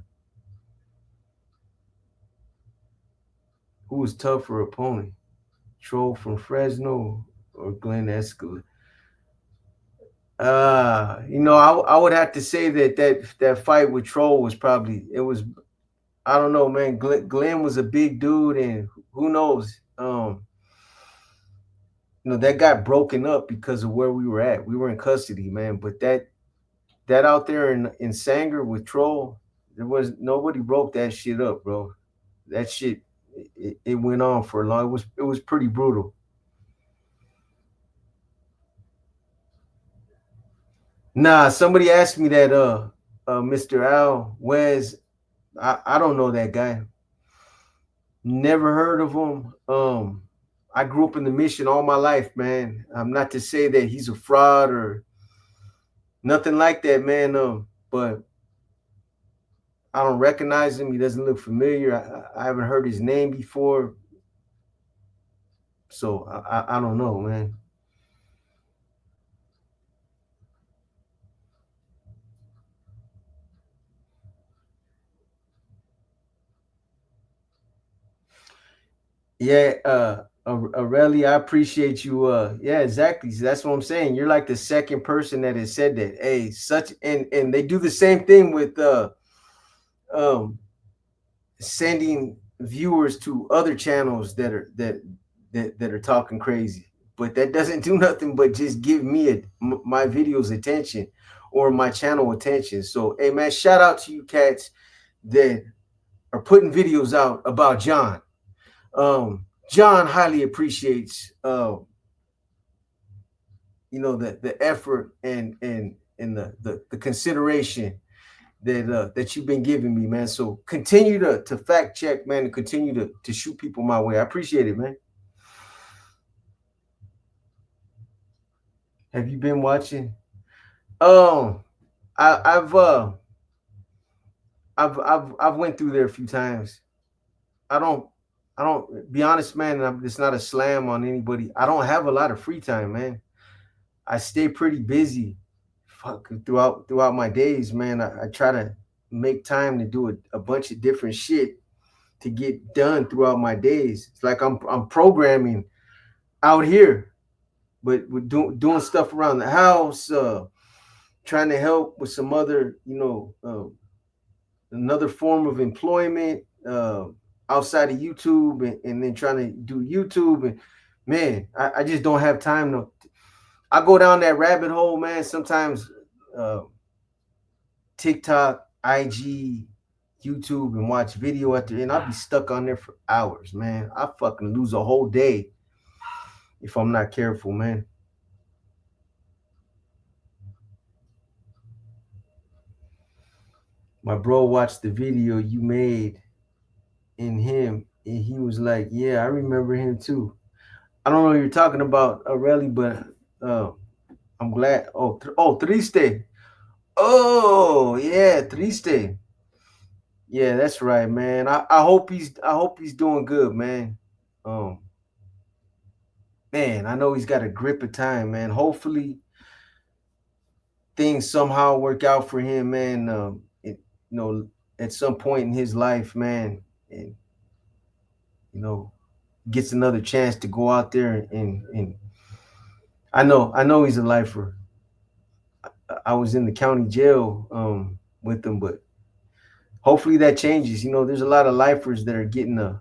Who was tougher opponent? Troll from Fresno or Glenn Escalade? I would have to say that fight with Troll was probably it was. I don't know, man. Glenn was a big dude, and who knows? That got broken up because of where we were at. We were in custody, man. But that out there in Sanger with Troll, there was nobody broke that shit up, bro. That shit it went on for a long. It was pretty brutal. Nah, somebody asked me that Mr. Al Wes, I don't know that guy. Never heard of him. I grew up in the mission all my life, man. I'm not to say that he's a fraud or nothing like that, man. But I don't recognize him. He doesn't look familiar. I haven't heard his name before, so I don't know, man. Yeah, Aurelia, I appreciate you. Yeah, exactly. So that's what I'm saying. You're like the second person that has said that. Hey, such and they do the same thing with um sending viewers to other channels that are talking crazy. But that doesn't do nothing but just give me my videos attention or my channel attention. So, hey man, shout out to you cats that are putting videos out about John. John highly appreciates the effort and the consideration that you've been giving me, man. So continue to fact check, man, and continue to shoot people my way. I appreciate it, man. Have you been watching? Um, I've I've went through there a few times. I don't I don't be honest, man. It's not a slam on anybody. I don't have a lot of free time, man. I stay pretty busy, fuck, throughout my days, man. I try to make time to do a bunch of different shit to get done throughout my days. It's like I'm programming out here, but we're doing stuff around the house, trying to help with some other, another form of employment outside of YouTube, and then trying to do YouTube. And man, I just don't have time to. I go down that rabbit hole, man. Sometimes uh, TikTok, IG, YouTube, and watch video after, and I'll be stuck on there for hours, man. I fucking lose a whole day if I'm not careful, man. My bro watched the video you made in him, and he was like, "Yeah, I remember him too." I don't know what you're talking about, Aurelie, but uh, I'm glad. Oh, Triste. Oh, yeah, Triste. Yeah, that's right, man. I hope he's doing good, man. Um, man, I know he's got a grip of time, man. Hopefully things somehow work out for him, man. You know, at some point in his life, man, and you know, gets another chance to go out there and I know he's a lifer. I was in the county jail with him, but hopefully that changes. You know, there's a lot of lifers that are getting they're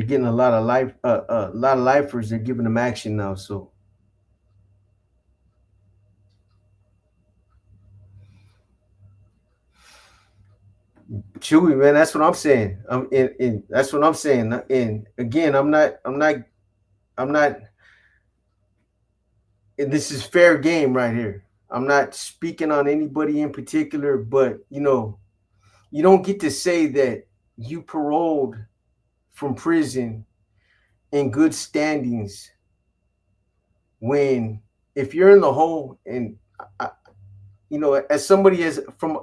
getting a lot of a lot of lifers. They're giving them action now. So Chewy, man, that's what I'm saying. That's what I'm saying. And again, I'm not. And this is fair game right here. I'm not speaking on anybody in particular, but you don't get to say that you paroled from prison in good standings when if you're in the hole and I, as somebody as from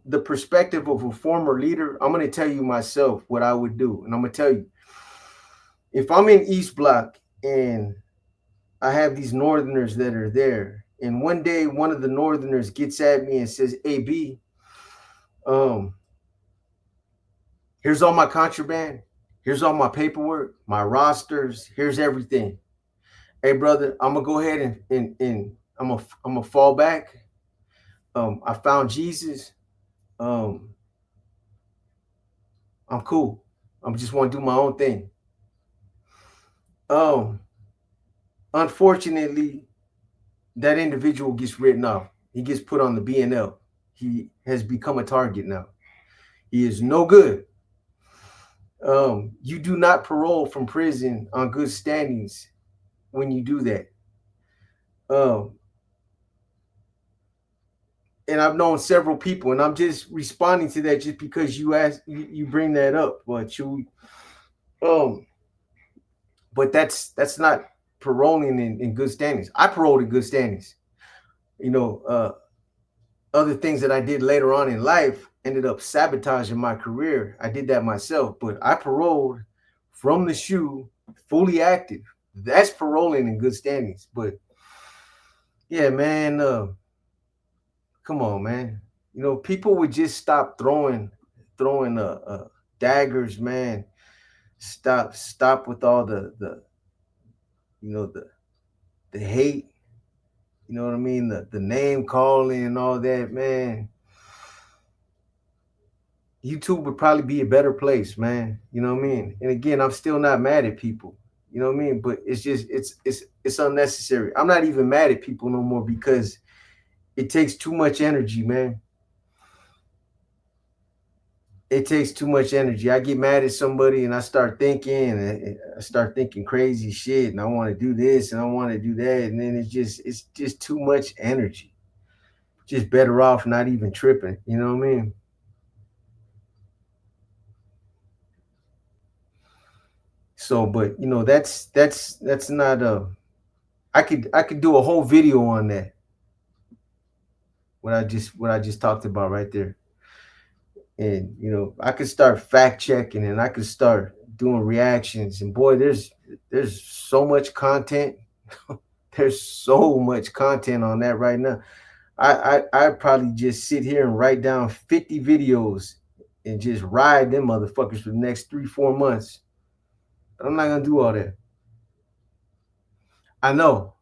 the perspective of a former leader, I'm going to tell you myself what I would do, and I'm going to tell you if I'm in East Block and I have these northerners that are there, and one day one of the northerners gets at me and says, "Hey B, um, here's all my contraband, here's all my paperwork, my rosters, here's everything. Hey brother, I'm gonna go ahead and I'm gonna fall back. I found Jesus. Um, I'm cool. I just want to do my own thing." Um, Unfortunately, that individual gets written off. He gets put on the BNL. He has become a target now. He is no good. You do not parole from prison on good standings when you do that. Um, and I've known several people, and I'm just responding to that just because you bring that up. Um, but that's not paroling in good standings. I paroled in good standings. You know, other things that I did later on in life ended up sabotaging my career. I did that myself, but I paroled from the shoe, fully active. That's paroling in good standings. But yeah, man, come on, man. People would just stop throwing daggers, man. Stop with all the the hate. You know what I mean? The name calling and all that, man. YouTube would probably be a better place, man. You know what I mean? And again, I'm still not mad at people. You know what I mean? But it's just it's unnecessary. I'm not even mad at people no more because it takes too much energy, man. It takes too much energy. I get mad at somebody and I start thinking and I start thinking crazy shit and I want to do this and I want to do that and then it's just too much energy. Just better off not even tripping, you know what I mean? So but that's not I could do a whole video on that. What I just talked about right there. And I could start fact checking and I could start doing reactions and boy there's so much content. There's so much content on that right now. I probably just sit here and write down 50 videos and just ride them motherfuckers for the next 3-4 months. But I'm not gonna do all that. I know,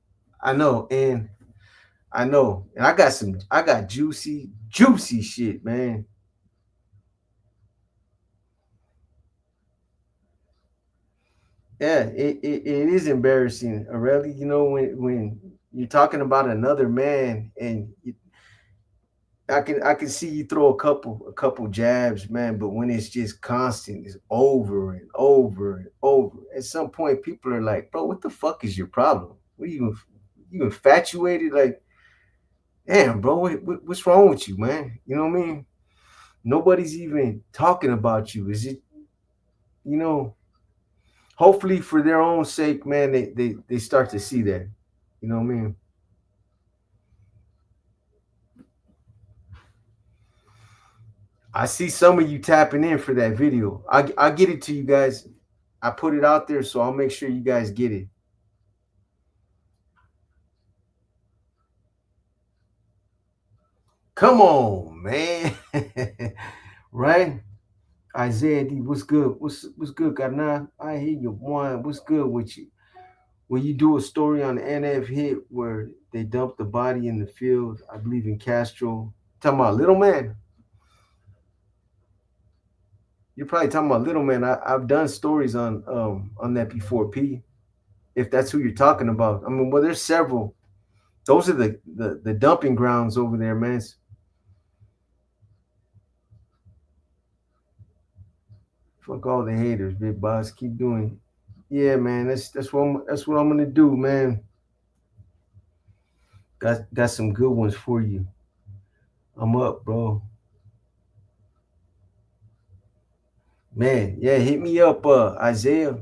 I know, and I know, and I got juicy shit, man. Yeah, it is embarrassing, Aurelie. When you're talking about another man, and I can see you throw a couple jabs, man. But when it's just constant, it's over and over and over. At some point, people are like, "Bro, what the fuck is your problem? What are you infatuated? Like, Damn, bro, what's wrong with you, man? You know what I mean? Nobody's even talking about you. Is it, you know, hopefully for their own sake, man, they start to see that. You know what I mean? I see some of you tapping in for that video. I get it to you guys. I put it out there, so I'll make sure you guys get it. Come on, man. Right? Isaiah D, what's good? What's good, Garna? I hear you, one. What's good with you? When you do a story on the NF hit where they dumped the body in the field, I believe in Castro. Talking about Little Man. You're probably talking about Little Man. I've done stories on that before, P. If that's who you're talking about. I mean, well, there's several. Those are the dumping grounds over there, man. Fuck all the haters, big boss. Keep doing. Yeah, man. That's what I'm gonna do, man. Got some good ones for you. I'm up, bro. Man, yeah, hit me up, Isaiah.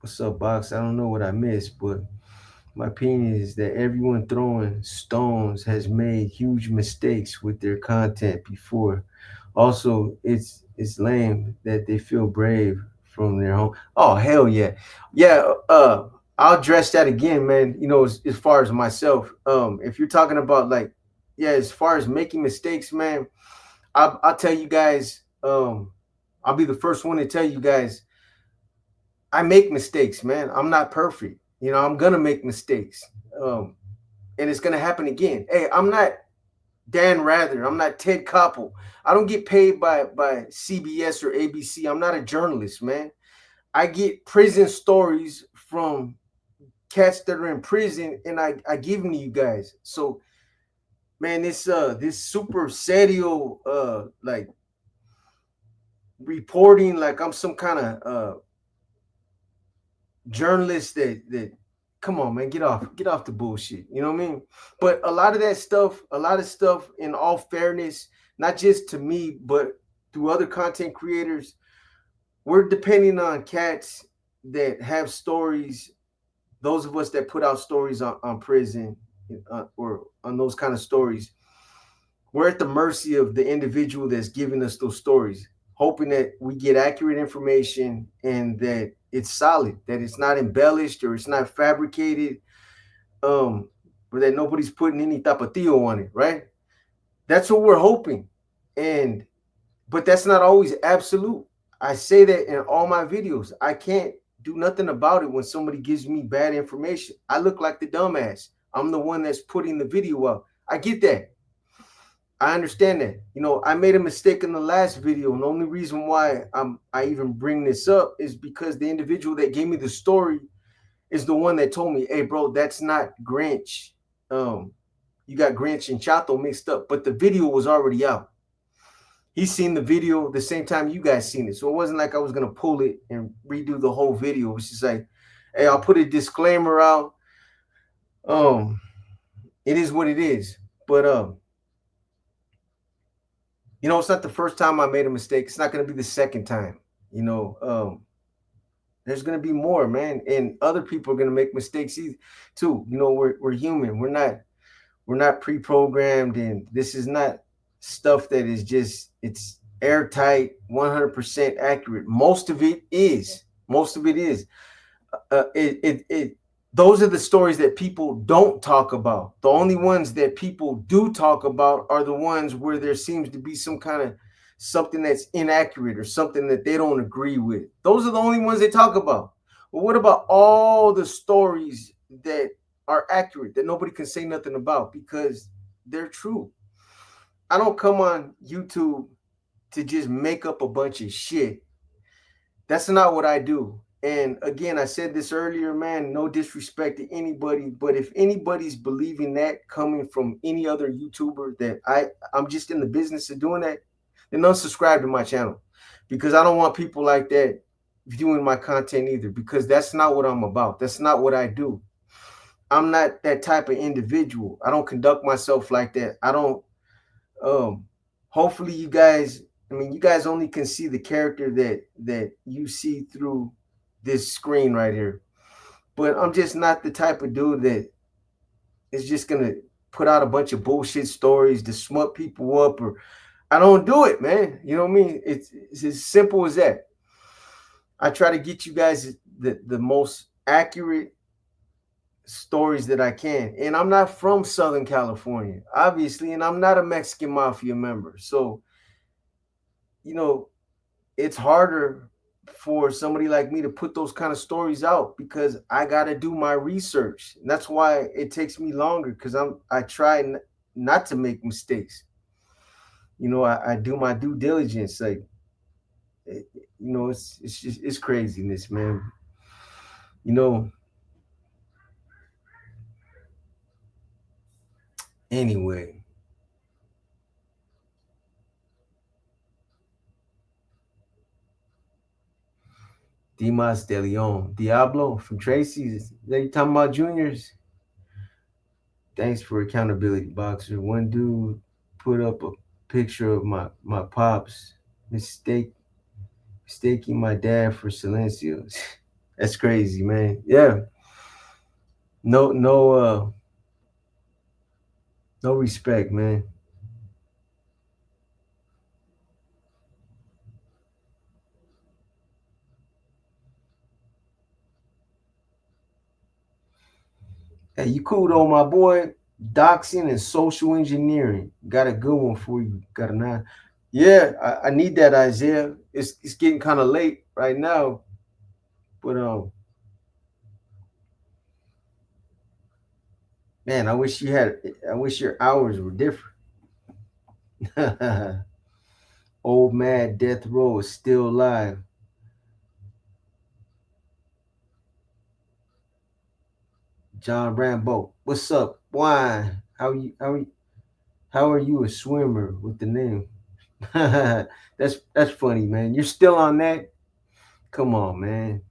What's up, Box? I don't know what I missed, but my opinion is that everyone throwing stones has made huge mistakes with their content before. Also, it's lame that they feel brave from their home. Oh hell yeah, yeah. I'll address that again, man. You know, as far as myself, if you're talking about like, yeah, as far as making mistakes, man, I'll tell you guys. I'll be the first one to tell you guys I make mistakes, man. I'm not perfect. You know, I'm gonna make mistakes. Um, and it's gonna happen again. Hey, I'm not Dan Rather. I'm not Ted Koppel. I don't get paid by CBS or ABC. I'm not a journalist, man. I get prison stories from cats that are in prison, and I give them to you guys. So, man, this super serial like reporting, like I'm some kind of journalists that come on, man, get off the bullshit. You know what I mean? But a lot of that stuff, a lot of stuff, in all fairness, not just to me, but through other content creators, we're depending on cats that have stories. Those of us that put out stories on prison or on those kind of stories, we're at the mercy of the individual that's giving us those stories, hoping that we get accurate information and that it's solid, that it's not embellished or it's not fabricated, or that nobody's putting any tapatio on it, right? That's what we're hoping. And but that's not always absolute. I say that in all my videos. I can't do nothing about it when somebody gives me bad information. I look like the dumbass. I'm the one that's putting the video up. I get that. I understand that. You know, I made a mistake in the last video, and the only reason why I even bring this up is because the individual that gave me the story is the one that told me, "Hey, bro, that's not Grinch. You got Grinch and Chato mixed up." But the video was already out. He's seen the video the same time you guys seen it, so it wasn't like I was gonna pull it and redo the whole video. It was just like, "Hey, I'll put a disclaimer out. Um, it is what it is." But you know, it's not the first time I made a mistake. It's not going to be the second time. You know, there's going to be more, man, and other people are going to make mistakes too. You know, we're human. We're not pre-programmed, and this is not stuff that is just it's airtight, 100% accurate. Most of it is. Most of it is. It those are the stories that people don't talk about. The only ones that people do talk about are the ones where there seems to be some kind of something that's inaccurate or something that they don't agree with. Those are the only ones they talk about. But what about all the stories that are accurate that nobody can say nothing about because they're true? I don't come on YouTube to just make up a bunch of shit. That's not what I do. And again, I said this earlier, man, no disrespect to anybody, but if anybody's believing that coming from any other YouTuber that I'm just in the business of doing that, then unsubscribe to my channel because I don't want people like that viewing my content either, because that's not what I'm about. That's not what I do. I'm not that type of individual. I don't conduct myself like that. I don't um hopefully you guys, I mean, you guys only can see the character that you see through this screen right here. But I'm just not the type of dude that is just gonna put out a bunch of bullshit stories to smut people up, or I don't do it, man. You know what I mean? It's as simple as that. I try to get you guys the most accurate stories that I can. And I'm not from Southern California, obviously, and I'm not a Mexican mafia member. So, you know, it's harder for somebody like me to put those kind of stories out because I got to do my research. And that's why it takes me longer, because I try not to make mistakes. You know, I do my due diligence. Like, you know, it's just it's craziness, man. You know, anyway, Dimas de Leon, Diablo from Tracy's. They talking about juniors. Thanks for accountability, boxer. One dude put up a picture of my pops mistake mistaking my dad for Silencios. That's crazy, man. Yeah. No respect, man. Hey, you cool though, my boy. Doxing and social engineering. Got a good one for you. Got a nine. Yeah, I need that, Isaiah. It's getting kind of late right now. But man, I wish your hours were different. Old Mad Death Row is still alive. John Rambo, what's up? Why? How are you a swimmer with the name? That's funny, man. You're still on that? Come on, man.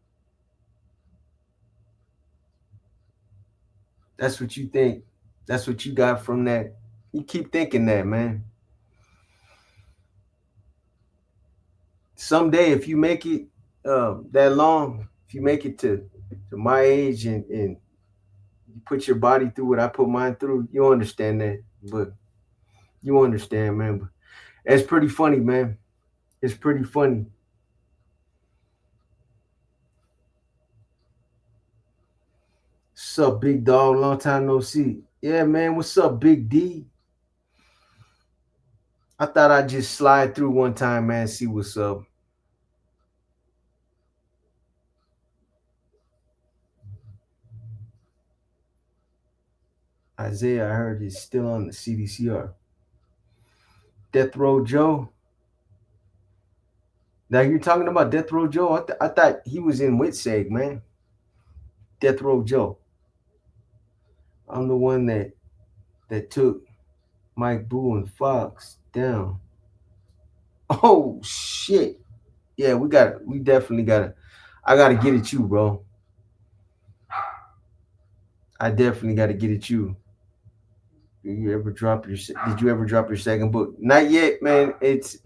That's what you think. That's what you got from that. You keep thinking that, man. Someday, if you make it that long, if you make it to my age, and you put your body through what I put mine through, you'll understand that. But you understand, man. But it's pretty funny, man. It's pretty funny. What's up, big dog? Long time no see. Yeah, man. What's up, Big D? I thought I'd just slide through one time, man, see what's up. Isaiah, I heard is still on the CDCR. Death Row Joe. Now you're talking about Death Row Joe. I thought he was in Witseg, man. Death Row Joe. I'm the one that took Mike Boo and Fox down. Oh shit. Yeah, we definitely gotta I gotta get at you, bro. I definitely gotta get at you. Did you ever drop your second book? Not yet, man. It's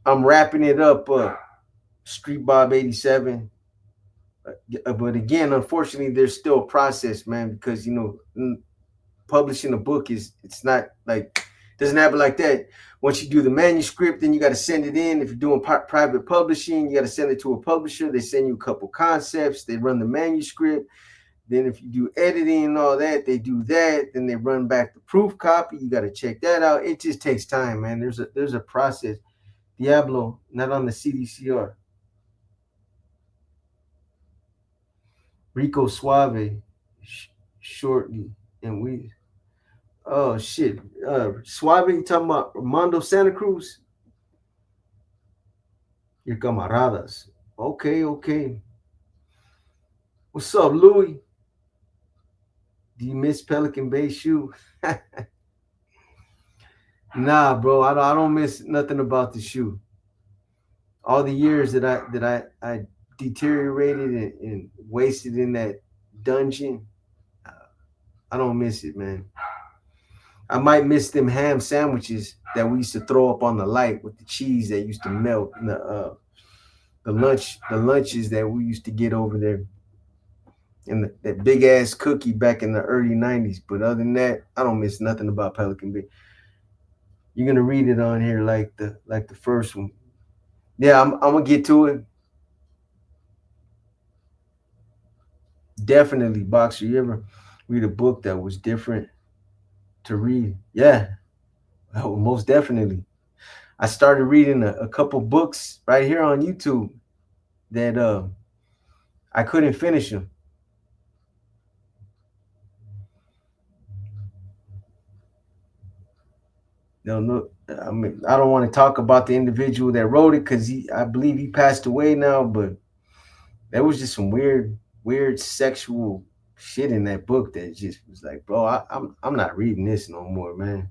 I'm wrapping it up, Street Bob 87. But again, unfortunately, there's still a process, man, because publishing a book it's not like doesn't happen like that. Once you do the manuscript, then you got to send it in. If you're doing private publishing, you got to send it to a publisher. They send you a couple concepts. They run the manuscript. Then if you do editing and all that, they do that. Then they run back the proof copy. You got to check that out. It just takes time, man. There's a process. Diablo, not on the CDCR. Rico Suave, shortly, and we. Oh shit, Suave, you talking about Armando Santa Cruz? Your camaradas. Okay, okay. What's up, Louis? Do you miss Pelican Bay shoe? Nah, bro, I don't miss nothing about the shoe. all the years that I deteriorated and wasted in that dungeon. uh, I don't miss it, man. I might miss them ham sandwiches that we used to throw up on the light with the cheese that used to melt, and the lunches that we used to get over there, and that big ass cookie back in the early '90s. But other than that, I don't miss nothing about Pelican Bay. You're gonna read it on here like the first one. Yeah, I'm gonna get to it. Definitely, Boxer. You ever read a book that was different to read? Yeah, oh, most definitely. I started reading a couple books right here on YouTube that I couldn't finish them. No, no. I mean, I don't want to talk about the individual that wrote it because I believe he passed away now. But there was just some weird sexual shit in that book that just was like, bro, I'm not reading this no more, man.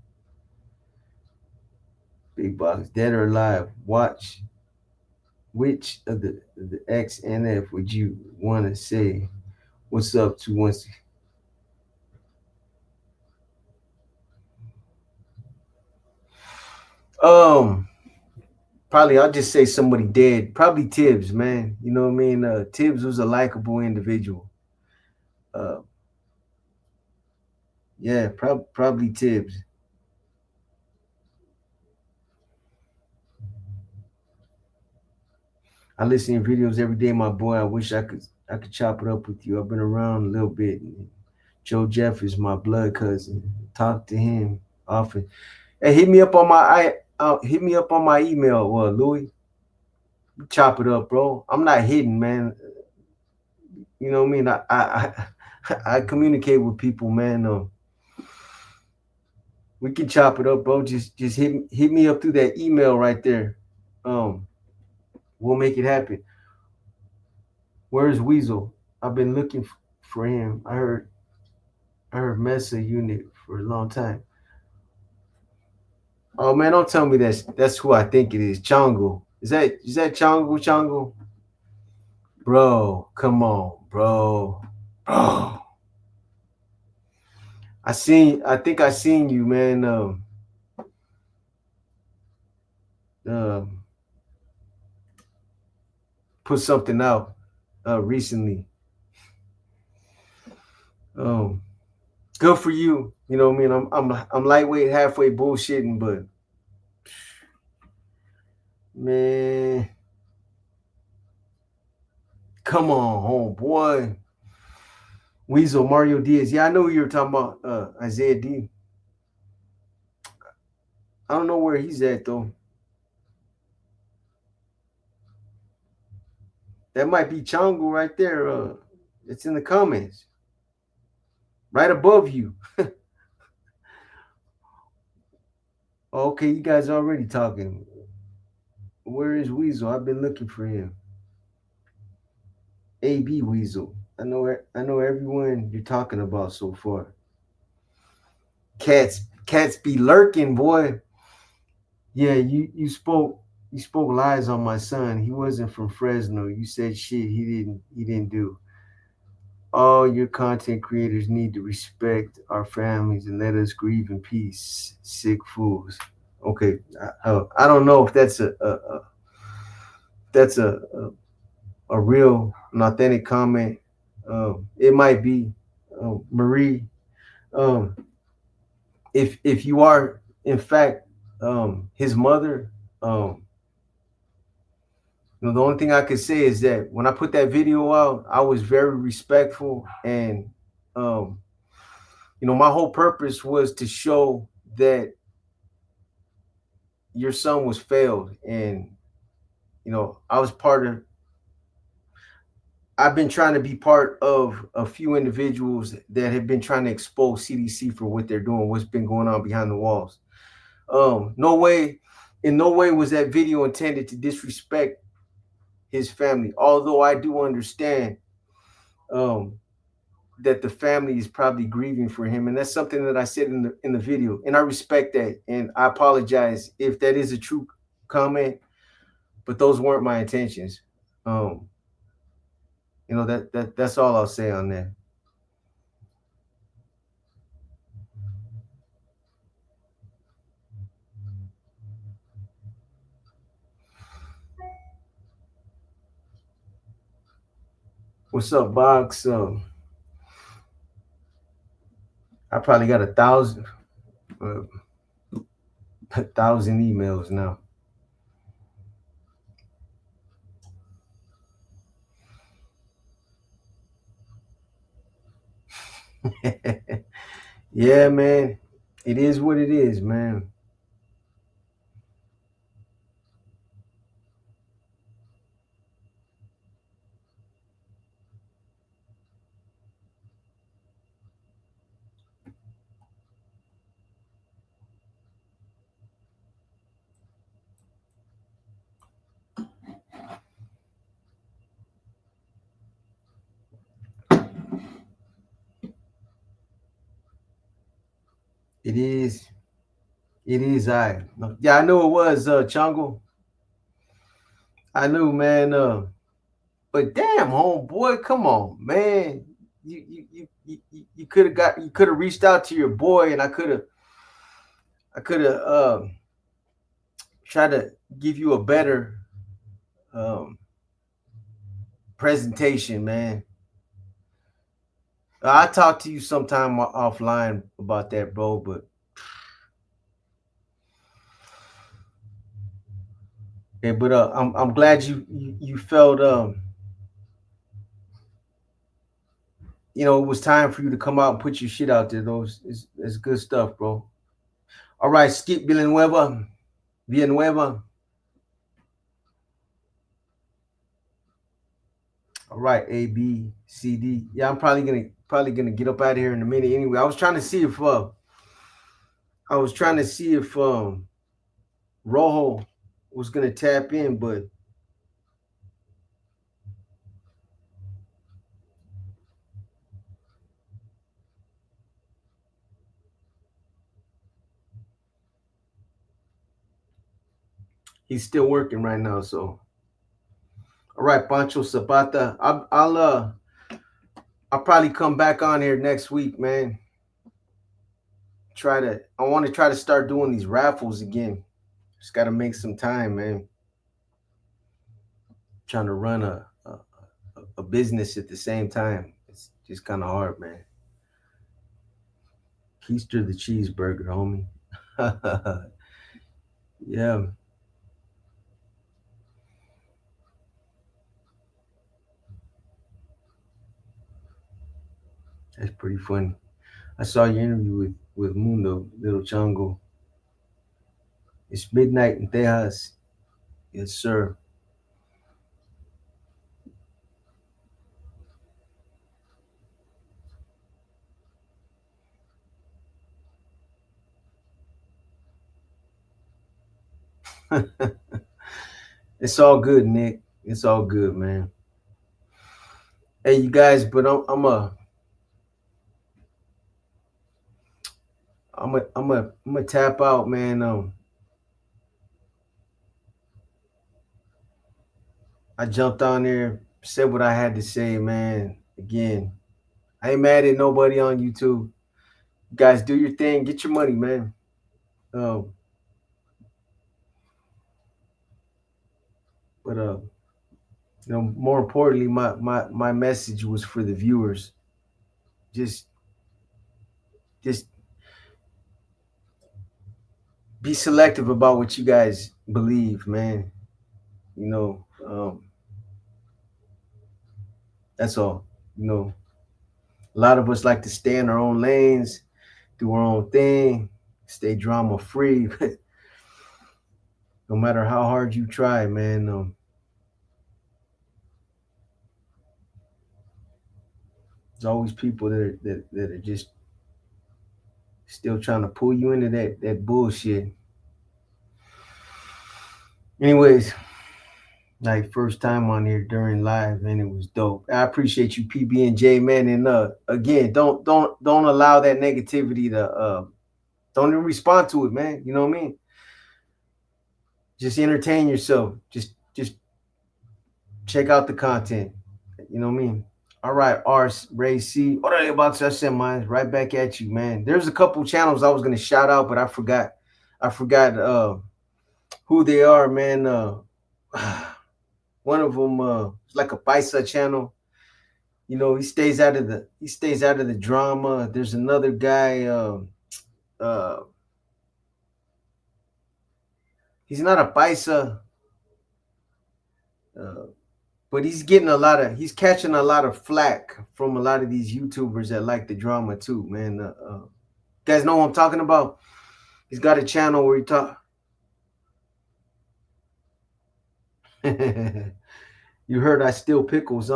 Big Box, Dead or Alive. Watch which of the X and F would you want to say what's up to once? Um, Probably I'll just say somebody dead. Probably Tibbs, man. You know what I mean? Tibbs was a likable individual. Uh, yeah, probably Tibbs. I listen to videos every day, my boy. I wish I could chop it up with you. I've been around a little bit. Joe Jeff is my blood cousin. Talk to him often. Hey, hit me up on my email, Louis. Chop it up, bro. I'm not hidden, man. You know what I mean? I communicate with people, man. We can chop it up, bro. Just hit me up through that email right there. Um, we'll make it happen. Where's Weasel? I've been looking for him. I heard Mesa unit for a long time. Oh man, don't tell me that's who I think it is. Chongo. Is that Chongo? Bro, come on, bro. Bro. I think I seen you, man. Um put something out recently. Um Good for you. You know what I mean? I'm lightweight, halfway bullshitting, but man, come on, home boy. Weasel, Mario Diaz. Yeah, I know who you were talking about. Isaiah D. I don't know where he's at though. That might be Chongo right there. It's in the comments, right above you. Okay, you guys already talking. Where is Weasel? I've been looking for him. AB Weasel. I know everyone you're talking about so far. Cats be lurking, boy. Yeah, you spoke lies on my son. He wasn't from Fresno. You said shit he didn't do. All your content creators need to respect our families and let us grieve in peace. Sick fools. Okay, I don't know if that's a real an authentic comment. It might be Marie. Um, if you are in fact his mother, um, the only thing I could say is that when I put that video out, I was very respectful, and um, my whole purpose was to show that your son was failed, and I was part of. I've been trying to be part of a few individuals that have been trying to expose CDC for what they're doing, what's been going on behind the walls. No way, in no way was that video intended to disrespect his family. Although I do understand um, that the family is probably grieving for him, and that's something that I said in the video, and I respect that, and I apologize if that is a true comment. but those weren't my intentions. Um, that's all I'll say on that. What's up, Box? I probably got uh, 1,000 emails now. Yeah, man. It is what it is, man. It is. It is. Yeah, I knew it was Chungle. I knew, man. But damn, homeboy, come on, man. You could have got, you could have reached out to your boy, and I could have tried to give you a better um presentation, man. I'll talk to you sometime offline about that, bro. But yeah, but I'm glad you felt it was time for you to come out and put your shit out there. Those it's good stuff, bro. All right, Skip Villanueva. All right, A B C D. Yeah, I'm probably gonna get up out of here in a minute. Anyway, I was trying to see if Rojo was gonna tap in, but he's still working right now. So, all right, Pancho Zapata. I'll probably come back on here next week, man. I want to try to start doing these raffles again. Just got to make some time, man. Trying to run a business at the same time. It's just kind of hard, man. Keister the cheeseburger, homie. Yeah, that's pretty funny. I saw your interview with Mundo, Little Chango. It's midnight in Tejas. Yes, sir. It's all good, Nick. It's all good, man. Hey, you guys, but I'm a tap out, man. I jumped on there, said what I had to say, man. Again, I ain't mad at nobody on YouTube. You guys, do your thing, get your money, man. Um, but more importantly, my message was for the viewers. Just just be selective about what you guys believe, man. That's all. A lot of us like to stay in our own lanes, do our own thing, stay drama free. But no matter how hard you try, man, there's always people that are just still trying to pull you into that bullshit. Anyways, like first time on here during live, and it was dope. I appreciate you, PB and J, man. And again, don't allow that negativity to don't even respond to it, man. You know what I mean? Just entertain yourself. Just just check out the content. You know what I mean? All right, Ars Ray C. What are you about to send mine? Right back at you, man. There's a couple channels I was gonna shout out, but I forgot. I forgot who they are, man. One of them is like a Paisa channel. You know, he stays out of the drama. There's another guy. Uh, he's not a Paisa, uh, but he's catching a lot of flack from a lot of these YouTubers that like the drama too, man. You guys know what I'm talking about? He's got a channel where he talk. You heard I steal pickles,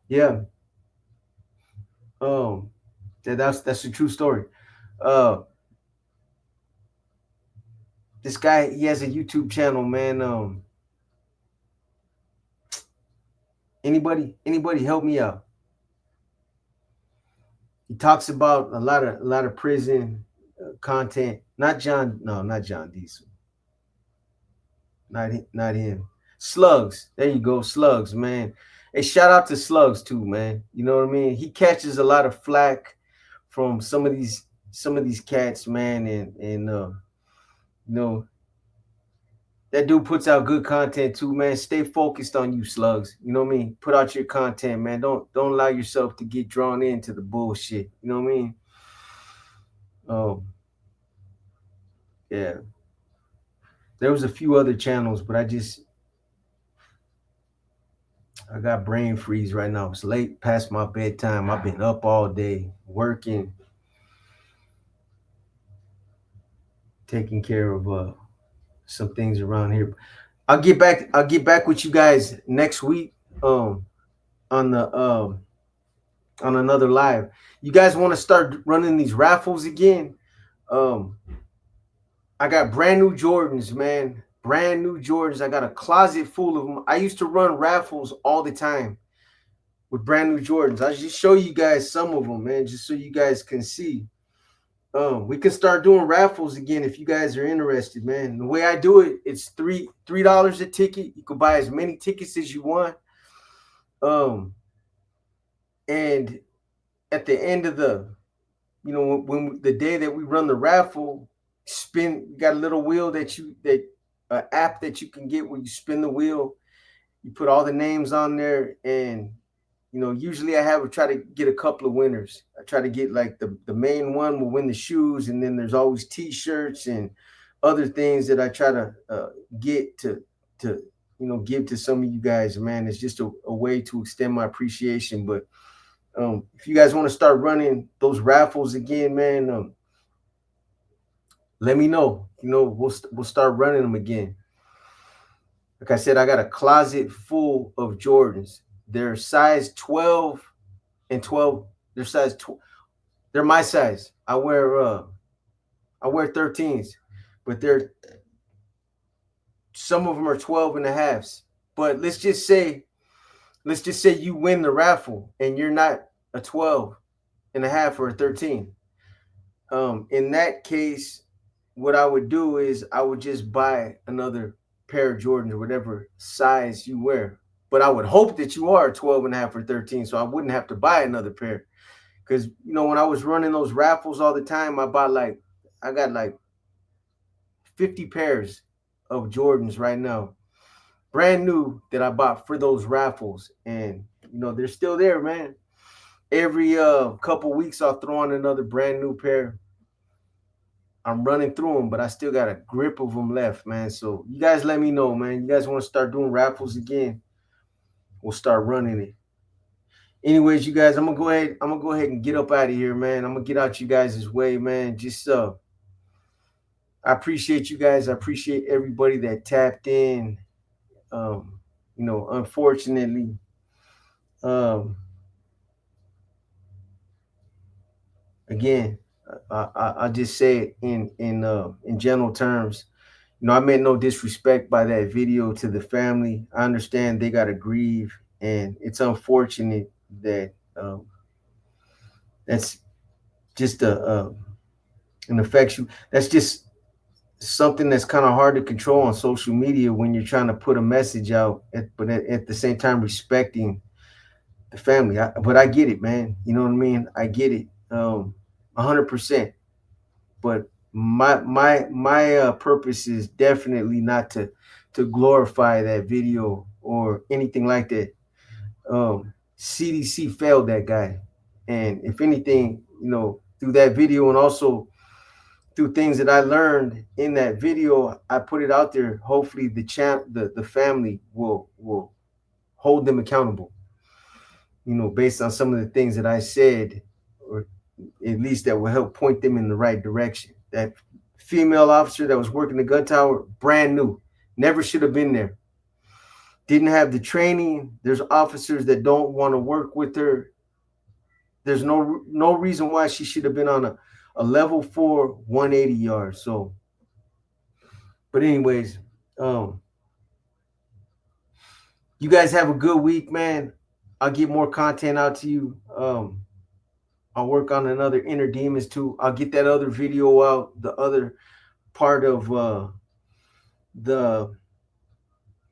yeah. Um, that's a true story. Uh, this guy, he has a YouTube channel, man. Anybody help me out? He talks about a lot of prison content. Not John, no, not John Diesel. Not him. Slugs. There you go, Slugs, man. Hey, shout out to Slugs too, man. You know what I mean? He catches a lot of flack from some of these cats, man, and you know, that dude puts out good content too, man. Stay focused on you, Slugs. You know what I mean? Put out your content, man. Don't allow yourself to get drawn into the bullshit. You know what I mean? Oh, yeah. There was a few other channels, but I got brain freeze right now. It's late past my bedtime. I've been up all day working, taking care of some things around here. I'll get back with you guys next week on the on another live. You guys want to start running these raffles again? Um I got brand new Jordans, man. Brand new Jordans. I got a closet full of them. I used to run raffles all the time with brand new Jordans. I'll just show you guys some of them, man, just so you guys can see. We can start doing raffles again if you guys are interested, man. The way I do it, it's $3 a ticket. You can buy as many tickets as you want. And at the end of when the day that we run the raffle, you got a little wheel that app that you can get where you spin the wheel. You put all the names on there, and usually I try to get a couple of winners. I try to get like the main one will win the shoes, and then there's always T-shirts and other things that I try to get to give to some of you guys. Man, it's just a way to extend my appreciation. But if you guys want to start running those raffles again, man, let me know. We'll start running them again. Like I said, I got a closet full of Jordans. They're size 12 and 12. They're size 12. They're my size. I wear 13s, but some of them are 12 and a halves. But let's just say you win the raffle and you're not a 12 and a half or a 13. In that case, what I would do is I would just buy another pair of Jordans or whatever size you wear. But I would hope that you are 12 and a half or 13, so I wouldn't have to buy another pair. Because when I was running those raffles all the time, I got like 50 pairs of Jordans right now, brand new, that I bought for those raffles. And they're still there, man. Every couple weeks I'll throw on another brand new pair. I'm running through them, but I still got a grip of them left, man. So you guys let me know, man. You guys want to start doing raffles again? We'll start running it. Anyways, you guys, I'm gonna go ahead and get up out of here, man. I'm gonna get out you guys' way, man. Just I appreciate you guys. I appreciate everybody that tapped in. Unfortunately, again, I just say it in general terms. I meant no disrespect by that video to the family. I understand they gotta grieve, and it's unfortunate that that's just an affection. That's just something that's kind of hard to control on social media when you're trying to put a message out, but at the same time respecting the family. But I get it, man. You know what I mean? I get it, 100%. But my purpose is definitely not to glorify that video or anything like that. CDC failed that guy, and if anything, through that video and also through things that I learned in that video, I put it out there. Hopefully, the family will hold them accountable. Based on some of the things that I said, or at least that will help point them in the right direction. That female officer that was working the gun tower, brand new, never should have been there. Didn't have the training. There's officers that don't want to work with her. There's no reason why she should have been on a level 4 180 yards. So, but anyways, you guys have a good week, man. I'll get more content out to you. I'll work on another Inner Demons too. I'll get that other video out, the other part of the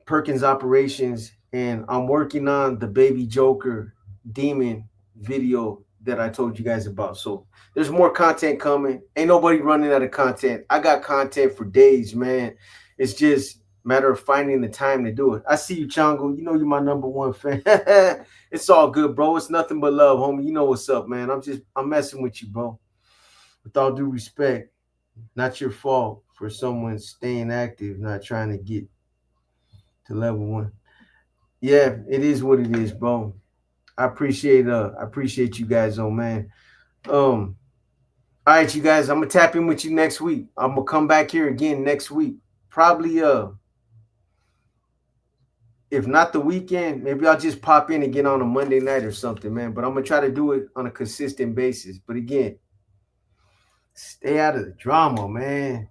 Perkins operations, and I'm working on the Baby Joker demon video that I told you guys about. So there's more content coming. Ain't nobody running out of content. I got content for days, man. It's just matter of finding the time to do it. I see you, Chongo. You know you're my number one fan. It's all good, bro. It's nothing but love, homie. You know what's up, man. I'm messing with you, bro. With all due respect, not your fault for someone staying active, not trying to get to level 1. Yeah, it is what it is, bro. I appreciate you guys, oh man. All right, you guys, I'm gonna tap in with you next week. I'm gonna come back here again next week. Probably if not the weekend, maybe I'll just pop in again on a Monday night or something, man. But I'm gonna try to do it on a consistent basis. But again, stay out of the drama, man.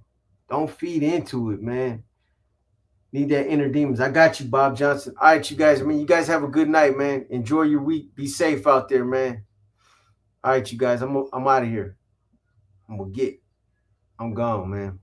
Don't feed into it, man. Need that inner demons. I got you, Bob Johnson. All right, you guys. You guys have a good night, man. Enjoy your week. Be safe out there, man. All right, you guys. I'm out of here. I'm gone, man.